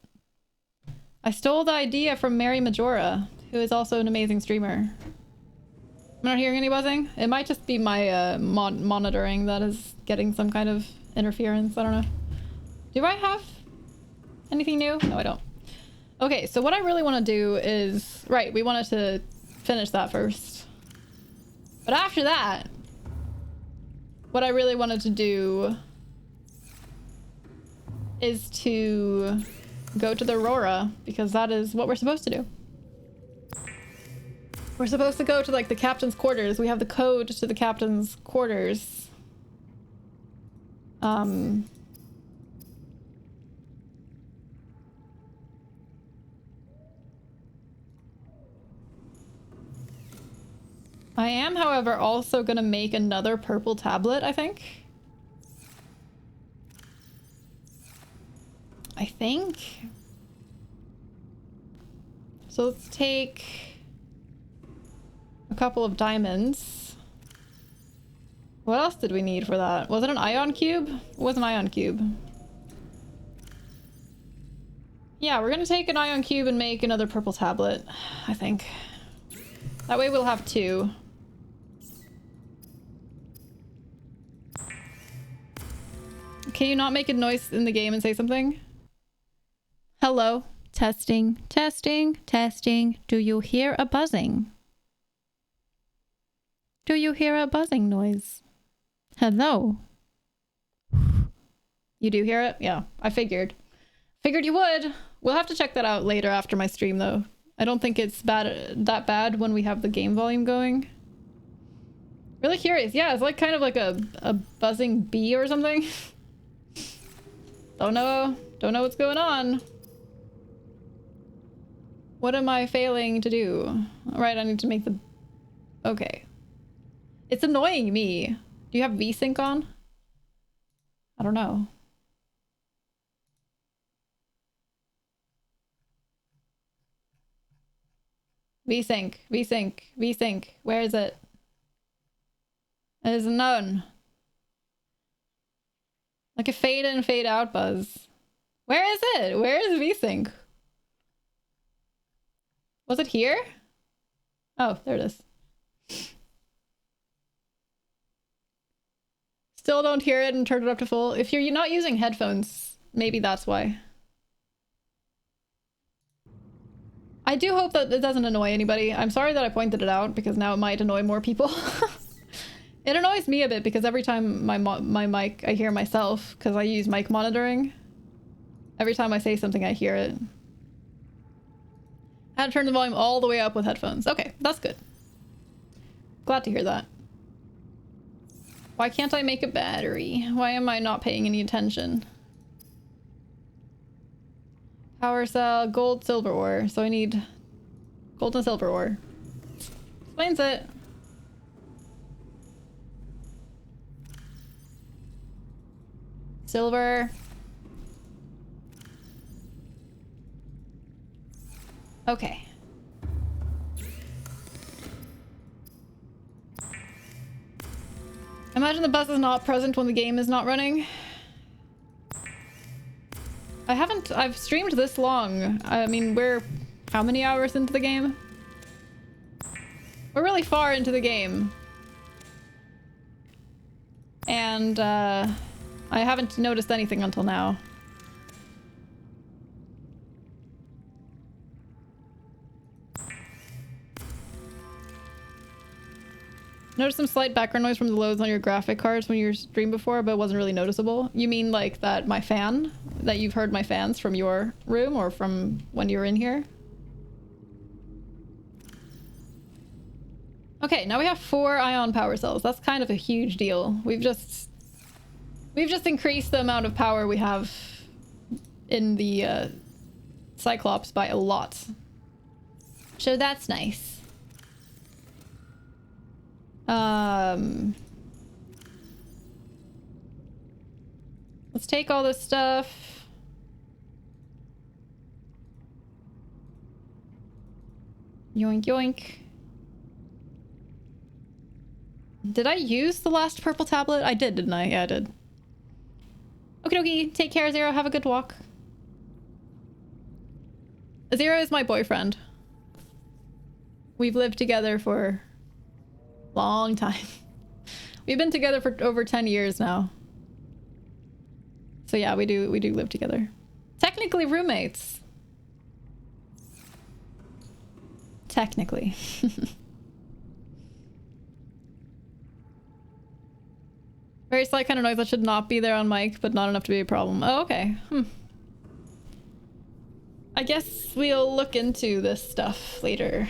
I stole the idea from Mary Majora, who is also an amazing streamer. I'm not hearing any buzzing. It might just be my monitoring that is getting some kind of interference. I don't know. Do I have anything new? No, I don't. Okay, so what I really want to do is... Right, we wanted to finish that first. But after that, what I really wanted to do is to go to the Aurora, because that is what we're supposed to do. We're supposed to go to, like, the captain's quarters. We have the code to the captain's quarters. I am, however, also gonna make another purple tablet, I think. So let's take a couple of diamonds. What else did we need for that? Was it an ion cube? It was an ion cube. Yeah, we're gonna take an ion cube and make another purple tablet, I think. That way we'll have two. Can you not make a noise in the game and say something? Hello? Testing, testing, testing. Do you hear a buzzing? Do you hear a buzzing noise? Hello? You do hear it? Yeah, I figured. Figured you would. We'll have to check that out later after my stream, though. I don't think it's that bad when we have the game volume going. Really curious. Yeah, it's like kind of like a buzzing bee or something. Don't know what's going on. What am I failing to do? All right, I need to make the... Okay. It's annoying me. Do you have VSync on? I don't know. VSync, VSync, VSync. Where is it? It is none. Like a fade in, fade out buzz. Where is it? Where is VSync? Was it here? Oh, there it is. Still don't hear it and turn it up to full. If you're not using headphones, maybe that's why. I do hope that it doesn't annoy anybody. I'm sorry that I pointed it out because now it might annoy more people. It annoys me a bit because every time my mic, I hear myself because I use mic monitoring. Every time I say something, I hear it. I had to turn the volume all the way up with headphones. Okay, that's good. Glad to hear that. Why can't I make a battery? Why am I not paying any attention? Power cell, gold, silver ore. So I need gold and silver ore. Explains it. Silver. Okay. Imagine the bus is not present when the game is not running. I've streamed this long. I mean, we're how many hours into the game? We're really far into the game. And I haven't noticed anything until now. Noticed some slight background noise from the loads on your graphic cards when you streamed before, but it wasn't really noticeable. You mean like that my fan? That you've heard my fans from your room or from when you were in here? Okay, now we have 4 ion power cells. That's kind of a huge deal. We've just increased the amount of power we have in the Cyclops by a lot. So that's nice. Let's take all this stuff. Yoink yoink. Did I use the last purple tablet? I did, didn't I? Yeah, I did. Okie dokie. Take care, Zero. Have a good walk. Zero is my boyfriend. We've lived together for a long time. We've been together for over 10 years now. So yeah, we do live together. Technically roommates. Technically. Very slight kind of noise that should not be there on mic, but not enough to be a problem. Oh, okay. I guess we'll look into this stuff later.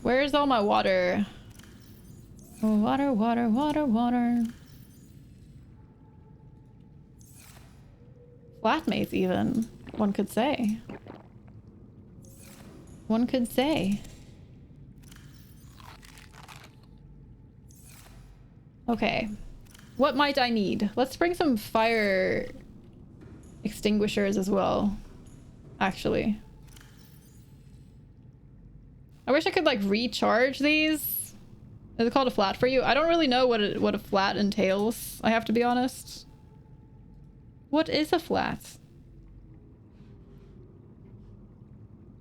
Where's all my water? Water, water, water, water. Flatmates even, one could say. One could say. Okay. What might I need? Let's bring some fire extinguishers as well, actually. I wish I could like recharge these. Is it called a flat for you? I don't really know what a flat entails, I have to be honest. What is a flat?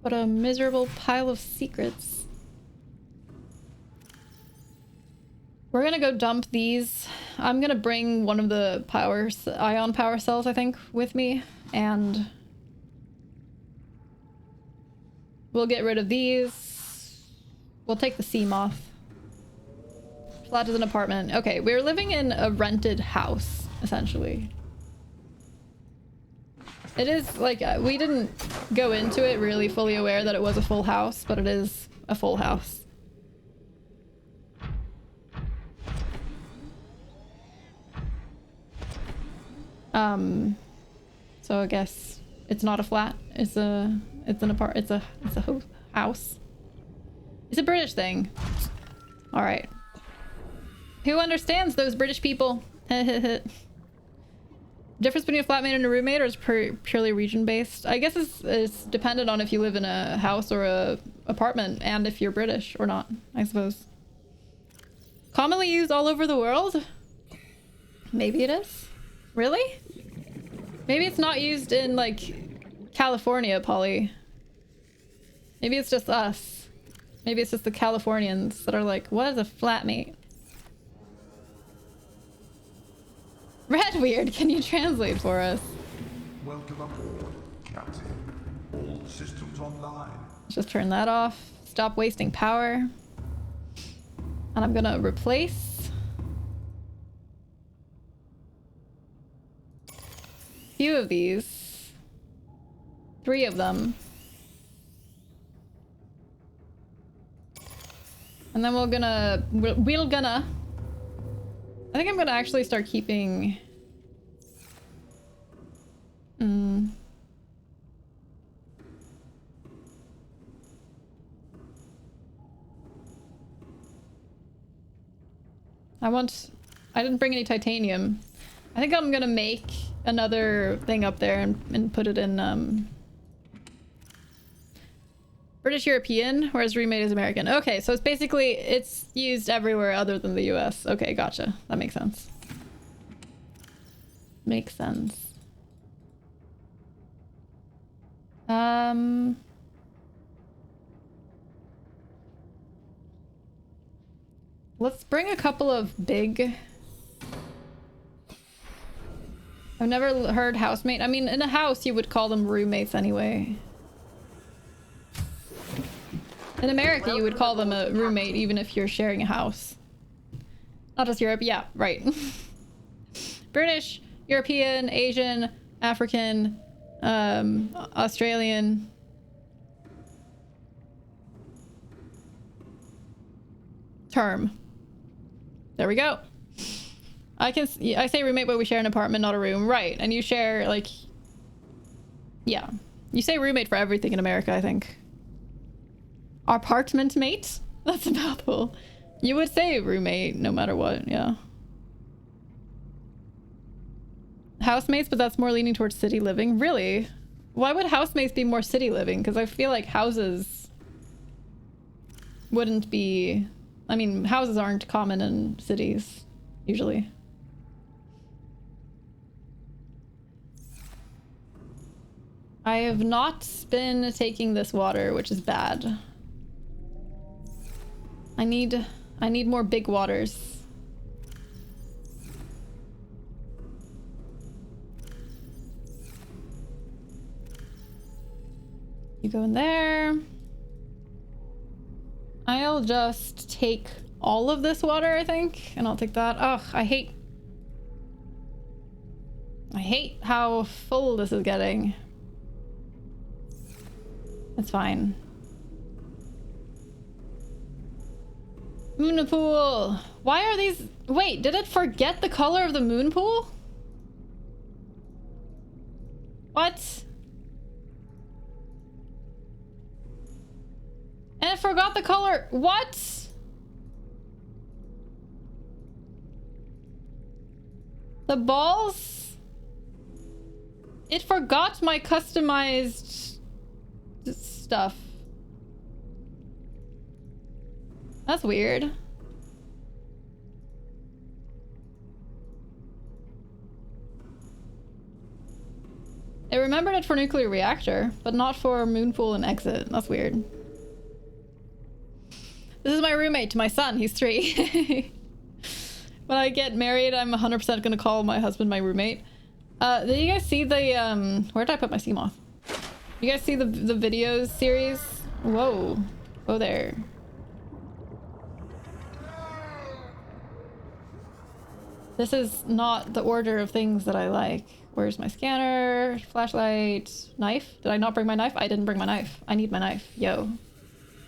What a miserable pile of secrets. We're gonna go dump these. I'm gonna bring one of the ion power cells, I think, with me, and we'll get rid of these. We'll take the sea moth. Flat is an apartment. Okay, we're living in a rented house, essentially. It is like, we didn't go into it really fully aware that it was a full house, but it is a full house. So I guess it's not a flat. It's a house. It's a British thing. All right. Who understands those British people? Difference between a flatmate and a roommate, or is purely region based? I guess it's dependent on if you live in a house or a apartment, and if you're British or not, I suppose. Commonly used all over the world? Maybe it is. Really? Maybe it's not used in, like, California, Polly. Maybe it's just us. Maybe it's just the Californians that are like, what is a flatmate? Redweird, can you translate for us? Welcome aboard, Captain. All systems online. Let's just turn that off. Stop wasting power. And I'm gonna replace few of these. 3 of them. And then we're gonna I think I'm gonna actually start keeping I didn't bring any titanium. I think I'm gonna make another thing up there and put it in British European, whereas remade is American. Okay, so it's basically, it's used everywhere other than the US. Okay, gotcha. That makes sense. makes sense. Let's bring a couple of big... I've never heard housemate. I mean, in a house, you would call them roommates anyway. In America, you would call them a roommate even if you're sharing a house. Not just Europe. Yeah, right. British, European, Asian, African, Australian. Term. There we go. I say roommate, but we share an apartment, not a room. Right. And you share, like... Yeah. You say roommate for everything in America, I think. Apartment mate? That's a mouthful. You would say roommate no matter what, yeah. Housemates, but that's more leaning towards city living. Really? Why would housemates be more city living? Because I feel like houses wouldn't be... I mean, houses aren't common in cities, usually. I have not been taking this water, which is bad. I need more big waters. You go in there. I'll just take all of this water, I think, and I'll take that. Ugh, I hate how full this is getting. It's fine. Moon pool. Why are these... Wait, did it forget the color of the moon pool? What? And it forgot the color. What? The balls? It forgot my customized stuff. That's weird. It remembered it for nuclear reactor, but not for moon pool and exit. That's weird. This is my roommate to my son. He's 3. When I get married, I'm 100% gonna call my husband my roommate. Did you guys see the, where did I put my sea moth? You guys see the videos series? Whoa. Go there. This is not the order of things that I like. Where's my scanner? Flashlight? Knife? Did I not bring my knife? I didn't bring my knife. I need my knife. Yo.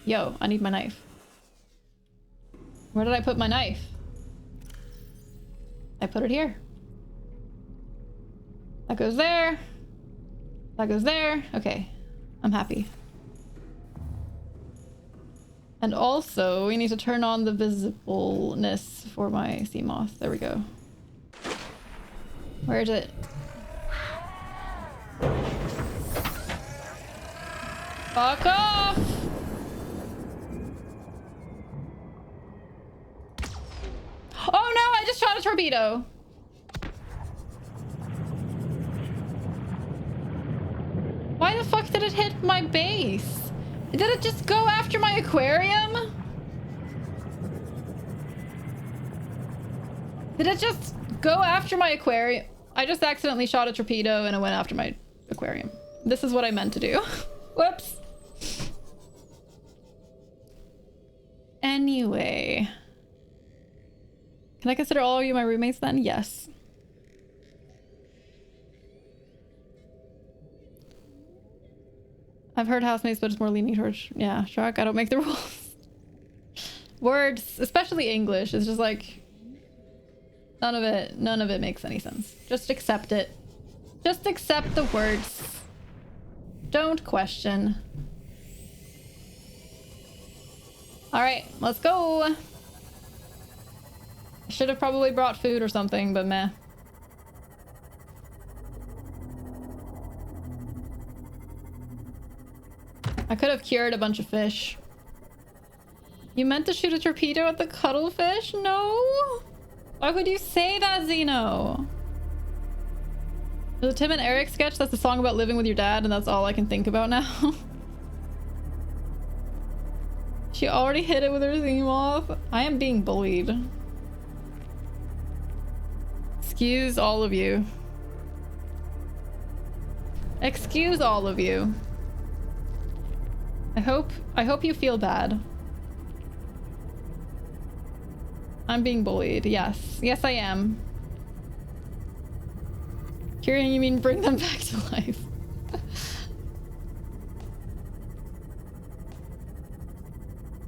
Yo, I need my knife. Where did I put my knife? I put it here. That goes there. That goes there. Okay. I'm happy. And also, we need to turn on the visibleness for my sea moth. There we go. Where is it? Fuck off! Oh no, I just shot a torpedo! Why the fuck did it hit my base? Did it just go after my aquarium? Did it just go after my aquarium? I just accidentally shot a torpedo and it went after my aquarium. This is what I meant to do. Whoops. Anyway. Can I consider all of you my roommates then? Yes. I've heard housemates, but it's more leaning towards... Yeah, Shark, I don't make the rules. Words, especially English, is just like... None of it makes any sense. Just accept it. Just accept the words. Don't question. Alright, let's go. I should have probably brought food or something, but meh. I could have cured a bunch of fish. You meant to shoot a torpedo at the cuttlefish? No? Why would you say that, Zeno? There's a Tim and Eric sketch that's a song about living with your dad, and that's all I can think about now. She already hit it with her theme off. I am being bullied. Excuse all of you. Excuse all of you. I hope you feel bad. I'm being bullied. Yes. Yes, I am. Kieran, you mean bring them back to life?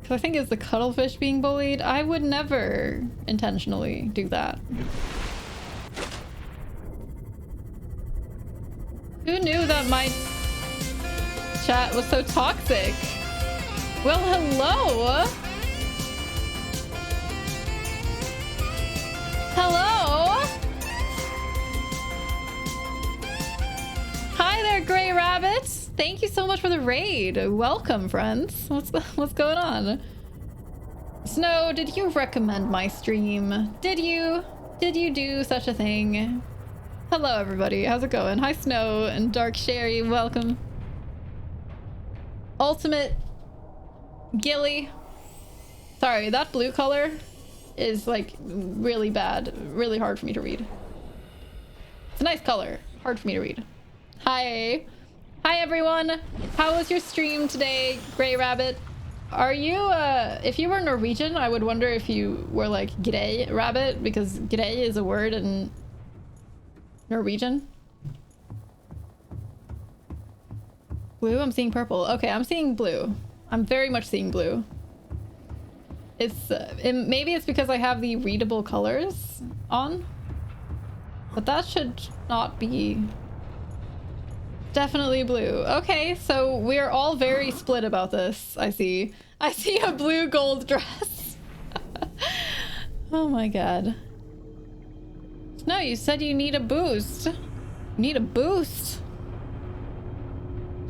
Because I think it's the cuttlefish being bullied. I would never intentionally do that. Who knew that my chat was so toxic? Well, hello! Hello! Hi there, Gray Rabbits! Thank you so much for the raid. Welcome, friends. What's going on? Snow, did you recommend my stream? Did you? Did you do such a thing? Hello, everybody. How's it going? Hi, Snow and Dark Sherry. Welcome. Ultimate Gilly. Sorry, that blue color is like really bad. Really hard for me to read. It's a nice color. Hard for me to read. Hi. Hi, everyone. How was your stream today, Gray Rabbit? Are you, if you were Norwegian, I would wonder if you were like Grey Rabbit, because Grey is a word in Norwegian. Blue? I'm seeing purple. Okay, I'm seeing blue. I'm very much seeing blue. It's maybe it's because I have the readable colors on, but that should not be. Definitely blue. Okay, so we're all very split about this. I see a blue gold dress. Oh my god. No, you said you need a boost. You need a boost.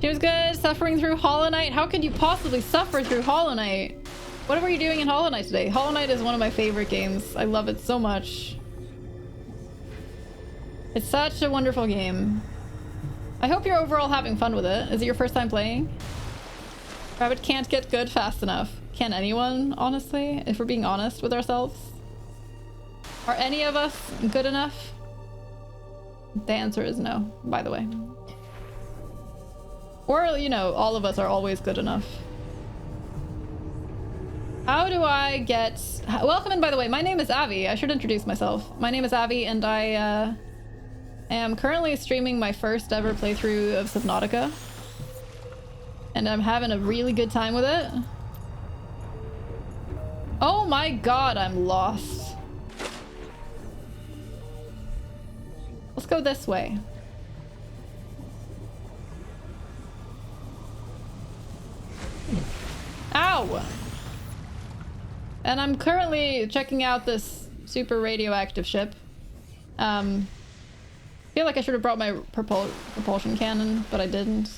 She was good. Suffering through Hollow Knight. How could you possibly suffer through Hollow Knight? What were you doing in Hollow Knight today? Hollow Knight is one of my favorite games. I love it so much. It's such a wonderful game. I hope you're overall having fun with it. Is it your first time playing? Rabbit can't get good fast enough. Can anyone, honestly? If we're being honest with ourselves? Are any of us good enough? The answer is no, by the way. Or, you know, all of us are always good enough. How do I get... Welcome in, by the way. My name is Avi. I should introduce myself. My name is Avi, and I am currently streaming my first ever playthrough of Subnautica. And I'm having a really good time with it. Oh my god, I'm lost. Let's go this way. Ow! And I'm currently checking out this super radioactive ship. I feel like I should have brought my propulsion cannon, but I didn't.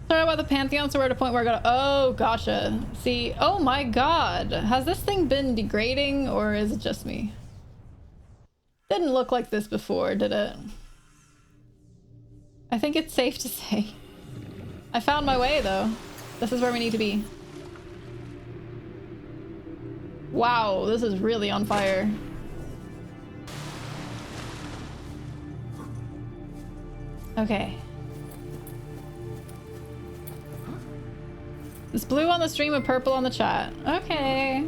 Sorry about the Pantheon, so we're at a point where I gotta... Oh, gotcha. See, oh my god. Has this thing been degrading, or is it just me? Didn't look like this before, did it? I think it's safe to say. I found my way, though. This is where we need to be. Wow, this is really on fire. Okay. It's blue on the stream and purple on the chat. Okay.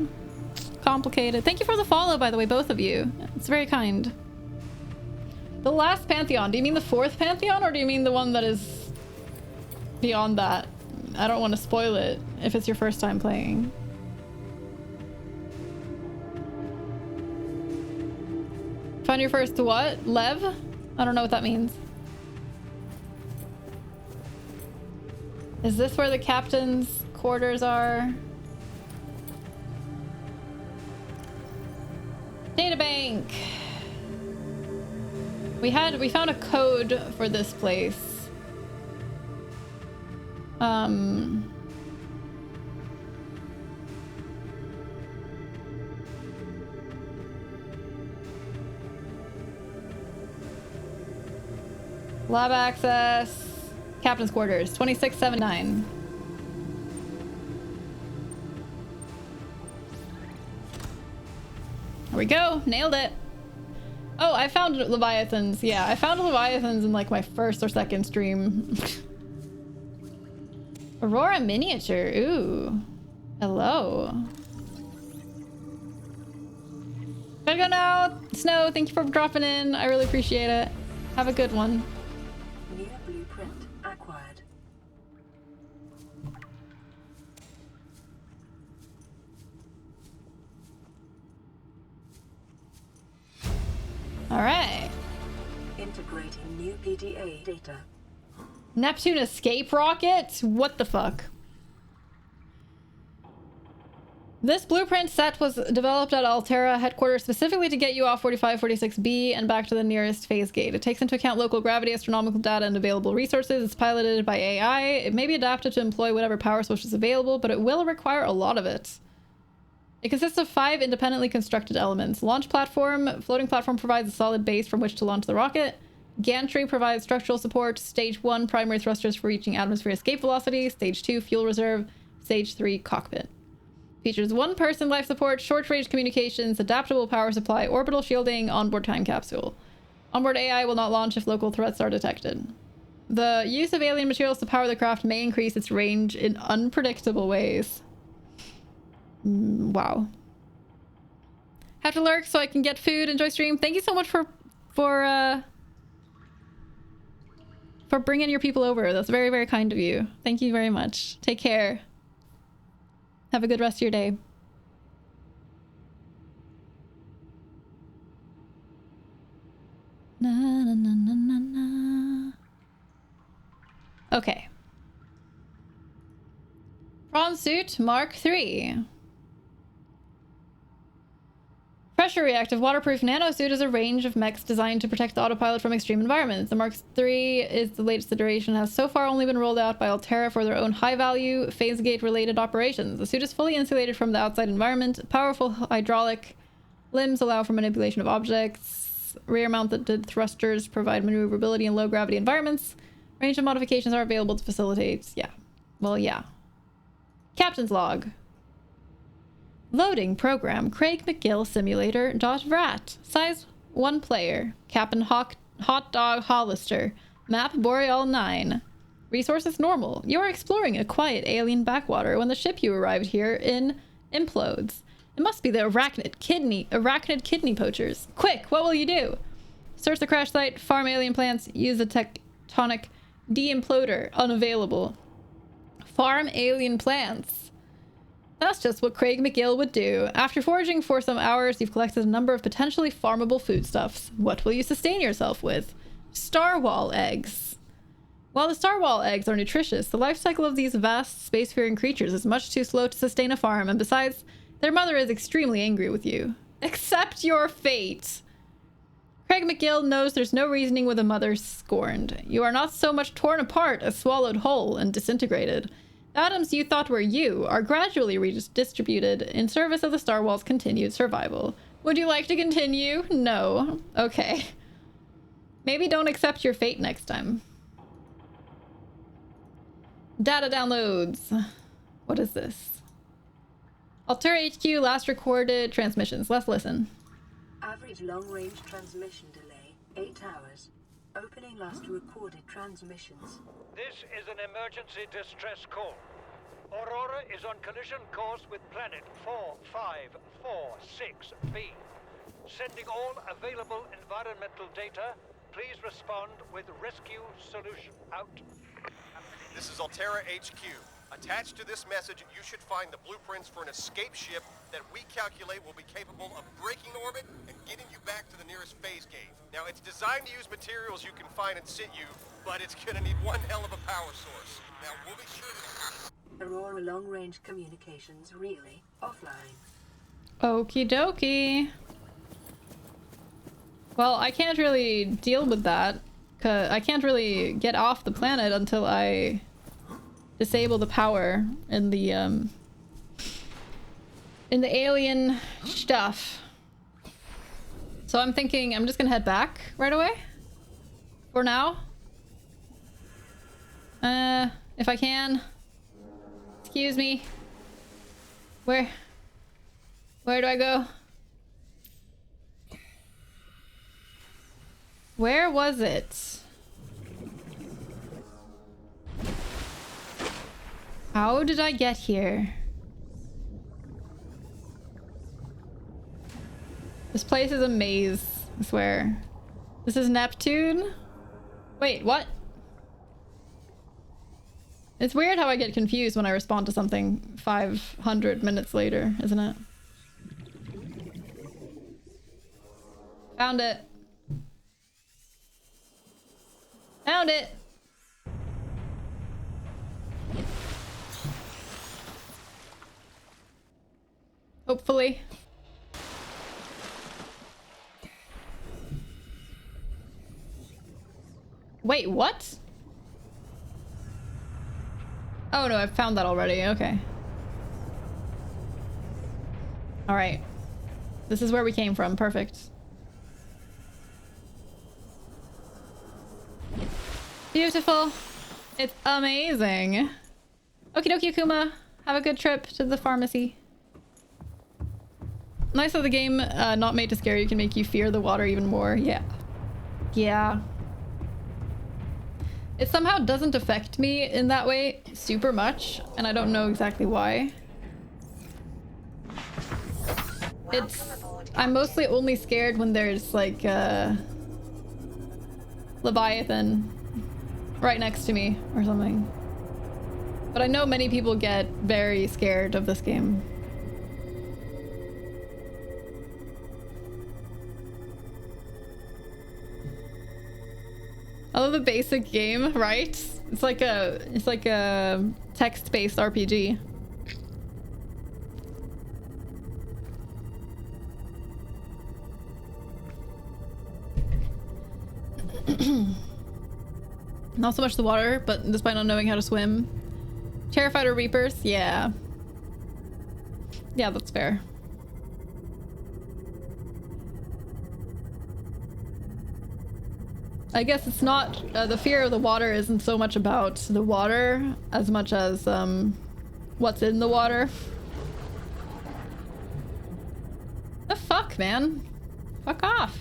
Complicated. Thank you for the follow, by the way, both of you. It's very kind. The last Pantheon. Do you mean the fourth Pantheon, or do you mean the one that is beyond that? I don't want to spoil it if it's your first time playing. Find your first what? Lev? I don't know what that means. Is this where the captain's quarters are? Databank! We found a code for this place. Lab access. Captain's quarters. 2679. There we go. Nailed it. Oh, I found Leviathans. Yeah, I found Leviathans in like my first or second stream. Aurora miniature. Ooh. Hello. Gotta go now. Snow, thank you for dropping in. I really appreciate it. Have a good one. New blueprint acquired. All right. Integrating new PDA data. Neptune escape rocket? What the fuck? This blueprint set was developed at Altera headquarters specifically to get you off 4546B and back to the nearest phase gate. It takes into account local gravity, astronomical data, and available resources. It's piloted by AI. It may be adapted to employ whatever power source is available, but it will require a lot of it. It consists of 5 independently constructed elements. Launch platform. Floating platform provides a solid base from which to launch the rocket. Gantry provides structural support. Stage 1, primary thrusters for reaching atmosphere escape velocity. Stage 2, fuel reserve. Stage 3, cockpit. Features 1-person life support, short-range communications, adaptable power supply, orbital shielding, onboard time capsule. Onboard AI will not launch if local threats are detected. The use of alien materials to power the craft may increase its range in unpredictable ways. Wow. Have to lurk so I can get food, enjoy stream. Thank you so much for bringing your people over. That's very, very kind of you. Thank you very much. Take care. Have a good rest of your day. Na, na, na, na, na, na. Okay. Prawn suit Mark III. Pressure reactive waterproof nanosuit is a range of mechs designed to protect the autopilot from extreme environments. The Mark III is the latest iteration and has so far only been rolled out by Altera for their own high-value, phase-gate-related operations. The suit is fully insulated from the outside environment. Powerful hydraulic limbs allow for manipulation of objects. Rear-mounted thrusters provide maneuverability in low-gravity environments. Range of modifications are available to facilitate... Yeah. Well, yeah. Captain's log. Loading program Craig McGill Simulator .vrat. Size 1 player. Captain Hot Dog Hollister. Map Boreal 9. Resources normal. You are exploring a quiet alien backwater when the ship you arrived here in implodes. It must be the arachnid kidney poachers. Quick, what will you do? Search the crash site, farm alien plants, use the tectonic de-imploder. Unavailable. Farm alien plants. That's just what Craig McGill would do. After foraging for some hours, you've collected a number of potentially farmable foodstuffs. What will you sustain yourself with? Starwall eggs. While the starwall eggs are nutritious, the life cycle of these vast spacefaring creatures is much too slow to sustain a farm, and besides, their mother is extremely angry with you. Accept your fate. Craig McGill knows there's no reasoning with a mother scorned. You are not so much torn apart as swallowed whole and disintegrated. The atoms you thought were you are gradually redistributed in service of the Starwall's continued survival. Would you like to continue? No. Okay. Maybe don't accept your fate next time. Data downloads. What is this? Altera HQ last recorded transmissions. Let's listen. Average long-range transmission delay, 8 hours. Opening last recorded transmissions. This is an emergency distress call. Aurora is on collision course with planet 4546b. Sending all available environmental data. Please respond with rescue solution. Out. This is Altera HQ. Attached to this message, you should find the blueprints for an escape ship that we calculate will be capable of breaking orbit and getting you back to the nearest phase gate. Now, it's designed to use materials you can find in situ, but it's gonna need one hell of a power source. Now, we'll be sure to... Aurora long-range communications really offline. Okie dokie. Well, I can't really deal with that, cause I can't really get off the planet until I disable the power in the alien stuff. So I'm thinking I'm just gonna head back right away for now. If I can. Excuse me. Where do I go? Where was it? How did I get here? This place is a maze, I swear. This is Neptune? Wait, what? It's weird how I get confused when I respond to something 500 minutes later, isn't it? Found it. Found it. Hopefully. Wait, what? Oh no, I found that already. Okay. All right. This is where we came from. Perfect. Beautiful. It's amazing. Okie dokie, Akuma. Have a good trip to the pharmacy. Nice that the game, not made to scare you, can make you fear the water even more. Yeah. Yeah. It somehow doesn't affect me in that way super much, and I don't know exactly why. I'm mostly only scared when there's like Leviathan right next to me or something. But I know many people get very scared of this game. I love the basic game, right? It's like a text-based RPG. Not so much the water, but despite not knowing how to swim. Terrified of Reapers? Yeah. Yeah, that's fair. I guess it's not, the fear of the water isn't so much about the water as much as what's in the water. The fuck, man? Fuck off.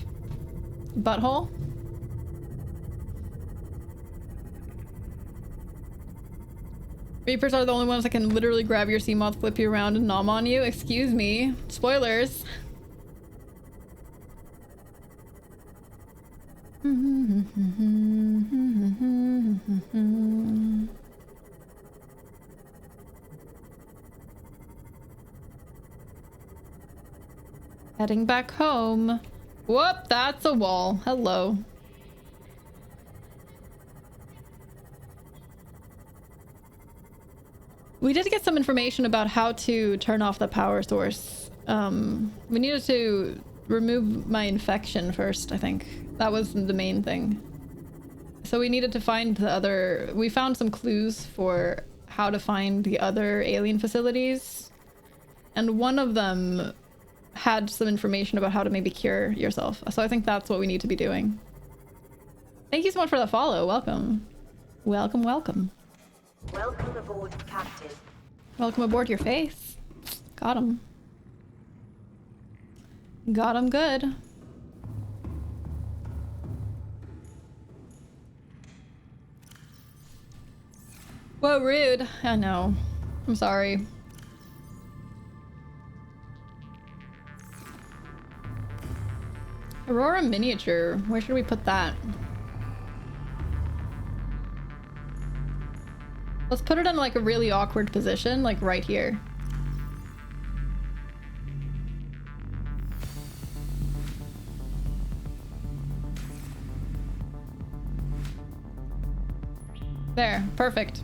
Butthole. Reapers are the only ones that can literally grab your sea moth, flip you around, and nom on you. Excuse me. Spoilers. Heading back home. Whoop, that's a wall. Hello. We did get some information about how to turn off the power source. We needed to remove my infection first, I think. That was the main thing. So we needed to find the other... We found some clues for how to find the other alien facilities. And one of them had some information about how to maybe cure yourself. So I think that's what we need to be doing. Thank you so much for the follow. Welcome. Welcome, welcome. Welcome aboard, Captain. Welcome aboard your face. Got him. Got him good. Whoa, rude. I know. I'm sorry. Aurora miniature. Where should we put that? Let's put it in like a really awkward position, like right here. There, perfect.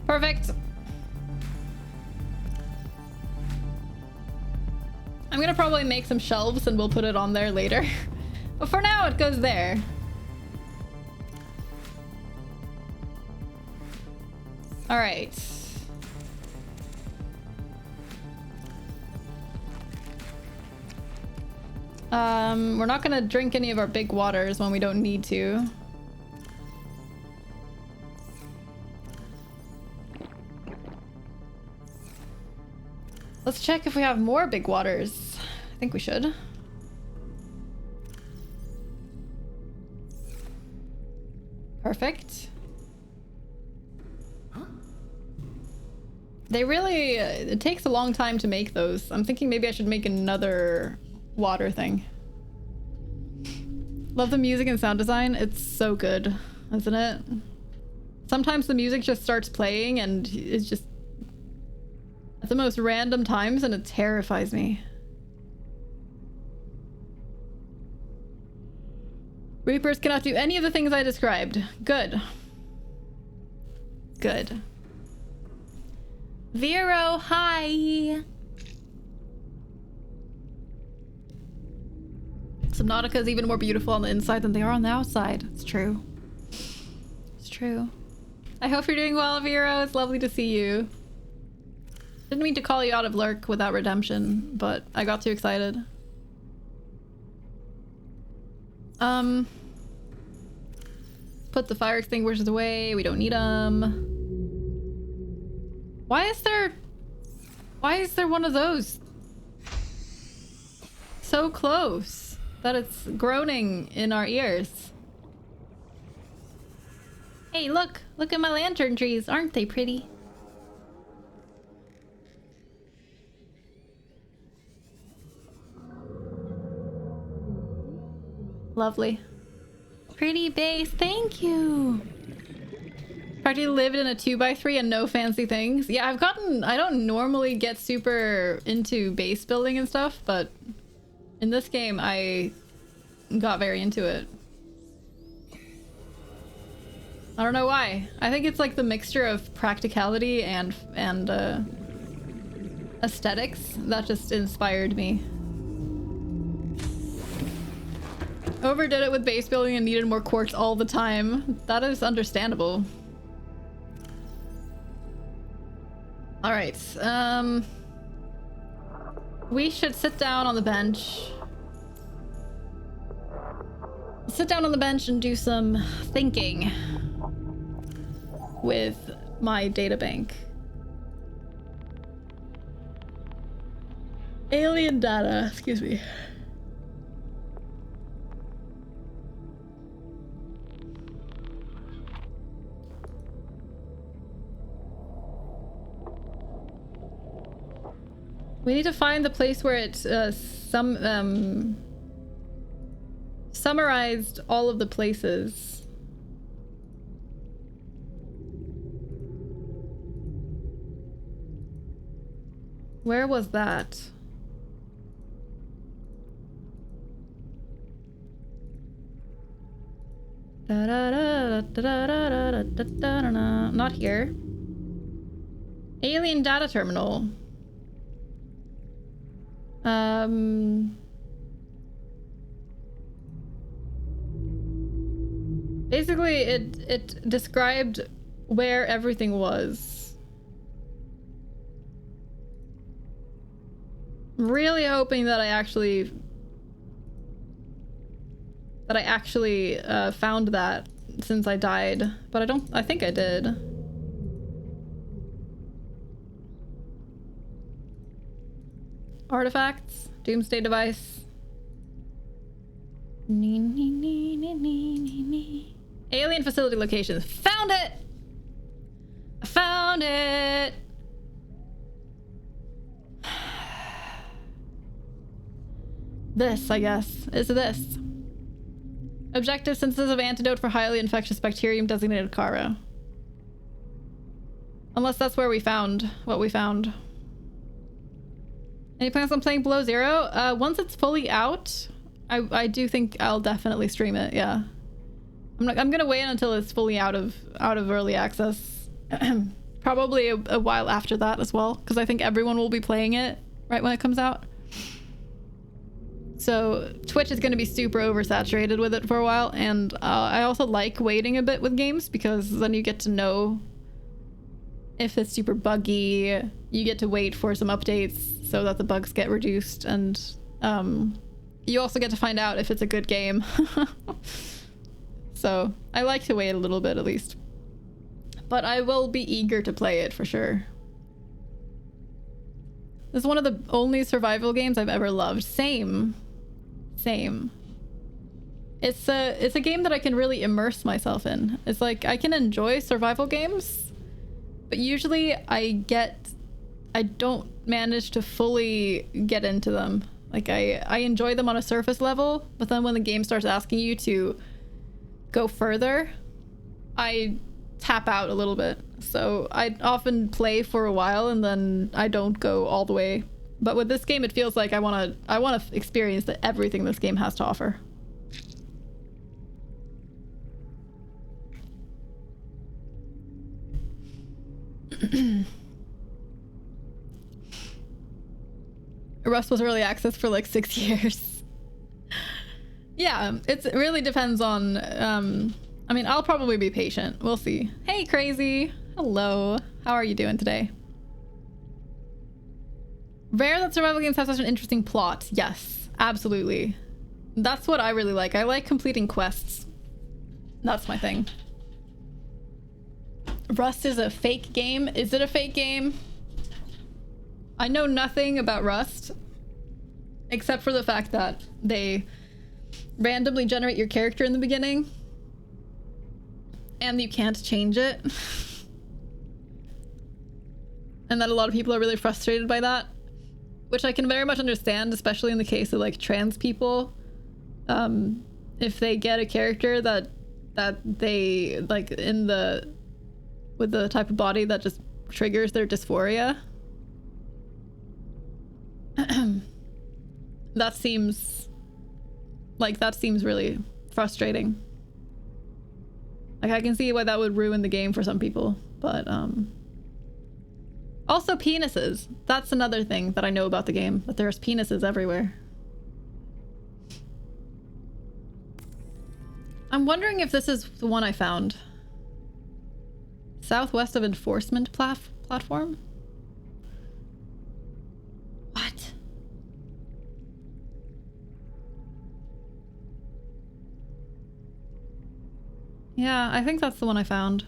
Perfect. I'm gonna probably make some shelves and we'll put it on there later. But for now, it goes there. All right. We're not gonna drink any of our big waters when we don't need to. Let's check if we have more big waters. I think we should. Perfect. They really, it takes a long time to make those. I'm thinking maybe I should make another water thing. Love the music and sound design. It's so good, isn't it? Sometimes the music just starts playing and it's just at the most random times and it terrifies me. Reapers cannot do any of the things I described. Good. Good. Vero, hi! Subnautica is even more beautiful on the inside than they are on the outside. It's true. It's true. I hope you're doing well, Vero. It's lovely to see you. Didn't mean to call you out of Lurk without redemption, but I got too excited. Put the fire extinguishers away. We don't need them. Why is there one of those so close that it's groaning in our ears? Hey, look at my lantern trees. Aren't they pretty? Lovely. Pretty base, thank you. Practically lived in a 2x3 and no fancy things. Yeah, I don't normally get super into base building and stuff, but in this game I got very into it. I don't know why. I think it's like the mixture of practicality and aesthetics that just inspired me. Overdid it with base building and needed more quartz all the time. That is understandable. All right, we should sit down on the bench. Sit down on the bench and do some thinking with my databank. Alien data, excuse me. We need to find the place where it summarized all of the places. Where was that? Not here. Alien data terminal. Basically it described where everything was. I'm really hoping that I actually found that since I died, but I think I did. Artifacts, doomsday device. Alien facility locations. Found it! I found it! This, I guess, is this. Objective synthesis of antidote for highly infectious bacterium designated Kara. Unless that's where we found what we found. Any plans on playing Below Zero? Once it's fully out, I do think I'll definitely stream it. Yeah, I'm gonna wait until it's fully out of early access. Probably a while after that as well, because I think everyone will be playing it right when it comes out. So Twitch is gonna be super oversaturated with it for a while, and I also like waiting a bit with games because then you get to know if it's super buggy, you get to wait for some updates so that the bugs get reduced, and you also get to find out if it's a good game. So I like to wait a little bit at least. But I will be eager to play it for sure. This is one of the only survival games I've ever loved. Same. It's a game that I can really immerse myself in. It's like I can enjoy survival games, but usually I don't manage to fully get into them. Like I enjoy them on a surface level, but then when the game starts asking you to go further, I tap out a little bit. So I often play for a while and then I don't go all the way. But with this game, it feels like I want to experience everything this game has to offer. Rust was early access for like 6 years. Yeah, it really depends on, I mean, I'll probably be patient. We'll see. Hey, Crazy. Hello. How are you doing today? Rare that survival games have such an interesting plot. Yes, absolutely. That's what I really like. I like completing quests. That's my thing. Rust is a fake game. Is it a fake game? I know nothing about Rust, except for the fact that they randomly generate your character in the beginning, and you can't change it. And that a lot of people are really frustrated by that, which I can very much understand, especially in the case of like trans people. If they get a character that they like with the type of body that just triggers their dysphoria. That seems really frustrating. Like I can see why that would ruin the game for some people, but also penises. That's another thing that I know about the game, that there's penises everywhere. I'm wondering if this is the one I found. Southwest of Enforcement platform? What? Yeah, I think that's the one I found.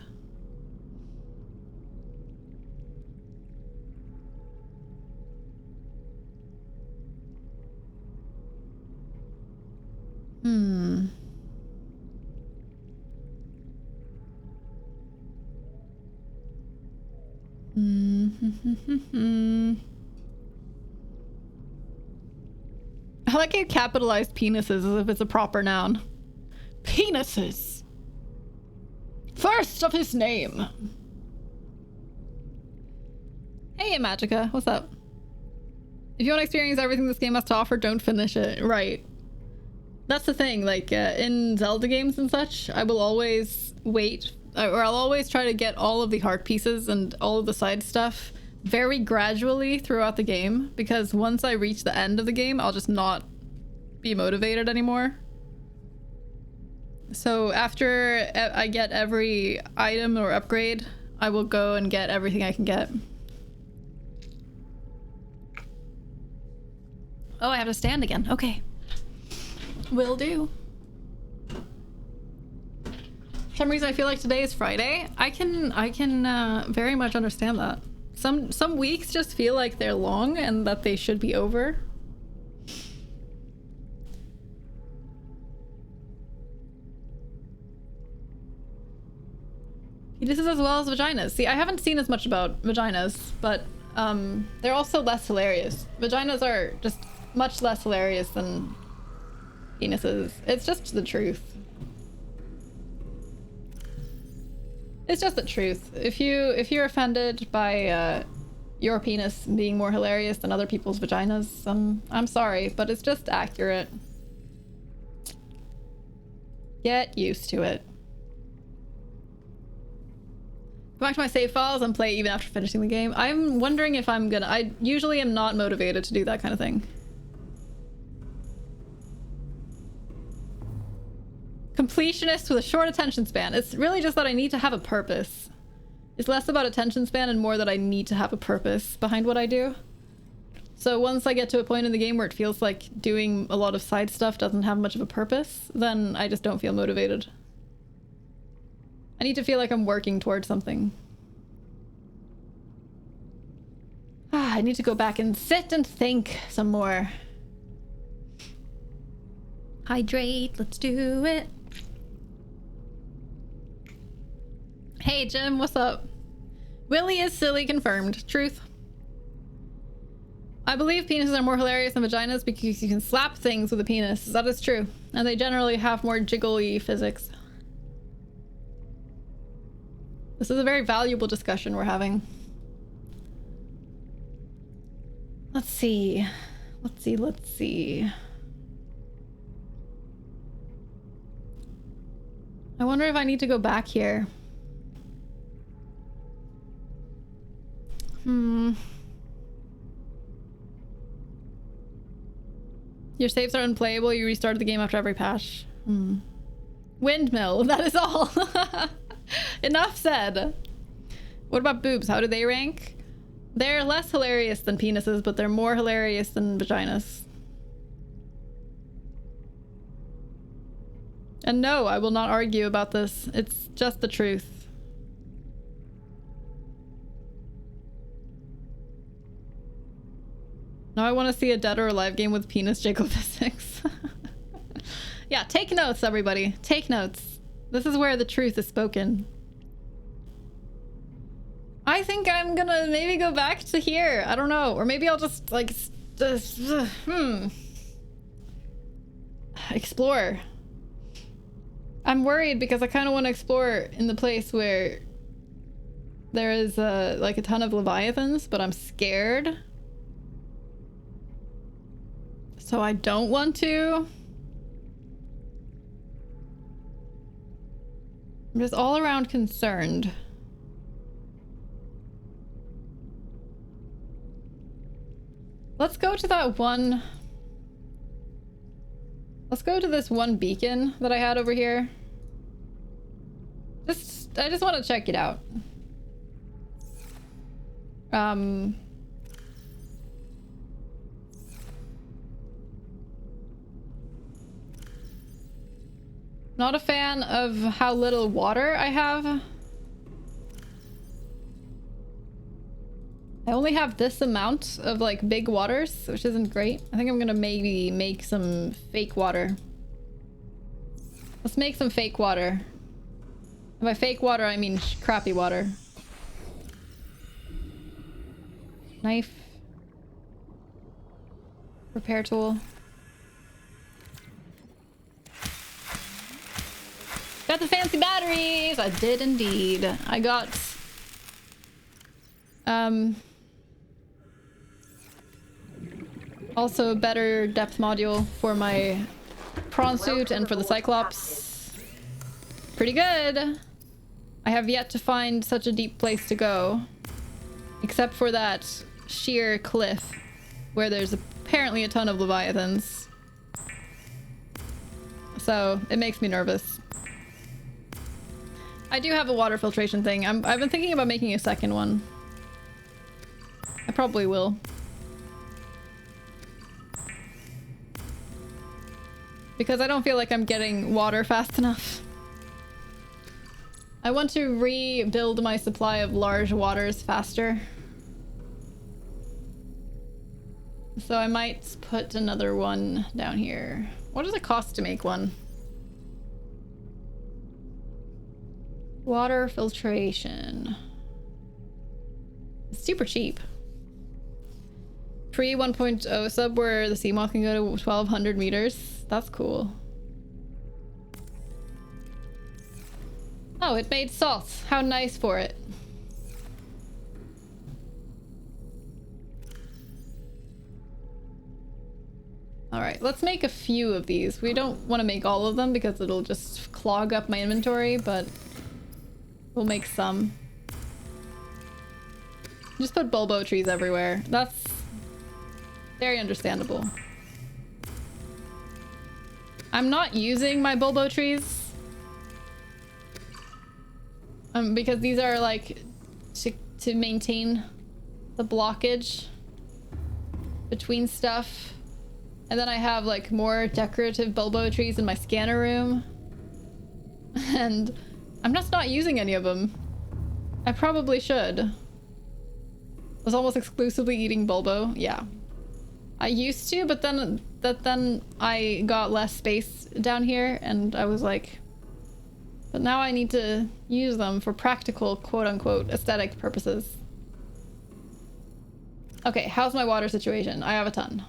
I like how you capitalized penises as if it's a proper noun. Penises! First of his name! Hey, Magica, what's up? If you want to experience everything this game has to offer, don't finish it. Right. That's the thing, like, in Zelda games and such, I will always wait, or I'll always try to get all of the heart pieces and all of the side stuff very gradually throughout the game, because once I reach the end of the game, I'll just not be motivated anymore. So after I get every item or upgrade, I will go and get everything I can get. Oh, I have to stand again. Okay. Will do. For some reason I feel like today is Friday. I can very much understand that. Some weeks just feel like they're long and that they should be over. This is as well as vaginas. See, I haven't seen as much about vaginas, but they're also less hilarious. Vaginas are just much less hilarious than penises. It's just the truth. It's just the truth. If you're offended by your penis being more hilarious than other people's vaginas, I'm sorry, but it's just accurate. Get used to it. Go back to my save files and play even after finishing the game. I'm wondering if I'm gonna... I usually am not motivated to do that kind of thing. Completionist with a short attention span. It's really just that I need to have a purpose. It's less about attention span and more that I need to have a purpose behind what I do. So once I get to a point in the game where it feels like doing a lot of side stuff doesn't have much of a purpose, then I just don't feel motivated. I need to feel like I'm working towards something. I need to go back and sit and think some more. Hydrate, let's do it. Hey Jim, what's up? Willie is silly confirmed. Truth. I believe penises are more hilarious than vaginas because you can slap things with a penis. That is true. And they generally have more jiggly physics. This is a very valuable discussion we're having. Let's see. Let's see. I wonder if I need to go back here. Your saves are unplayable. You restarted the game after every patch. Windmill. That is all. Enough said. What about boobs? How do they rank? They're less hilarious than penises, but they're more hilarious than vaginas. And no, I will not argue about this. It's just the truth. Now I want to see a dead or alive game with penis jiggle physics. Yeah, take notes, everybody. Take notes. This is where the truth is spoken. I think I'm gonna maybe go back to here. I don't know. Or maybe I'll just, like, explore. I'm worried because I kind of want to explore in the place where there is, like, a ton of leviathans, but I'm scared. So I don't want to. I'm just all around concerned. Let's go to that one. Let's go to this one beacon that I had over here. I just want to check it out. Not a fan of how little water I have. I only have this amount of, like, big waters, which isn't great. I think I'm gonna maybe make some fake water. Let's make some fake water. And by fake water, I mean crappy water. Knife. Repair tool. Got the fancy batteries! I did indeed. I got... also a better depth module for my prawn suit and for the Cyclops. Pretty good! I have yet to find such a deep place to go. Except for that sheer cliff where there's apparently a ton of leviathans. So it makes me nervous. I do have a water filtration thing. I've been thinking about making a second one. I probably will. Because I don't feel like I'm getting water fast enough. I want to rebuild my supply of large waters faster. So I might put another one down here. What does it cost to make one? Water filtration. It's super cheap. Pre 1.0 sub where the Seamoth can go to 1200 meters. That's cool. Oh, it made salt. How nice for it. Alright, let's make a few of these. We don't want to make all of them because it'll just clog up my inventory, but we'll make some. Just put bulbo trees everywhere. That's very understandable. I'm not using my bulbo trees. Because these are like to maintain the blockage between stuff. And then I have like more decorative bulbo trees in my scanner room. And I'm just not using any of them. I probably should. I was almost exclusively eating bulbo. Yeah. I used to, but then I got less space down here and I was like, but now I need to use them for practical, quote-unquote, aesthetic purposes. Okay, how's my water situation? I have a ton.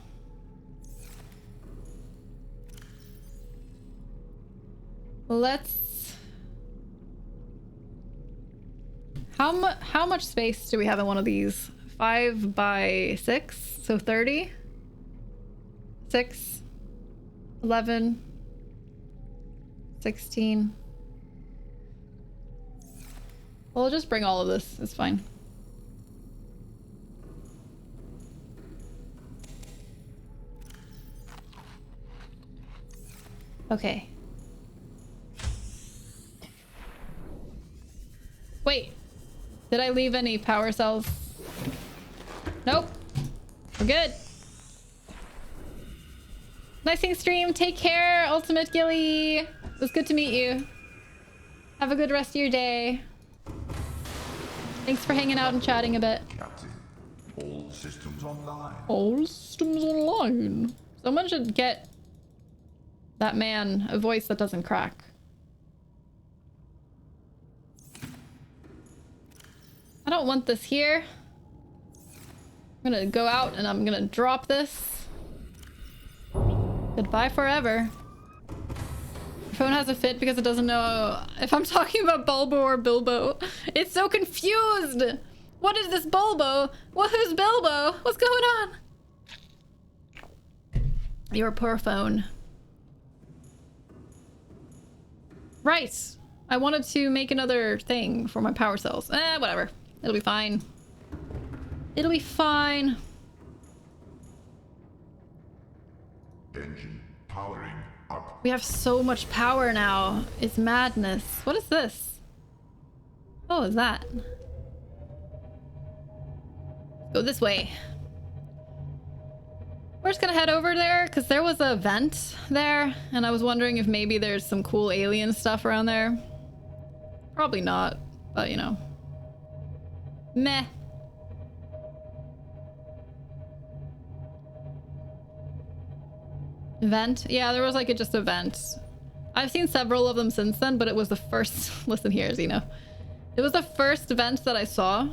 Let's... How much space do we have in one of these? 5 by 6, so 30? 6, 11, 16. We'll just bring all of this, it's fine. Okay. Wait, did I leave any power cells? Nope, we're good. Nice seeing stream. Take care, Ultimate Gilly. It was good to meet you. Have a good rest of your day. Thanks for hanging out and chatting a bit. Captain, all systems online. All systems online. Someone should get that man a voice that doesn't crack. I don't want this here. I'm gonna go out and I'm gonna drop this. Goodbye forever. Your phone has a fit because it doesn't know if I'm talking about Bulbo or Bilbo. It's so confused. What is this Bulbo? Well, who's Bilbo? What's going on? Your poor phone. Right. I wanted to make another thing for my power cells. Whatever. It'll be fine. It'll be fine. Engine powering up. We have so much power now. It's madness. What is this? Oh, is that? Go this way. We're just gonna head over there because there was a vent there and I was wondering if maybe there's some cool alien stuff around there. Probably not, but you know. Meh. Vent? Yeah, there was like just a vent. I've seen several of them since then, but it was the first... Listen here, Xeno. It was the first vent that I saw.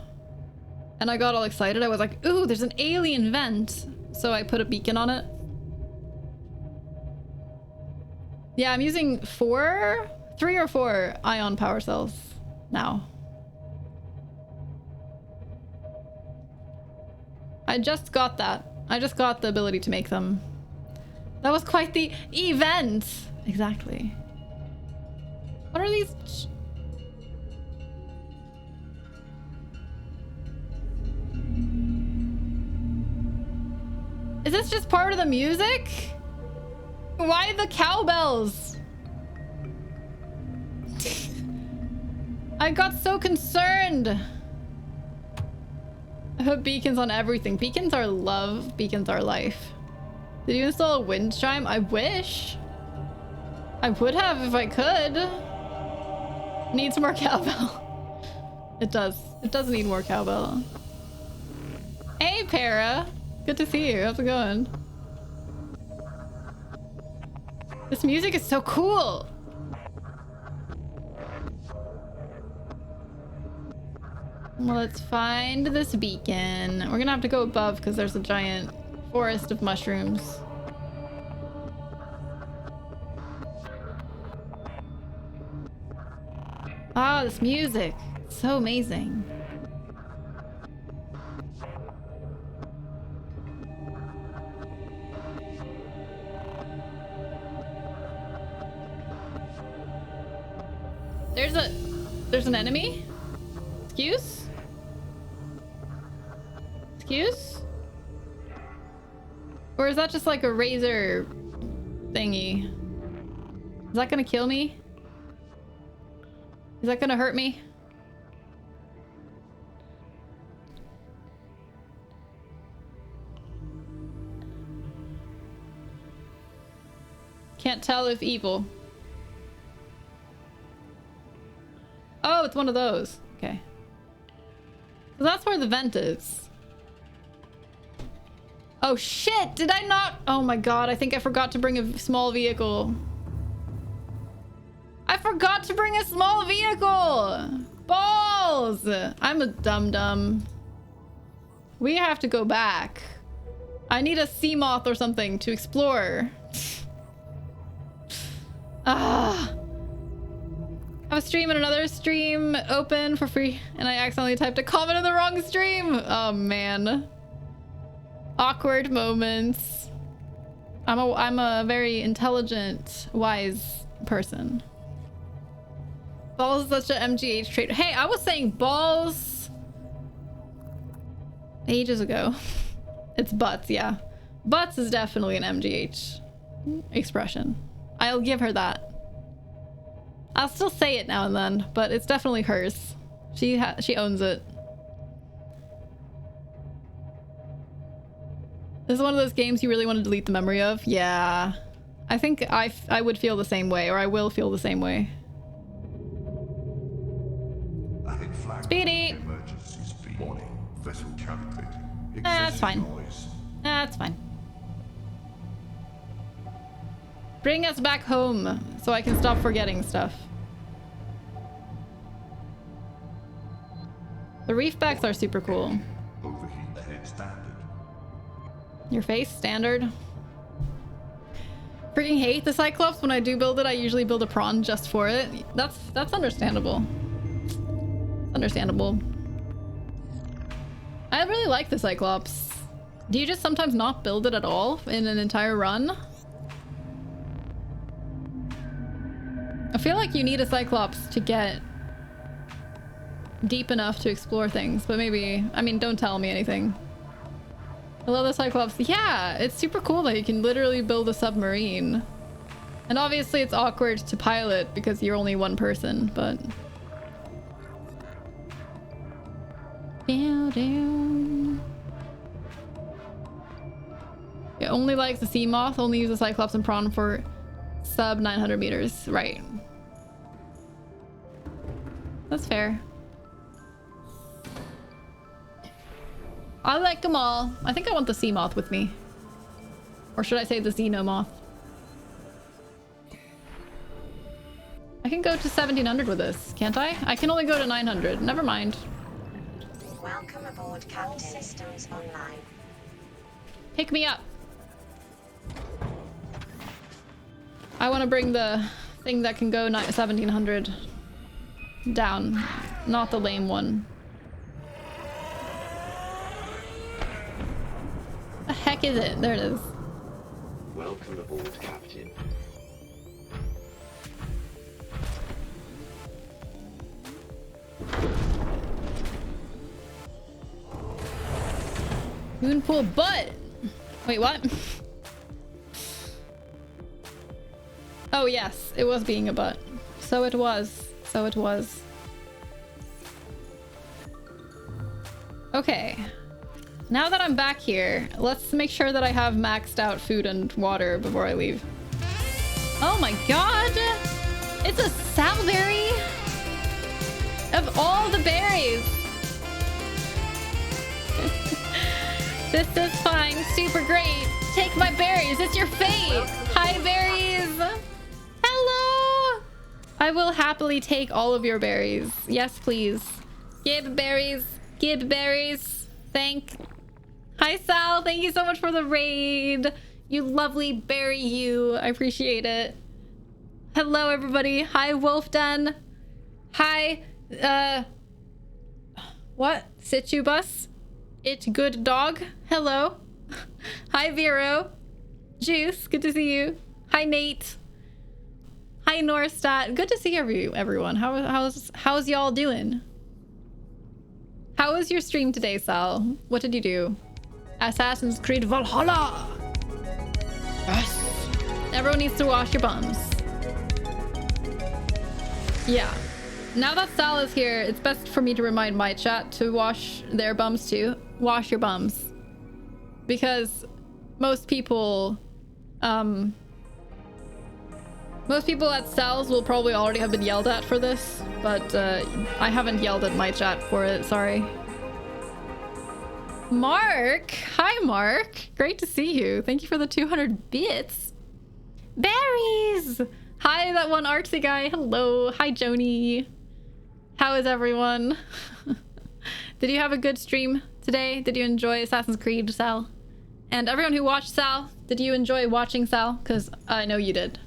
And I got all excited. I was like, ooh, there's an alien vent. So I put a beacon on it. Yeah, I'm using 3 or 4 ion power cells now. I just got that. I just got the ability to make them. That was quite the event. Exactly. What are these? Is this just part of the music? Why the cowbells? I got so concerned. I put beacons on everything. Beacons are love. Beacons are life. Did you install a wind chime? I wish. I would have if I could. Needs more cowbell. It does. It does need more cowbell. Hey, Para. Good to see you. How's it going? This music is so cool. Well, let's find this beacon. We're gonna have to go above because there's a giant forest of mushrooms. Ah, this music. So amazing. There's an enemy? Excuse? Excuse? Or is that just like a razor thingy? Is that gonna kill me? Is that gonna hurt me? Can't tell if evil. Oh, it's one of those. Okay. So that's where the vent is. Oh shit! Did I not? Oh my god, I think I forgot to bring a small vehicle. I forgot to bring a small vehicle! Balls! I'm a dum-dum. We have to go back. I need a sea moth or something to explore. Ah. I have a stream and another stream open for free, and I accidentally typed a comment in the wrong stream. Oh man. Awkward moments. I'm a very intelligent, wise person. Balls is such an MGH trait. Hey, I was saying balls ages ago. It's butts, yeah. Butts is definitely an MGH expression. I'll give her that. I'll still say it now and then, but it's definitely hers. She owns it. This is one of those games you really want to delete the memory of. Yeah. I think I would feel the same way, or I will feel the same way. Speedy! Emergency speed. Warning. Vessel calibrating. That's fine. Noise. That's fine. Bring us back home so I can stop forgetting stuff. The reef backs are super cool. Overheat head standard. Your face, standard. Freaking hate the Cyclops. When I do build it, I usually build a prawn just for it. That's understandable. Understandable. I really like the Cyclops. Do you just sometimes not build it at all in an entire run? I feel like you need a Cyclops to get deep enough to explore things, but maybe, I mean, don't tell me anything. I love the Cyclops. Yeah, it's super cool that you can literally build a submarine. And obviously it's awkward to pilot because you're only one person, but... Down. It only likes the sea moth, only use the Cyclops and prawn for sub 900 meters. Right. That's fair. I like them all. I think I want the sea moth with me. Or should I say the xenomorph? I can go to 1700 with this, can't I? I can only go to 900. Never mind. Welcome aboard, Captain. Systems online. Pick me up. I want to bring the thing that can go 1700 down, not the lame one. The heck is it? There it is. Welcome aboard, Captain. Moonpool butt. Wait, what? Oh yes, it was being a butt. So it was. So it was. Okay. Now that I'm back here, let's make sure that I have maxed out food and water before I leave. Oh my god! It's a salberry! Of all the berries! This is fine. Super great. Take my berries. It's your fate. Hi, berries. Hello. I will happily take all of your berries. Yes, please. Give berries. Give berries. Thank. Hi, Sal. Thank you so much for the raid. You lovely berry you. I appreciate it. Hello, everybody. Hi, Wolfden. Hi. What? Situbus? It's good dog. Hello. Hi, Vero. Juice. Good to see you. Hi, Nate. Hi, Norstat. Good to see everyone. How's y'all doing? How was your stream today, Sal? What did you do? Assassin's Creed Valhalla. Yes. Everyone needs to wash your bums. Yeah. Now that Sal is here, it's best for me to remind my chat to wash their bums too. Wash your bums. Because most people Most people at Sal's will probably already have been yelled at for this, but I haven't yelled at my chat for it, sorry. Mark! Hi, Mark! Great to see you. Thank you for the 200 bits. Berries! Hi, that one artsy guy. Hello. Hi, Joni. How is everyone? Did you have a good stream today? Did you enjoy Assassin's Creed, Sal? And everyone who watched Sal, did you enjoy watching Sal? Because I know you did.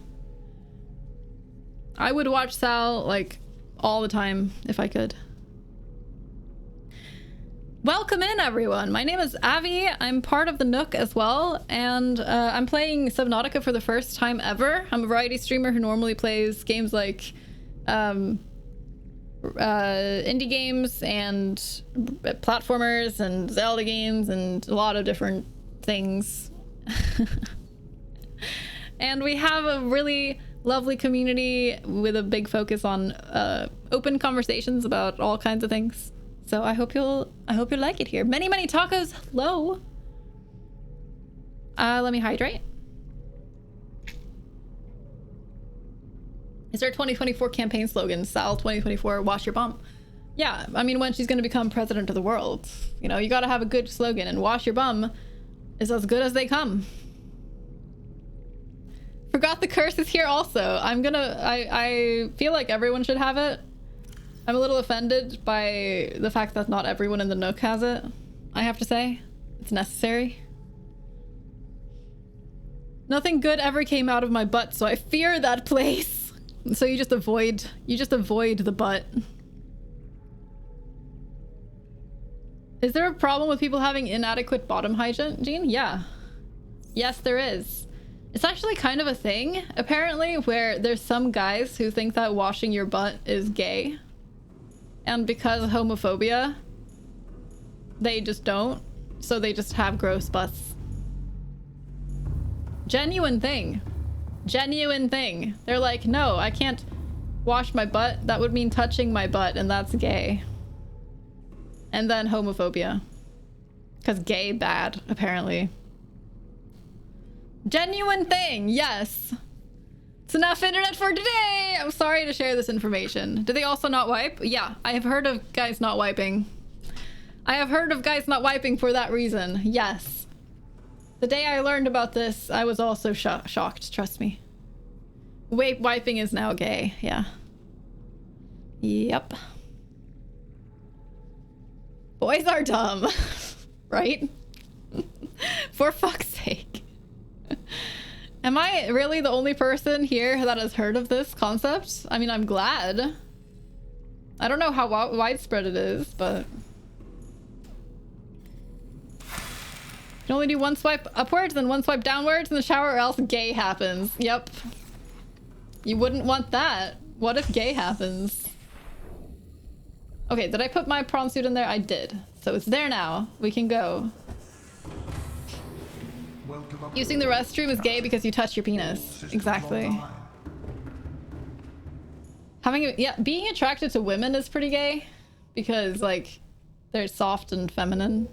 I would watch Sal, like, all the time if I could. Welcome in, everyone. My name is Avi. I'm part of the Nook as well, and I'm playing Subnautica for the first time ever. I'm a variety streamer who normally plays games like indie games and platformers and Zelda games and a lot of different things. And we have a really lovely community with a big focus on open conversations about all kinds of things. So I hope you'll like it here. Many tacos. Hello. Let me hydrate. Is there a 2024 campaign slogan? Sal 2024, wash your bum. Yeah, I mean, when she's gonna become president of the world, you know, you gotta have a good slogan, and wash your bum is as good as they come. Forgot the curse is here also. I feel like everyone should have it. I'm a little offended by the fact that not everyone in the Nook has it, I have to say. It's necessary. Nothing good ever came out of my butt, so I fear that place. So you just avoid the butt. Is there a problem with people having inadequate bottom hygiene? Yeah. Yes, there is. It's actually kind of a thing, apparently, where there's some guys who think that washing your butt is gay. And because of homophobia, they just don't. So they just have gross butts. Genuine thing. Genuine thing. They're like, no, I can't wash my butt. That would mean touching my butt, and that's gay. And then homophobia. Because gay bad, apparently. Genuine thing, yes. It's enough internet for today. I'm sorry to share this information. Do they also not wipe? Yeah, I have heard of guys not wiping. I have heard of guys not wiping for that reason. Yes. The day I learned about this, I was also shocked, trust me. Wiping is now gay, yeah. Yep. Boys are dumb, right? For fuck's sake. Am I really the only person here that has heard of this concept? I mean, I'm glad. I don't know how widespread it is, but... You can only do one swipe upwards and one swipe downwards in the shower or else gay happens. Yep. You wouldn't want that. What if gay happens? Okay, did I put my prawn suit in there? I did. So it's there now. We can go. Using the restroom is gay because you touch your penis. Exactly. Being attracted to women is pretty gay because, like, they're soft and feminine.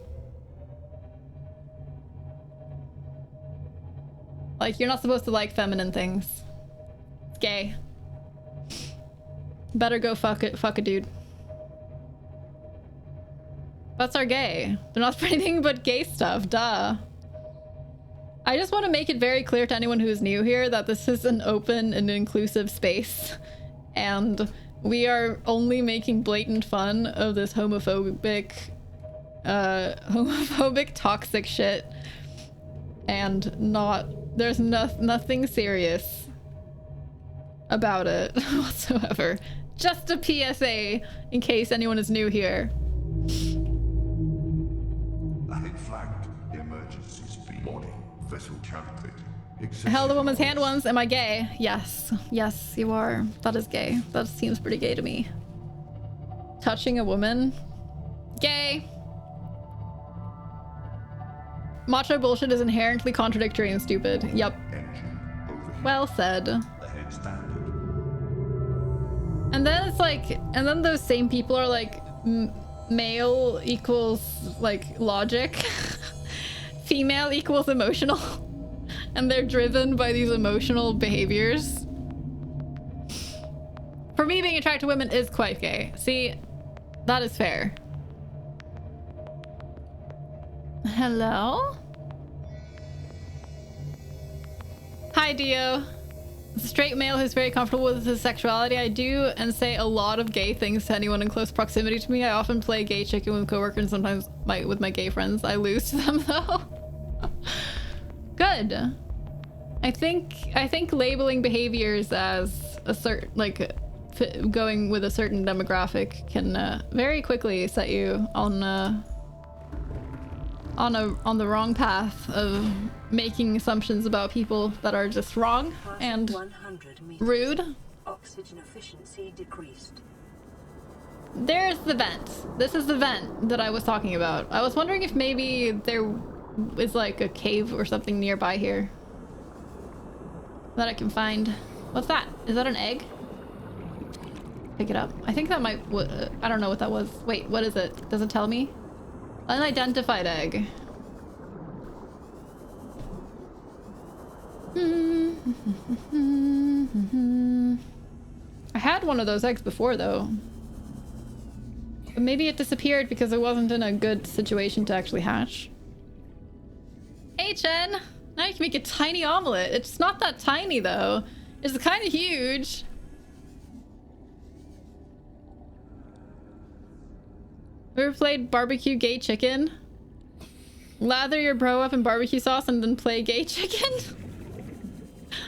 Like, you're not supposed to like feminine things. It's gay. Better go fuck a dude. Butts are gay. They're not for anything but gay stuff, duh. I just want to make it very clear to anyone who is new here that this is an open and inclusive space. And we are only making blatant fun of this homophobic, toxic shit. And there's nothing serious about it whatsoever. Just a PSA in case anyone is new here. I had flagged emergency speed. Warning, vessel counterfeit. I held a woman's hand once. Am I gay? Yes. Yes, you are. That is gay. That seems pretty gay to me. Touching a woman? Gay. Macho bullshit is inherently contradictory and stupid. Yep. Well said. And then it's like, and then those same people are like, male equals like logic, female equals emotional, and they're driven by these emotional behaviors. For me, being attracted to women is quite gay. See, that is fair. Hello? Hi, Dio. As a straight male who's very comfortable with his sexuality, I do and say a lot of gay things to anyone in close proximity to me. I often play gay chicken with coworkers and sometimes with my gay friends. I lose to them though. Good. I think labeling behaviors as a certain, like, going with a certain demographic can very quickly set you on the wrong path of making assumptions about people that are just wrong and 100 meters. rude. Oxygen efficiency decreased. There's the vent. This is the vent that I was talking about. I was wondering if maybe there is like a cave or something nearby here that I can find. What's that? Is that an egg? Pick it up. I think that might... I don't know what that was. Wait, what is it? Does it tell me? Unidentified egg. I had one of those eggs before though. But maybe it disappeared because it wasn't in a good situation to actually hatch. Hey Chen! Now you can make a tiny omelet. It's not that tiny though. It's kind of huge. Ever played barbecue gay chicken? Lather your bro up in barbecue sauce and then play gay chicken?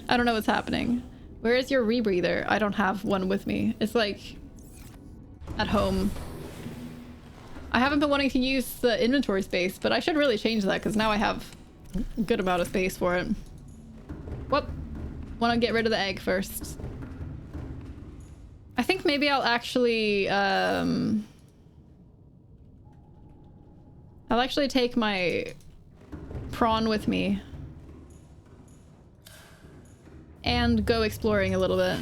I don't know what's happening. Where is your rebreather? I don't have one with me. It's like at home. I haven't been wanting to use the inventory space, but I should really change that because now I have a good amount of space for it. Whoop. Want to get rid of the egg first. I think maybe I'll actually take my prawn with me and go exploring a little bit.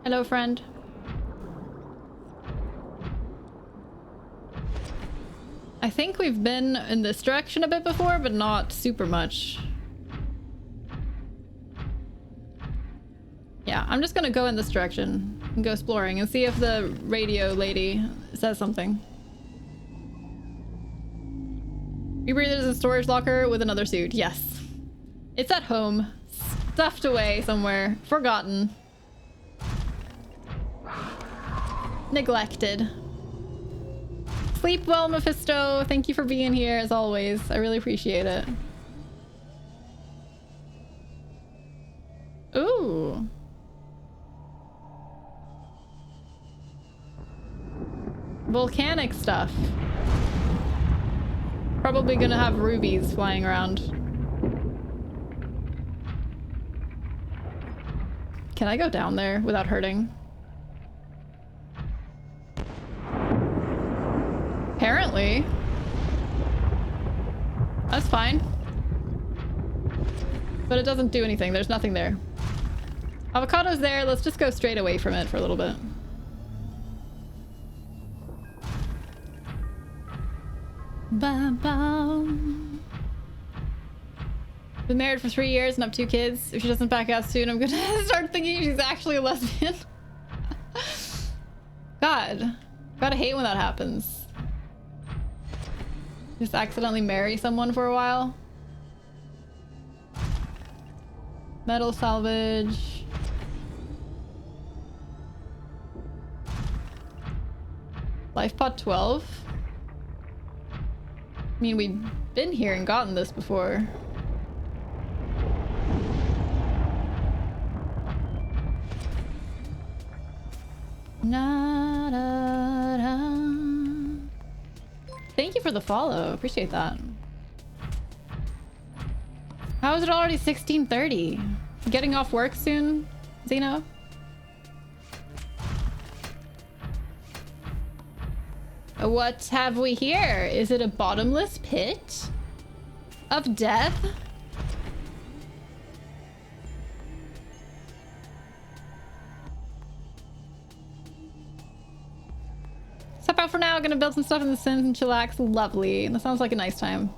Hello, friend. I think we've been in this direction a bit before, but not super much. Yeah, I'm just gonna go in this direction and go exploring and see if the radio lady says something. Rebreather is in storage locker with another suit. Yes. It's at home. Stuffed away somewhere. Forgotten. Neglected. Sleep well, Mephisto. Thank you for being here as always. I really appreciate it. Ooh. Volcanic stuff. Probably gonna have rubies flying around. Can I go down there without hurting? Apparently. That's fine. But it doesn't do anything. There's nothing there. Avocado's there. Let's just go straight away from it for a little bit. Bam. Been married for 3 years and have 2 kids. If she doesn't back out soon, I'm gonna start thinking she's actually a lesbian. God. Gotta hate when that happens. Just accidentally marry someone for a while. Metal salvage. Life pot 12? I mean, we've been here and gotten this before. Na, da, da. Thank you for the follow. Appreciate that. How is it already 16:30? Getting off work soon, Zeno? What have we here? Is it a bottomless pit of death? Sup, out for now. Gonna build some stuff in The Sims and chillax. Lovely. That sounds like a nice time.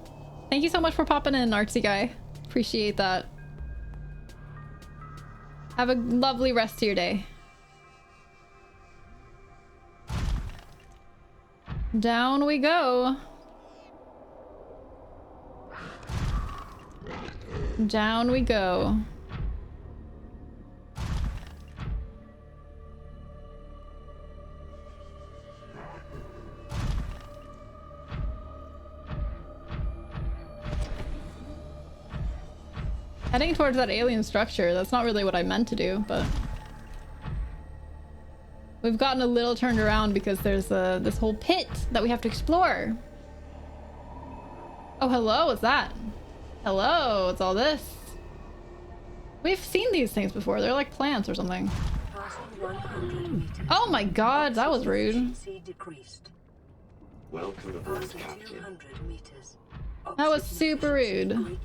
Thank you so much for popping in, artsy guy. Appreciate that. Have a lovely rest of your day. Down we go. Down we go. Heading towards that alien structure. That's not really what I meant to do, but we've gotten a little turned around because there's this whole pit that we have to explore. Oh, hello, what's that? Hello, what's all this? We've seen these things before. They're like plants or something. Oh my god, that was rude. Welcome aboard, Captain. That was super rude.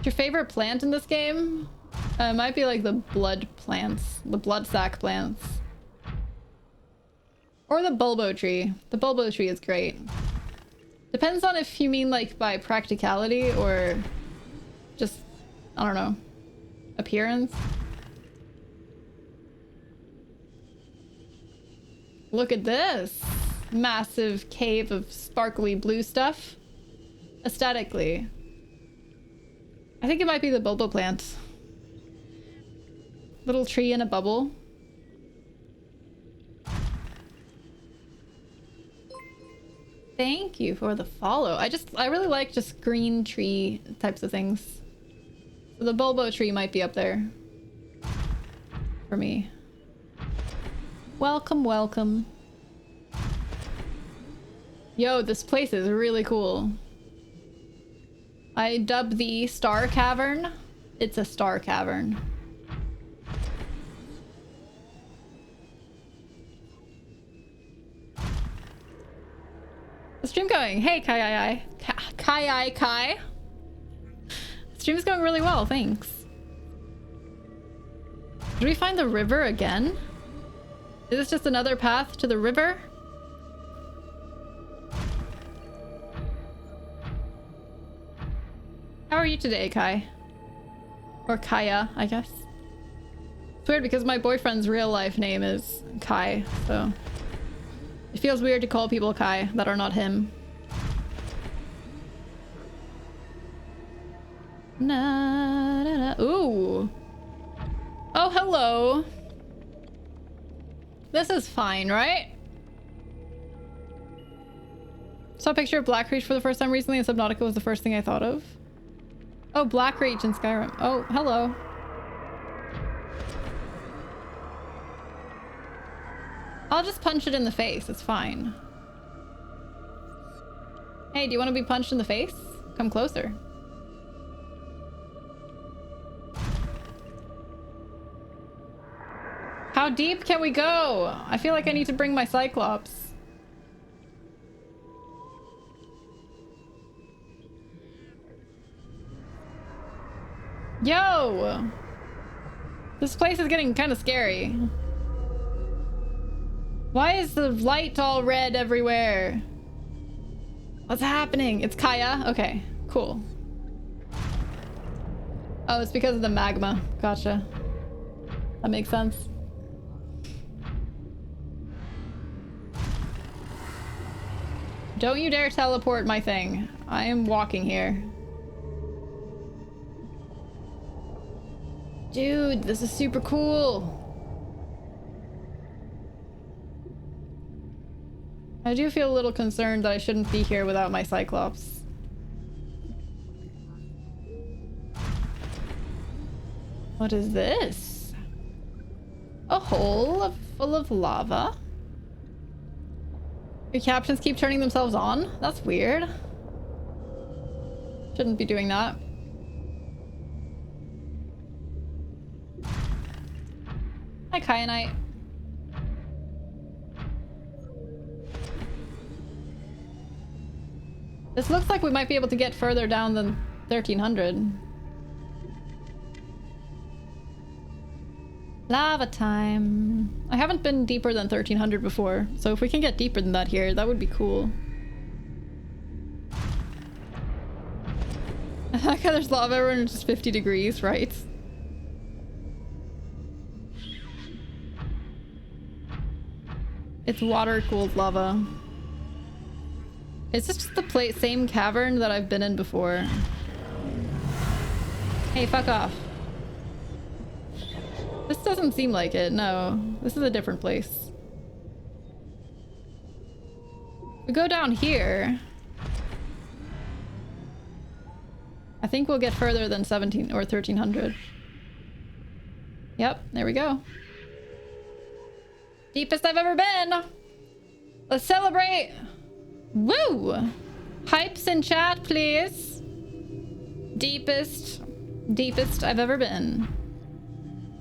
Your favorite plant in this game? It might be like the blood plants, the blood sac plants. Or the bulbo tree. The bulbo tree is great. Depends on if you mean like by practicality or just, I don't know, appearance. Look at this massive cave of sparkly blue stuff. Aesthetically, I think it might be the bulbo plant. Little tree in a bubble. Thank you for the follow. I really like just green tree types of things. So the bulbo tree might be up there for me. Welcome, welcome. Yo, this place is really cool. I dubbed the Star Cavern. It's a star cavern. The stream going. Hey, Kai. Stream's going really well, thanks. Did we find the river again? Is this just another path to the river? How are you today, Kai? Or Kaya, I guess. It's weird because my boyfriend's real life name is Kai, so it feels weird to call people Kai that are not him. Na, na, na. Ooh. Oh, hello. This is fine, right? Saw a picture of Blackreach for the first time recently, and Subnautica was the first thing I thought of. Oh, Blackreach in Skyrim. Oh, hello. I'll just punch it in the face. It's fine. Hey, do you want to be punched in the face? Come closer. How deep can we go? I feel like I need to bring my Cyclops. Yo! This place is getting kind of scary. Why is the light all red everywhere? What's happening? It's Kaya? Okay, cool. Oh, it's because of the magma. Gotcha. That makes sense. Don't you dare teleport my thing. I am walking here. Dude, this is super cool. I do feel a little concerned that I shouldn't be here without my Cyclops. What is this? A hole full of lava? Your captions keep turning themselves on? That's weird. Shouldn't be doing that. Hi, Kyanite. This looks like we might be able to get further down than 1300. Lava time. I haven't been deeper than 1300 before, so if we can get deeper than that here, that would be cool. I like how there's lava everywhere and it's just 50 degrees, right? It's water-cooled lava. Is this just the same cavern that I've been in before? Hey, fuck off. This doesn't seem like it, no. This is a different place. We go down here. I think we'll get further than 17 or 1300. Yep, there we go. Deepest I've ever been. Let's celebrate. Woo! Hypes in chat, please. Deepest I've ever been.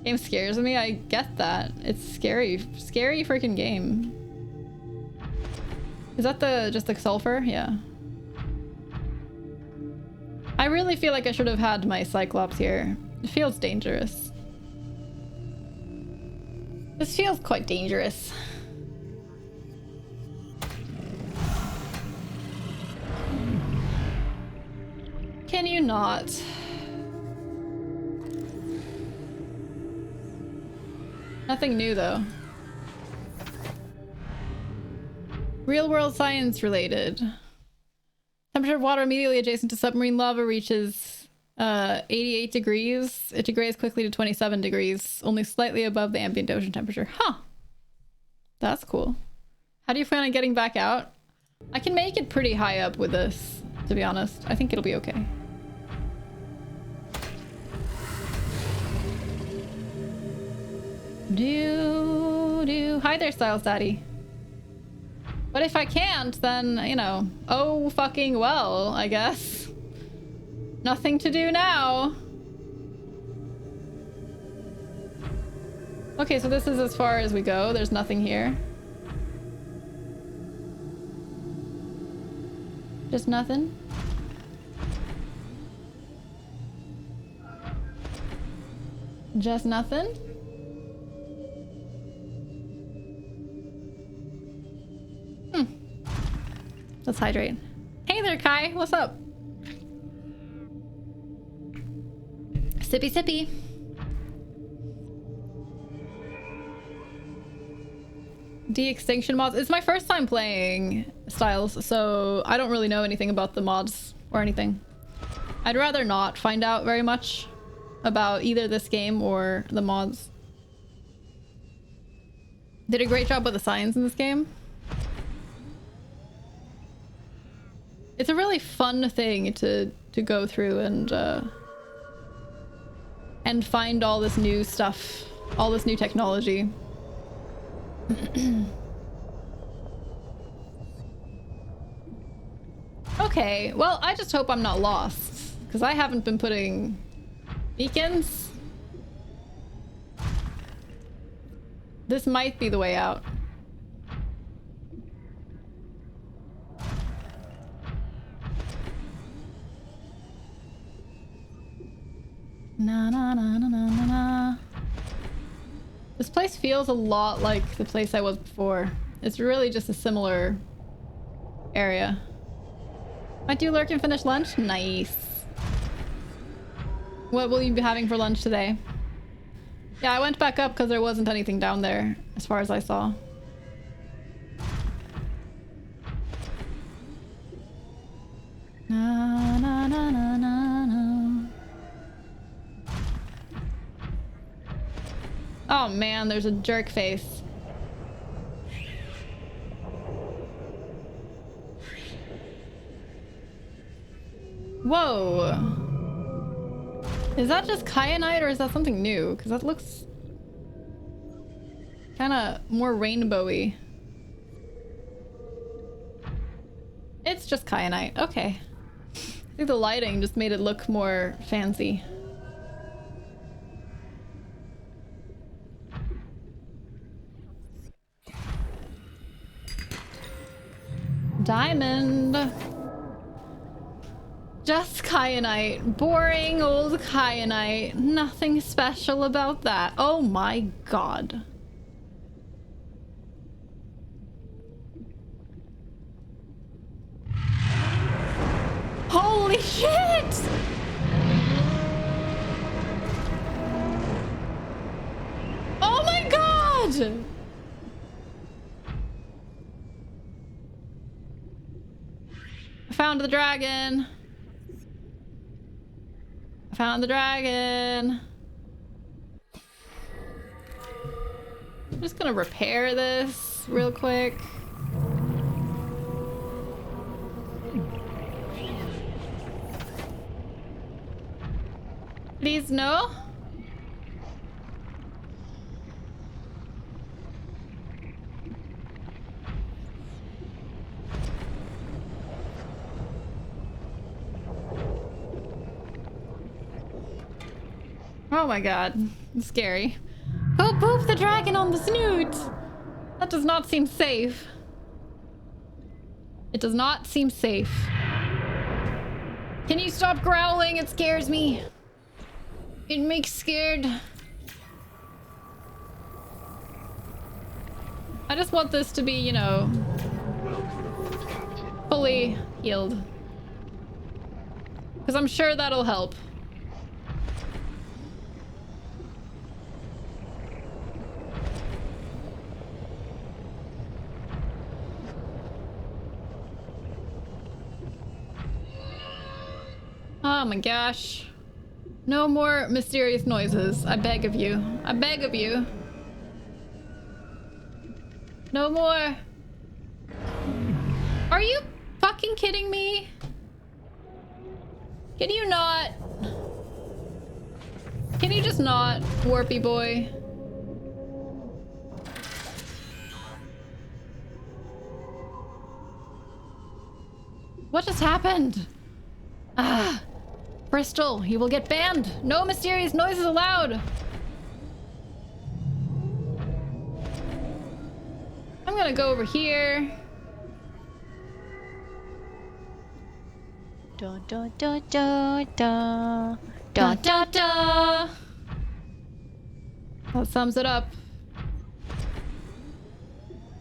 Game scares me, I get that. It's scary freaking game. Is that just the sulfur? Yeah. I really feel like I should have had my Cyclops here. It feels dangerous. This feels quite dangerous. Can you not? Nothing new though. Real world science related. Temperature of water immediately adjacent to submarine lava reaches 88 degrees. It degrades quickly to 27 degrees, only slightly above the ambient ocean temperature. Huh. That's cool. How do you plan on getting back out? I can make it pretty high up with this, to be honest. I think it'll be okay. Hi there, Styles Daddy. But if I can't, then, you know, oh fucking well, I guess. Nothing to do now. Okay, so this is as far as we go. There's nothing here. Just nothing. Just nothing. Let's hydrate. Hey there, Kai. What's up? Sippy sippy. De-extinction mods. It's my first time playing Styles, so I don't really know anything about the mods or anything. I'd rather not find out very much about either this game or the mods. Did a great job with the science in this game. It's a really fun thing to go through and find all this new stuff, all this new technology. Okay, well, I just hope I'm not lost, because I haven't been putting beacons. This might be the way out. Na na na na na na na. This place feels a lot like the place I was before. It's really just a similar area. Might do lurk and finish lunch? Nice. What will you be having for lunch today? Yeah, I went back up because there wasn't anything down there as far as I saw. Na na na na na na. Oh man, there's a jerk face. Whoa. Is that just kyanite or is that something new? Because that looks kind of more rainbowy. It's just kyanite. Okay. I think the lighting just made it look more fancy. Diamond. Just kyanite. Boring old kyanite. Nothing special about that. Oh my god. Holy shit! Oh my god! I found the dragon. I found the dragon. I'm just gonna repair this real quick. Please no. Oh my god, it's scary. Oh, boop the dragon on the snoot! That does not seem safe. It does not seem safe. Can you stop growling? It scares me. It makes scared. I just want this to be, you know, fully healed. Because I'm sure that'll help. Oh my gosh. No more mysterious noises. I beg of you. I beg of you. No more. Are you fucking kidding me? Can you not? Can you just not, Warpy boy? What just happened? Ah. Bristol, you will get banned. No mysterious noises allowed. I'm gonna go over here. Da da da da da Da da da. That sums it up.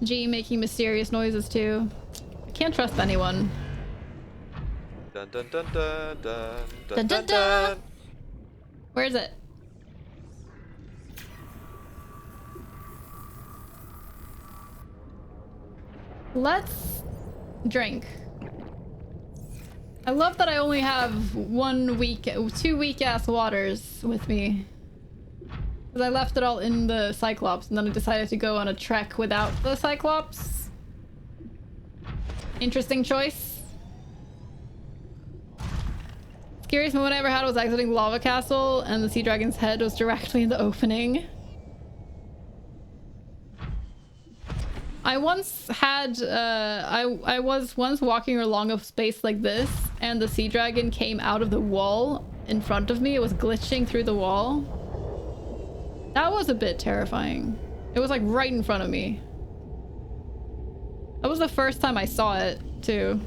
G making mysterious noises too. I can't trust anyone. Dun dun dun dun dun Dun, dun, dun. Where is it? Let's drink. I love that I only have 2 weak ass waters with me. Because I left it all in the Cyclops and then I decided to go on a trek without the Cyclops. Interesting choice. Scariest moment I ever had was exiting Lava Castle and the Sea Dragon's head was directly in the opening. I once had, I was once walking along a space like this and the Sea Dragon came out of the wall in front of me. It was glitching through the wall. That was a bit terrifying. It was like right in front of me. That was the first time I saw it too.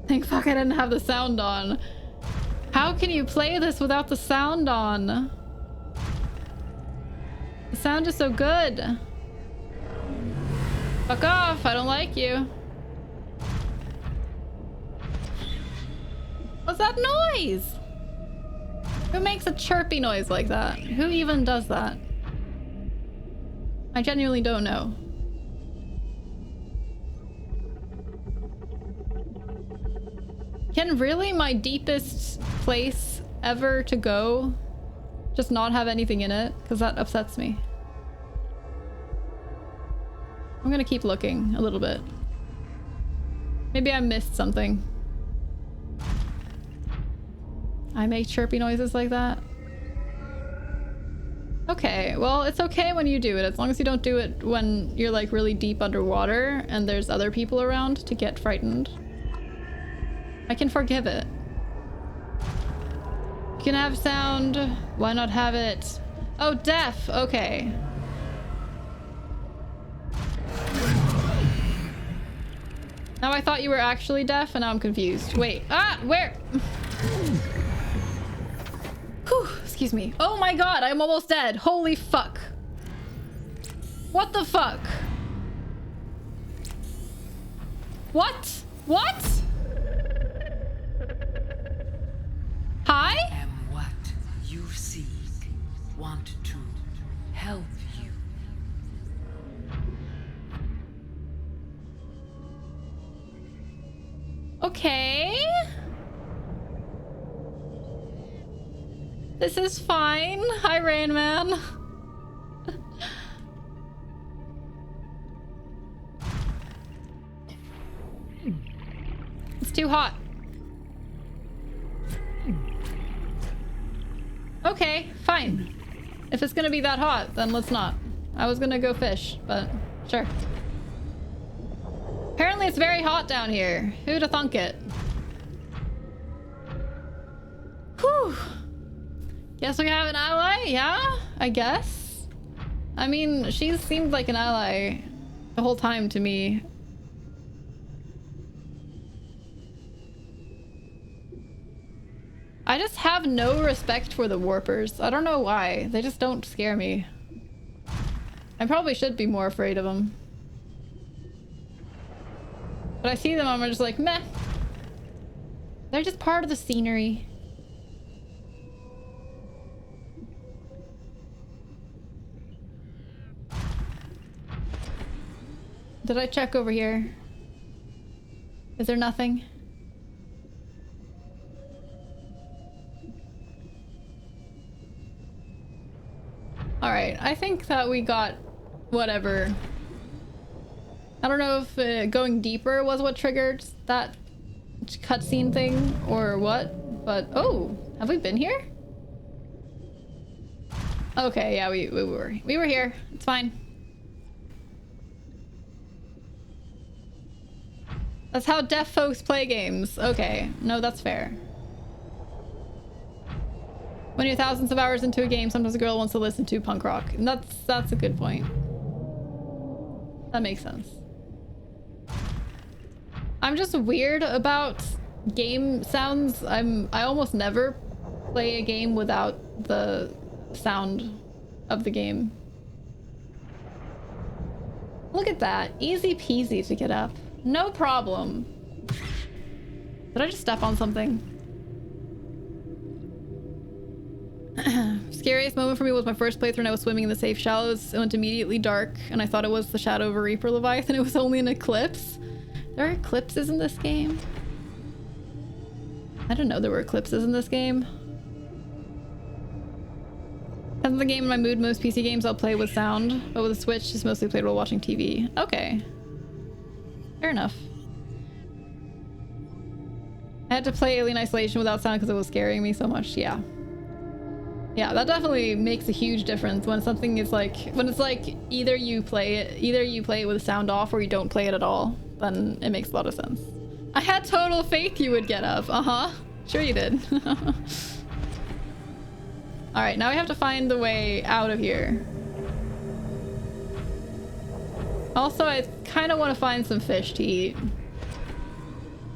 Thank fuck I didn't have the sound on. How can you play this without the sound on? The sound is so good. Fuck off, I don't like you. What's that noise? Who makes a chirpy noise like that? Who even does that? I genuinely don't know. Can really my deepest place ever to go just not have anything in it? Because that upsets me. I'm gonna keep looking a little bit. Maybe I missed something. I make chirpy noises like that. Okay, well, it's okay when you do it, as long as you don't do it when you're like really deep underwater and there's other people around to get frightened. I can forgive it. You can have sound. Why not have it? Oh, deaf. Okay. Now I thought you were actually deaf and now I'm confused. Wait, where? Whew, excuse me. Oh my god, I'm almost dead. Holy fuck. What the fuck? What? What? Hi? Am what you seek. Want to help you. Okay. This is fine. Hi, Rain Man. It's too hot. Okay, fine. If it's gonna be that hot, then let's not. I was gonna go fish, but sure. Apparently it's very hot down here. Who'd have thunk it? Whew. Guess we have an ally? Yeah, I guess. I mean, she's seemed like an ally the whole time to me. I just have no respect for the warpers. I don't know why. They just don't scare me. I probably should be more afraid of them. But I see them and I'm just like, meh. They're just part of the scenery. Did I check over here? Is there nothing? Alright, I think that we got whatever. I don't know if going deeper was what triggered that cutscene thing or what, but oh, have we been here? Okay, yeah, we were here. It's fine. That's how deaf folks play games. Okay, no, that's fair. When you're thousands of hours into a game, sometimes a girl wants to listen to punk rock. And that's a good point. That makes sense. I'm just weird about game sounds. I almost never play a game without the sound of the game. Look at that. Easy peasy to get up. No problem. Did I just step on something? Scariest moment for me was my first playthrough and I was swimming in the safe shallows. It went immediately dark and I thought it was the shadow of a Reaper Leviathan. It was only an eclipse. There are eclipses in this game? I didn't know there were eclipses in this game. Depends on the game and my mood. Most PC games I'll play with sound, but with a Switch, it's mostly played while watching TV. Okay. Fair enough. I had to play Alien Isolation without sound because it was scaring me so much. Yeah. Yeah, that definitely makes a huge difference when something is like, when it's like either you play it with the sound off or you don't play it at all, then it makes a lot of sense. I had total faith you would get up. Uh-huh. Sure you did. Alright, now we have to find the way out of here. Also, I kind of want to find some fish to eat.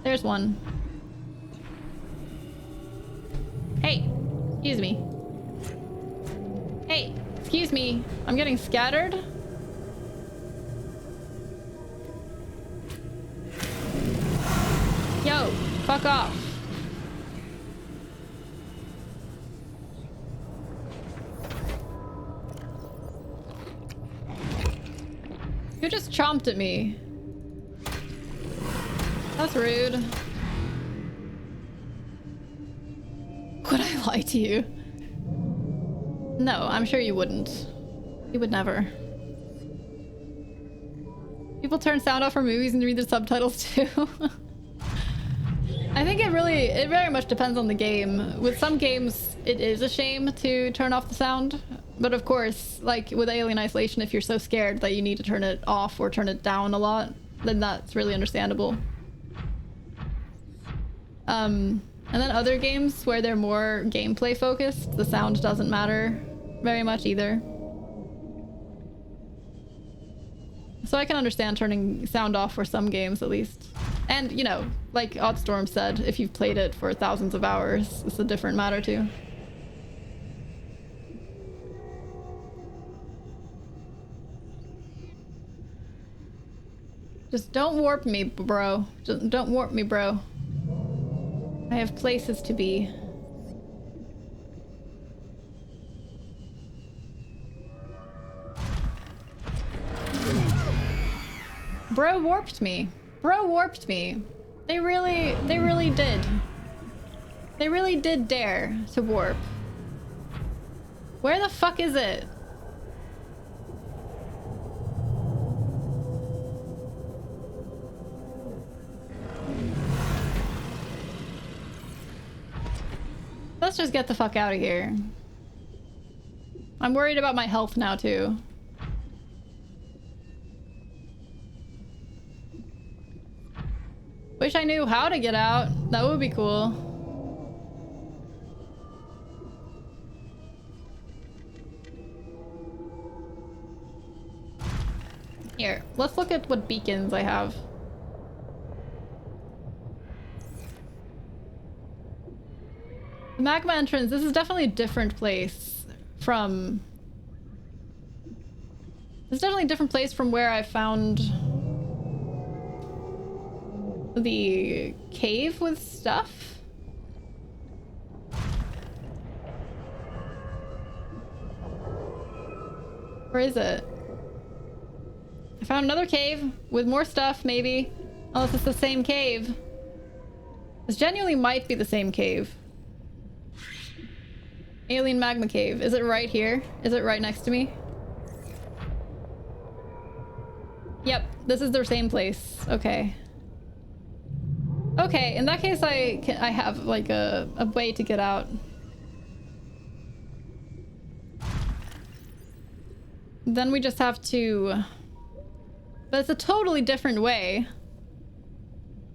There's one. Hey, excuse me. Hey, excuse me. I'm getting scattered. Yo, fuck off. You just chomped at me. That's rude. Would I lie to you? No, I'm sure you wouldn't. You would never. People turn sound off for movies and read the subtitles too. I think it very much depends on the game. With some games, it is a shame to turn off the sound. But of course, like with Alien Isolation, if you're so scared that you need to turn it off or turn it down a lot, then that's really understandable. And then other games where they're more gameplay focused, the sound doesn't matter very much either. So I can understand turning sound off for some games at least. And, you know, like Oddstorm said, if you've played it for thousands of hours, it's a different matter too. Just don't warp me, bro. Just don't warp me, bro. I have places to be. Bro warped me. Bro warped me. They really did. They really did dare to warp. Where the fuck is it? Let's just get the fuck out of here. I'm worried about my health now too. Wish I knew how to get out. That would be cool. Here, let's look at what beacons I have. The magma entrance, this is definitely a different place from... This is definitely a different place from where I found the cave with stuff. Where is it? I found another cave with more stuff, maybe. Unless it's the same cave. This genuinely might be the same cave. Alien magma cave. Is it right here? Is it right next to me? Yep, this is the same place. Okay. Okay, in that case I have like a way to get out. Then we just have to... But it's a totally different way.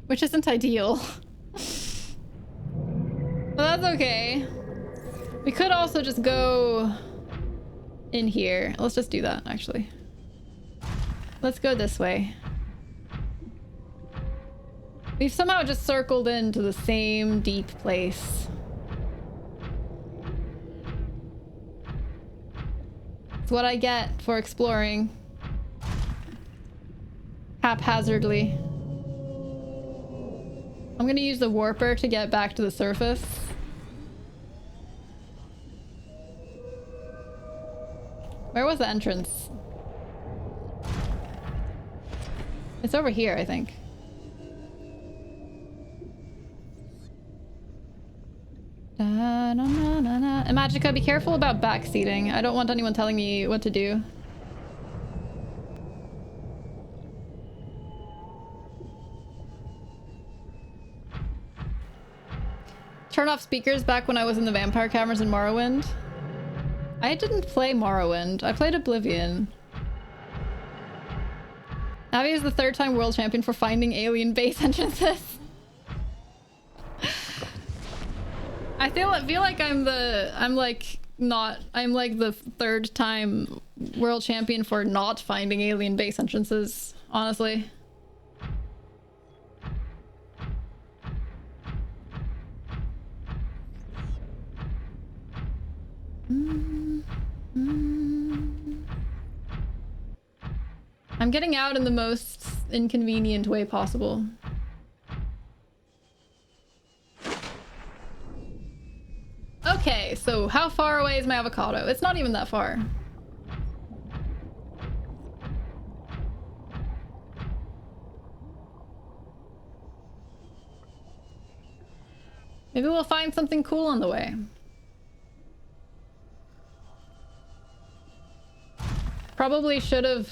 Which isn't ideal. But that's okay. We could also just go in here. Let's just do that, actually. Let's go this way. We've somehow just circled into the same deep place. It's what I get for exploring haphazardly. I'm gonna use the warper to get back to the surface. Where was the entrance? It's over here, I think. Da, na, na, na, na. And Magica, be careful about backseating. I don't want anyone telling me what to do. Turn off speakers back when I was in the vampire cameras in Morrowind. I didn't play Morrowind. I played Oblivion. Abby is the 3rd-time world champion for finding alien base entrances. I feel like I'm like the 3rd-time world champion for not finding alien base entrances, honestly. I'm getting out in the most inconvenient way possible. Okay, so how far away is my avocado? It's not even that far. Maybe we'll find something cool on the way. Probably should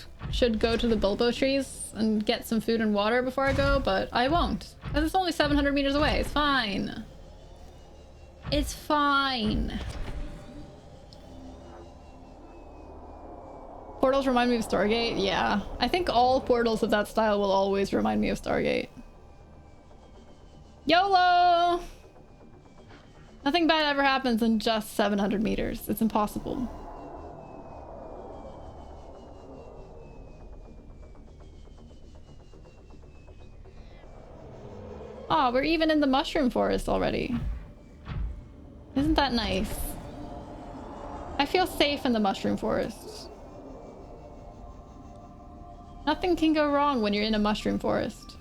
go to the Bulbo trees and get some food and water before I go, but I won't. Because it's only 700 meters away. It's fine. It's fine. Portals remind me of Stargate? Yeah. I think all portals of that style will always remind me of Stargate. YOLO! Nothing bad ever happens in just 700 meters. It's impossible. Oh, we're even in the mushroom forest already. Isn't that nice? I feel safe in the mushroom forest. Nothing can go wrong when you're in a mushroom forest.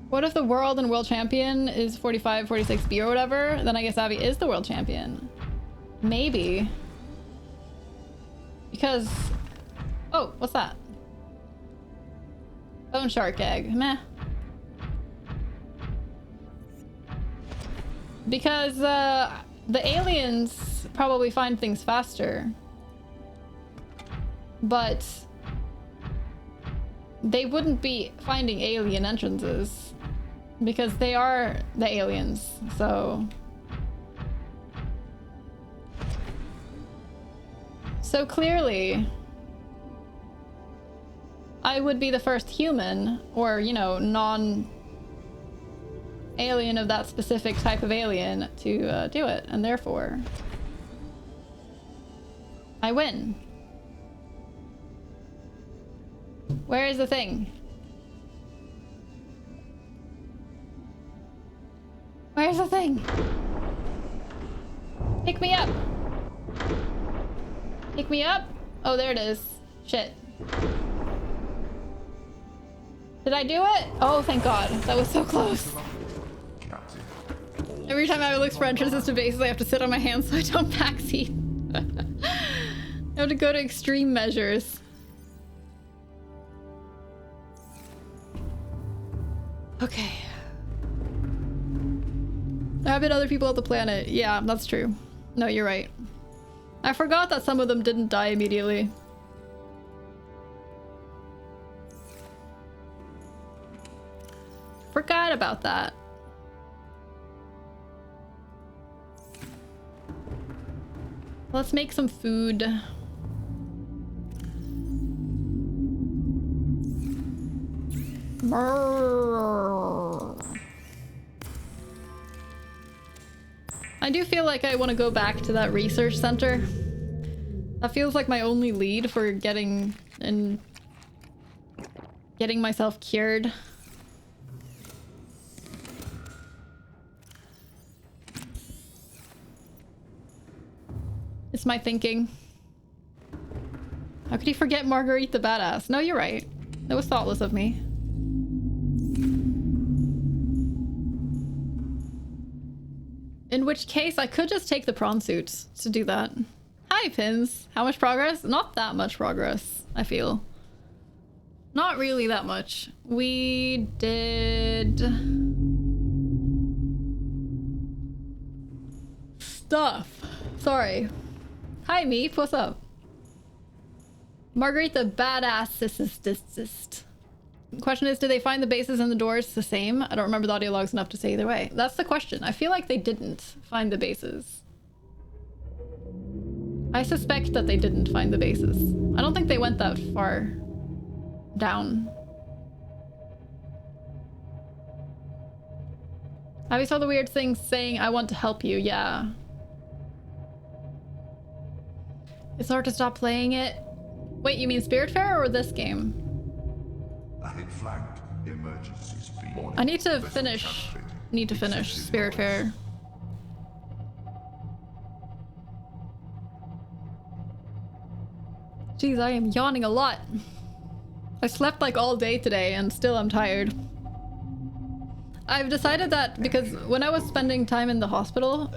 What if the world and world champion is 45, 46B or whatever? Then I guess Abby is the world champion. Maybe. Because... Oh, what's that? Bone shark egg. Meh. Because the aliens probably find things faster. But they wouldn't be finding alien entrances. Because they are the aliens, so... So clearly, I would be the first human, or, you know, non-alien of that specific type of alien to do it, and therefore, I win. Where is the thing? Where's the thing? Pick me up! Pick me up? Oh, there it is. Shit. Did I do it? Oh, thank God. That was so close. Every time I look for entrances to bases, I have to sit on my hands so I don't backseat. I have to go to extreme measures. Okay. There have been other people on the planet. Yeah, that's true. No, you're right. I forgot that some of them didn't die immediately. Forgot about that. Let's make some food. I do feel like I want to go back to that research center. That feels like my only lead for getting myself cured. It's my thinking. How could you forget Marguerite the badass? No, you're right. That was thoughtless of me. In which case, I could just take the prawn suits to do that. Hi, Pins. How much progress? Not that much progress, I feel. Not really that much. We did... stuff. Sorry. Hi, Meep. What's up? Marguerite the badass. Question is, did they find the bases and the doors the same? I don't remember the audio logs enough to say either way. That's the question. I feel like they didn't find the bases. I suspect that they didn't find the bases. I don't think they went that far down. Abby saw the weird thing saying, I want to help you. Yeah. It's hard to stop playing it. Wait, you mean Spiritfarer or this game? Ahead flagged. Emergency speed. I need to finish Spiritfarer. Jeez, I am yawning a lot. I slept like all day today and still I'm tired. I've decided that because when I was spending time in the hospital,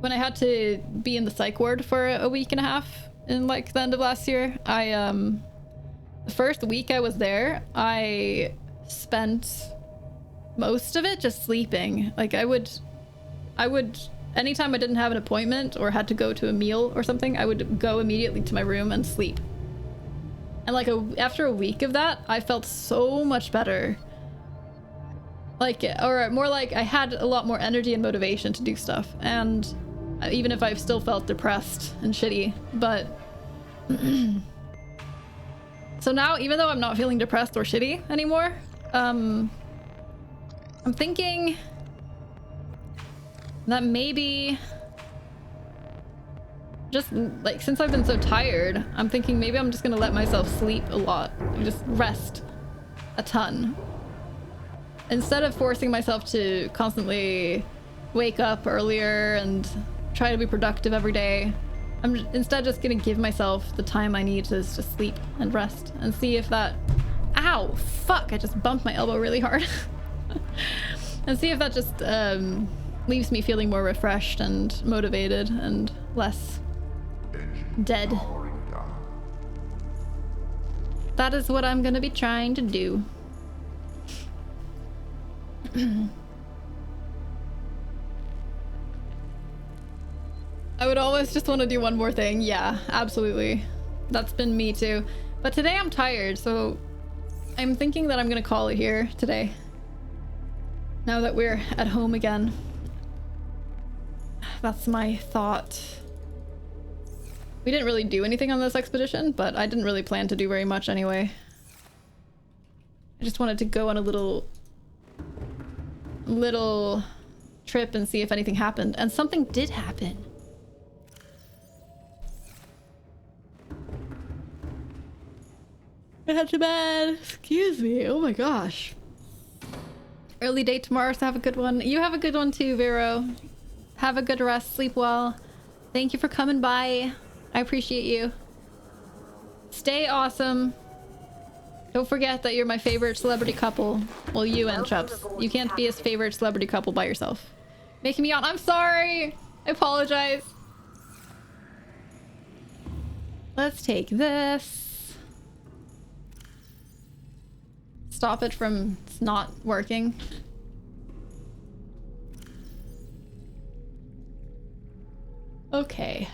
when I had to be in the psych ward for a week and a half in like the end of last year, the first week I was there, I spent most of it just sleeping. Like I would, anytime I didn't have an appointment or had to go to a meal or something, I would go immediately to my room and sleep. And like after a week of that, I felt so much better. Like, or more like I had a lot more energy and motivation to do stuff. And even if I've still felt depressed and shitty, but so now, even though I'm not feeling depressed or shitty anymore, I'm thinking that maybe just like since I've been so tired, I'm thinking maybe I'm just gonna let myself sleep a lot and just rest a ton. Instead of forcing myself to constantly wake up earlier and try to be productive every day, I'm instead just gonna give myself the time I need to just sleep and rest and see if that... Ow! Fuck! I just bumped my elbow really hard. And see if that just leaves me feeling more refreshed and motivated and less dead. That is what I'm gonna be trying to do. I would always just want to do one more thing. Yeah, absolutely. That's been me too. But today I'm tired, so I'm thinking that I'm gonna call it here today. Now that we're at home again. That's my thought. We didn't really do anything on this expedition, but I didn't really plan to do very much anyway. I just wanted to go on a little trip and see if anything happened. And something did happen. I had to bed. Excuse me. Oh my gosh. Early day tomorrow, so have a good one. You have a good one too, Vero. Have a good rest. Sleep well. Thank you for coming by. I appreciate you. Stay awesome. Don't forget that you're my favorite celebrity couple. Well, you and Chubbs. You can't be his favorite celebrity couple by yourself. Making me yawn. I'm sorry. I apologize. Let's take this. Stop it from not working. Okay.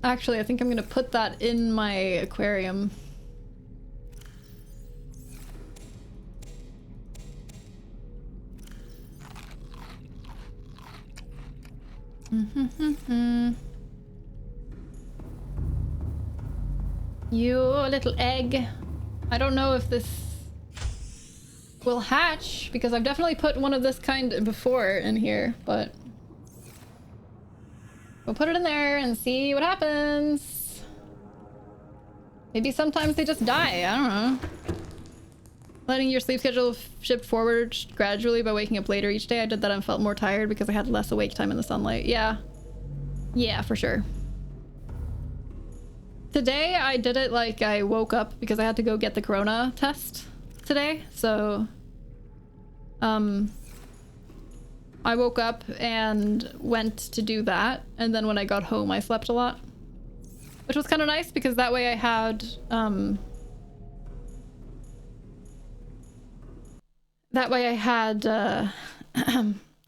Actually, I think I'm gonna put that in my aquarium. You little egg. I don't know if this will hatch because I've definitely put one of this kind before in here, but we'll put it in there and see what happens. Maybe sometimes they just die. I don't know. Letting your sleep schedule shift forward gradually by waking up later each day. I did that and felt more tired because I had less awake time in the sunlight. Yeah. Yeah, for sure. Today I did it like I woke up because I had to go get the corona test today. So I woke up and went to do that, and then when I got home I slept a lot, which was kind of nice because that way I had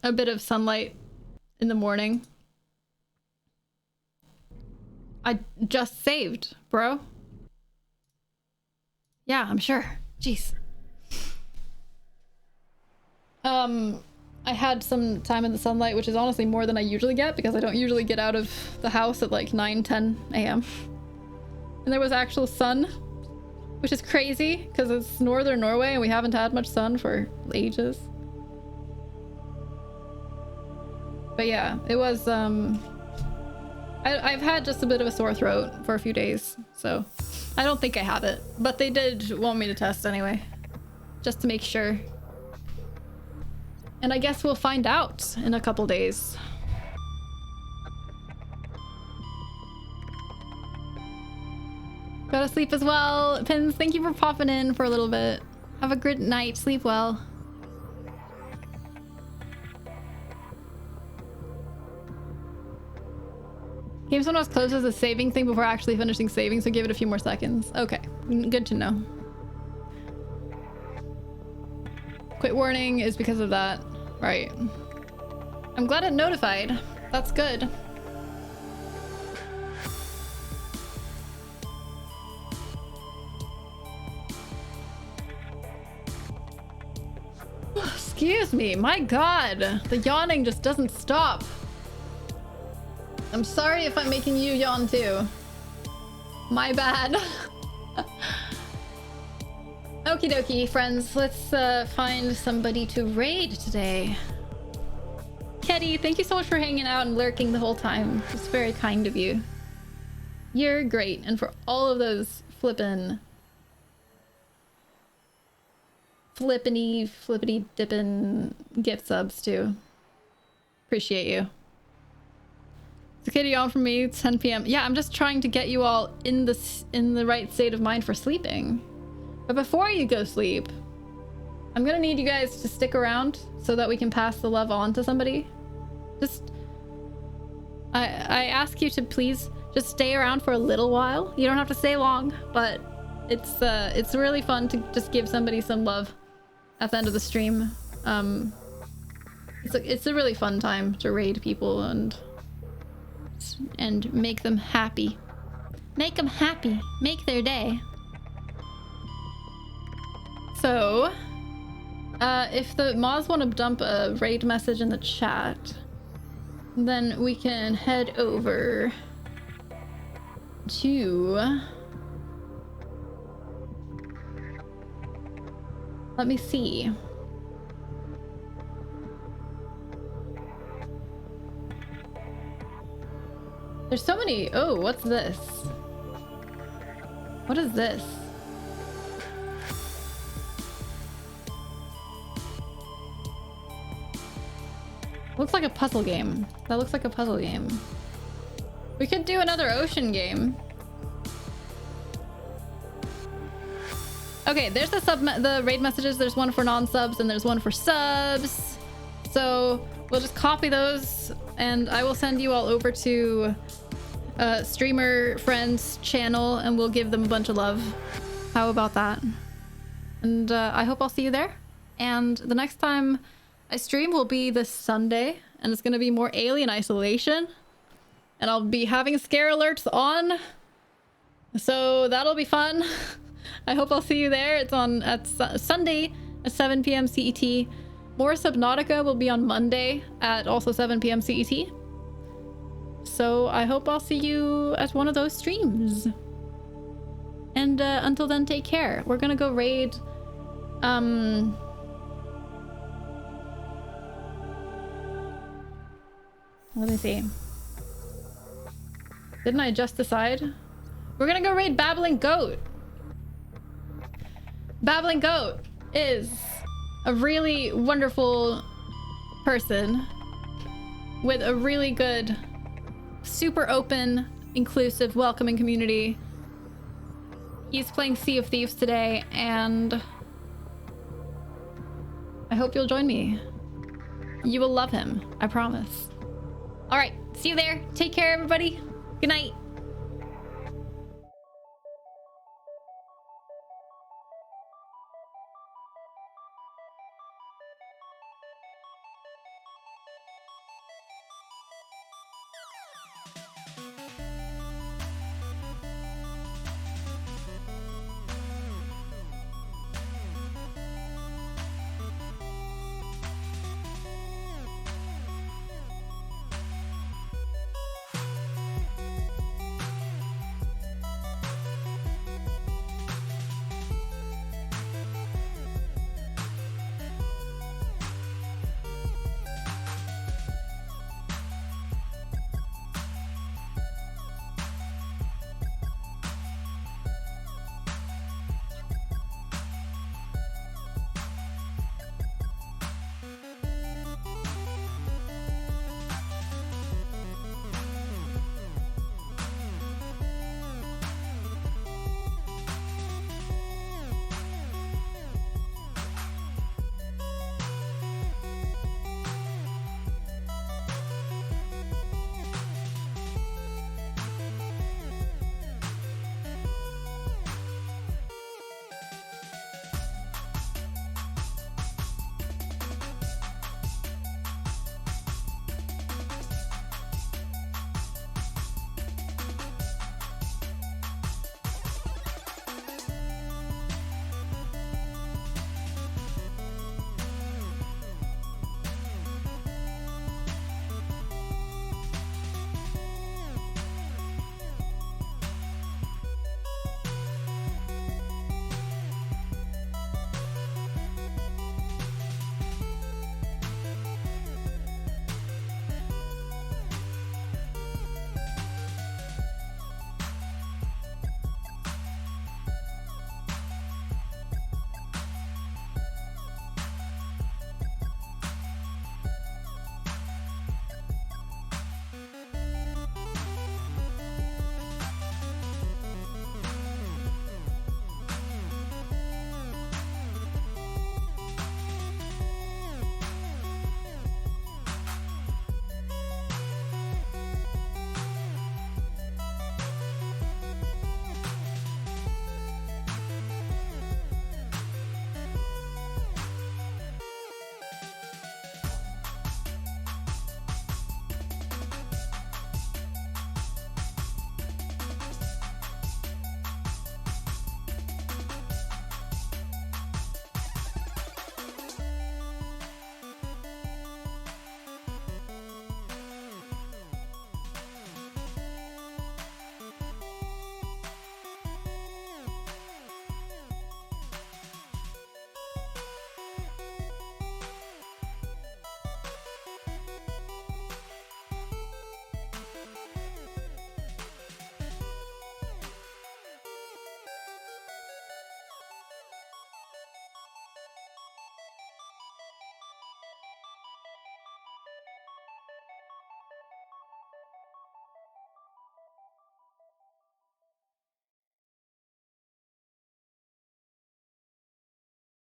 a bit of sunlight in the morning. I just saved, bro. Yeah, I'm sure. Jeez. I had some time in the sunlight, which is honestly more than I usually get because I don't usually get out of the house at like 9-10 a.m. And there was actual sun, which is crazy because it's northern Norway and we haven't had much sun for ages. But yeah, it was I've had just a bit of a sore throat for a few days, so I don't think I have it. But they did want me to test anyway, just to make sure. And I guess we'll find out in a couple days. Gotta sleep as well. Pins, thank you for popping in for a little bit. Have a good night. Sleep well. Game sometimes closes the saving thing before actually finishing saving, so give it a few more seconds. Okay, good to know. Quit warning is because of that. Right. I'm glad it notified. That's good. Excuse me, my god. The yawning just doesn't stop. I'm sorry if I'm making you yawn too. My bad. Okie dokie, friends. Let's find somebody to raid today. Ketty, thank you so much for hanging out and lurking the whole time. It's very kind of you. You're great. And for all of those flippity dippin' gift subs too. Appreciate you. So Kitty on from me, it's 10 p.m. Yeah, I'm just trying to get you all in the right state of mind for sleeping. But before you go sleep, I'm gonna need you guys to stick around so that we can pass the love on to somebody. Just I ask you to please just stay around for a little while. You don't have to stay long, but it's really fun to just give somebody some love at the end of the stream. It's a really fun time to raid people and make them happy. Make them happy. Make their day. So, if the mods want to dump a raid message in the chat, then we can head over to... Let me see. There's so many. Oh, what's this? What is this? Looks like a puzzle game. That looks like a puzzle game. We could do another ocean game. Okay, there's the raid messages. There's one for non-subs and there's one for subs. So we'll just copy those and I will send you all over to streamer friends channel and we'll give them a bunch of love. How about that? And I hope I'll see you there. And the next time I stream will be this Sunday and it's gonna be more Alien Isolation. And I'll be having scare alerts on. So that'll be fun. I hope I'll see you there. It's on Sunday at 7 p.m. CET. More Subnautica will be on Monday at also 7 p.m. CET. So I hope I'll see you at one of those streams. And until then, take care. We're gonna go raid... Let me see. Didn't I just decide? We're gonna go raid Babbling Goat. Babbling Goat is a really wonderful person with a really good, super open, inclusive, welcoming community. He's playing Sea of Thieves today, and I hope you'll join me. You will love him, I promise. All right, see you there. Take care, everybody. Good night.